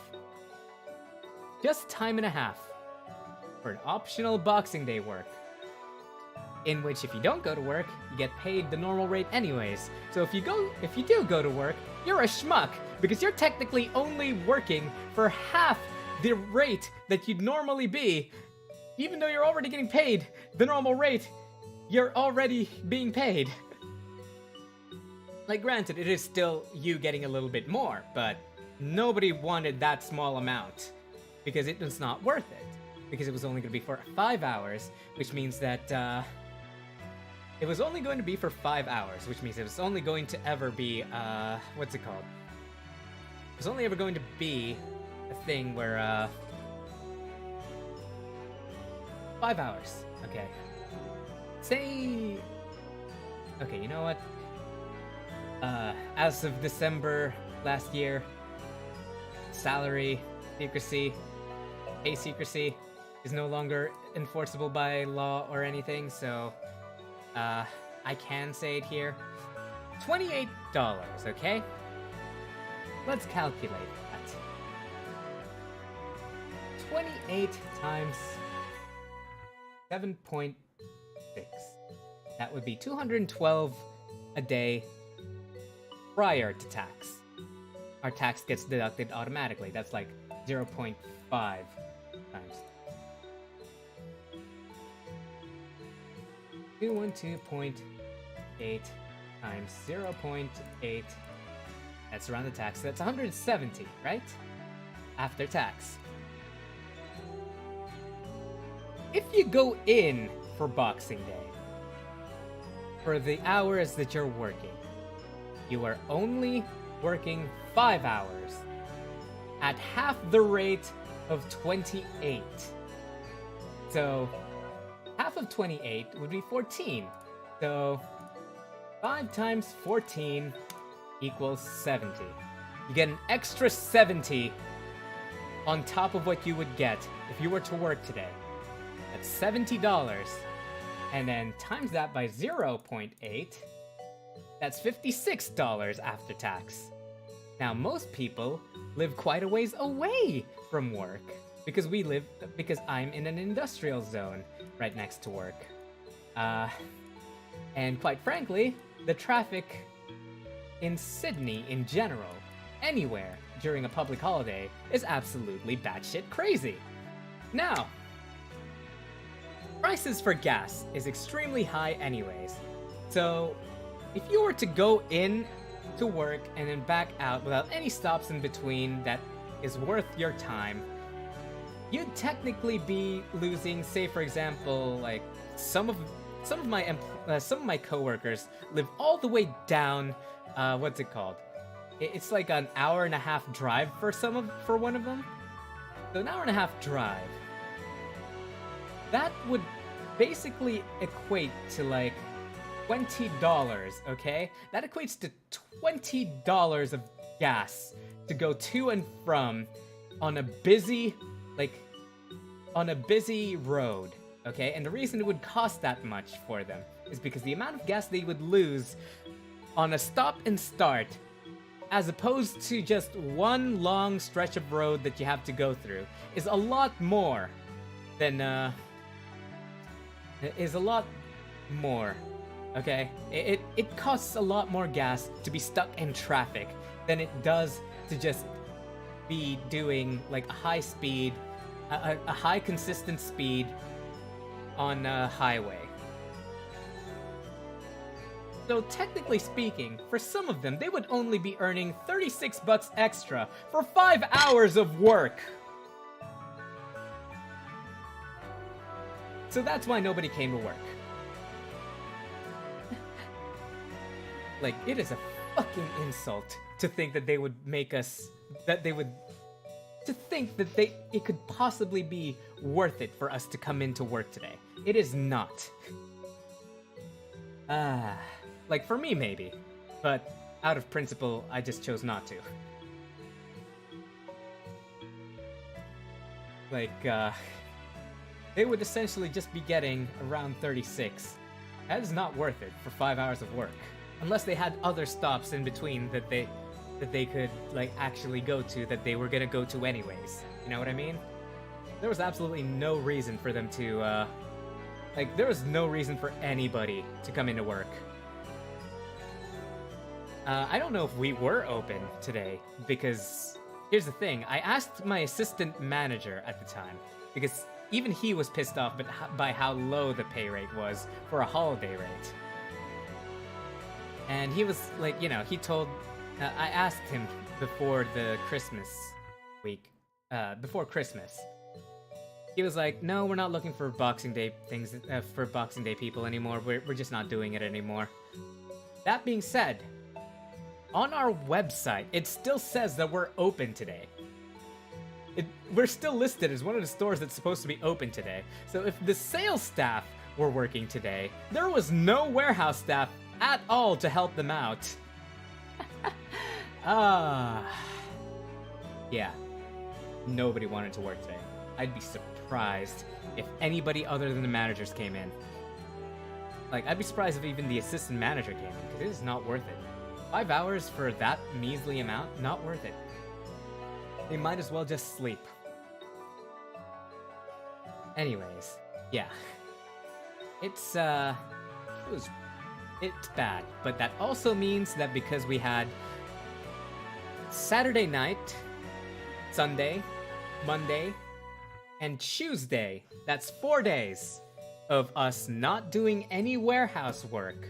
Just time and a half. For an optional Boxing Day work. In which if you don't go to work, you get paid the normal rate anyways. So if you do go to work, you're a schmuck, because you're technically only working for half the rate that you'd normally be. Even though you're already getting paid the normal rate, you're already being paid. Like, granted, it is still you getting a little bit more, but nobody wanted that small amount, because it was not worth it. Because it was only going to be for 5 hours, which means that, it was only going to be for 5 hours, which means it was only going to ever be, what's it called? It was only ever going to be a thing where, 5 hours. Okay. Say... Okay, you know what? As of December last year, salary secrecy, pay secrecy is no longer enforceable by law or anything, so I can say it here. $28, okay? Let's calculate that. 28 times 7.6. That would be 212 a day prior to tax. Our tax gets deducted automatically. That's like 0.5 times. $212.8 times 0.8. That's around the tax. That's 170, right? After tax. If you go in for Boxing Day, for the hours that you're working, you are only working 5 hours at half the rate of 28. So, half of 28 would be 14. So, 5 times 14 equals 70. You get an extra 70 on top of what you would get if you were to work today. That's $70. And then times that by 0.8, that's $56 after tax. Now, most people live quite a ways away from work because I'm in an industrial zone right next to work. And quite frankly, the traffic in Sydney in general, anywhere during a public holiday, is absolutely batshit crazy. Now, prices for gas is extremely high anyways. So, if you were to go in to work and then back out without any stops in between that is worth your time, you'd technically be losing, say for example, like some of my coworkers live all the way down, what's it called? It's like an hour and a half drive for one of them. So an hour and a half drive. That would basically equate to like $20, okay? That equates to $20 of gas to go to and from on a busy road, okay? And the reason it would cost that much for them is because the amount of gas they would lose on a stop and start, as opposed to just one long stretch of road that you have to go through, is a lot more than, okay? It costs a lot more gas to be stuck in traffic than it does to just be doing like a high speed, a high consistent speed on a highway. So technically speaking, for some of them, they would only be earning $36 extra for 5 hours of work. So that's why nobody came to work. Like, it is a fucking insult to think that they would make us, to think that it could possibly be worth it for us to come into work today. It is not. Like for me maybe, but out of principle, I just chose not to. Like, they would essentially just be getting around 36. That is not worth it for 5 hours of work. Unless they had other stops in between that they could, like, actually go to, that they were gonna go to anyways. You know what I mean? There was absolutely no reason for them to, there was no reason for anybody to come into work. I don't know if we were open today, because here's the thing. I asked my assistant manager at the time, because even he was pissed off by how low the pay rate was for a holiday rate. And he was like, you know, he told... I asked him before the Christmas week, before Christmas. He was like, no, we're not looking for Boxing Day things, for Boxing Day people anymore. We're just not doing it anymore. That being said, on our website, it still says that we're open today. we're still listed as one of the stores that's supposed to be open today. So if the sales staff were working today, there was no warehouse staff at all to help them out. Yeah. Nobody wanted to work today. I'd be surprised if anybody other than the managers came in. Like, I'd be surprised if even the assistant manager came in, because it is not worth it. 5 hours for that measly amount? Not worth it. They might as well just sleep. Anyways, yeah. It's bad. But that also means that because we had Saturday night, Sunday, Monday, and Tuesday, that's 4 days of us not doing any warehouse work.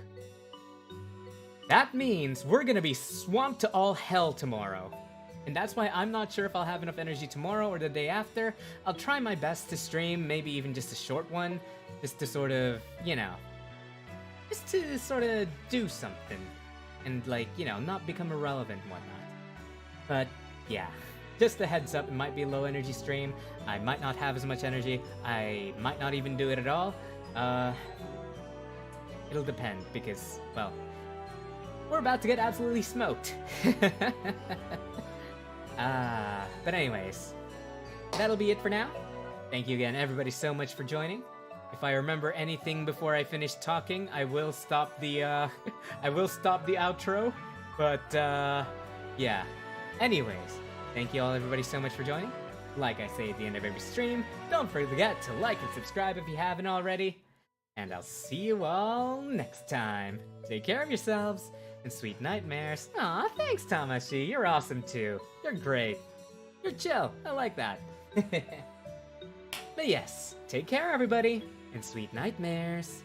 That means we're gonna be swamped to all hell tomorrow. And that's why I'm not sure if I'll have enough energy tomorrow or the day after. I'll try my best to stream, maybe even just a short one, just to sort of, you know, just to sort of do something. And, like, you know, not become irrelevant and whatnot. But, yeah. Just a heads up, it might be a low energy stream. I might not have as much energy. I might not even do it at all. It'll depend because, well, we're about to get absolutely smoked. But anyways, that'll be it for now. Thank you again, everybody, so much for joining. If I remember anything before I finish talking, I will stop the, I will stop the outro. But, yeah. Anyways, thank you all, everybody, so much for joining. Like I say at the end of every stream, don't forget to like and subscribe if you haven't already. And I'll see you all next time. Take care of yourselves, and sweet nightmares. Aw, thanks, Tamashi. You're awesome, too. You're great. You're chill. I like that. But yes, take care, everybody, and sweet nightmares.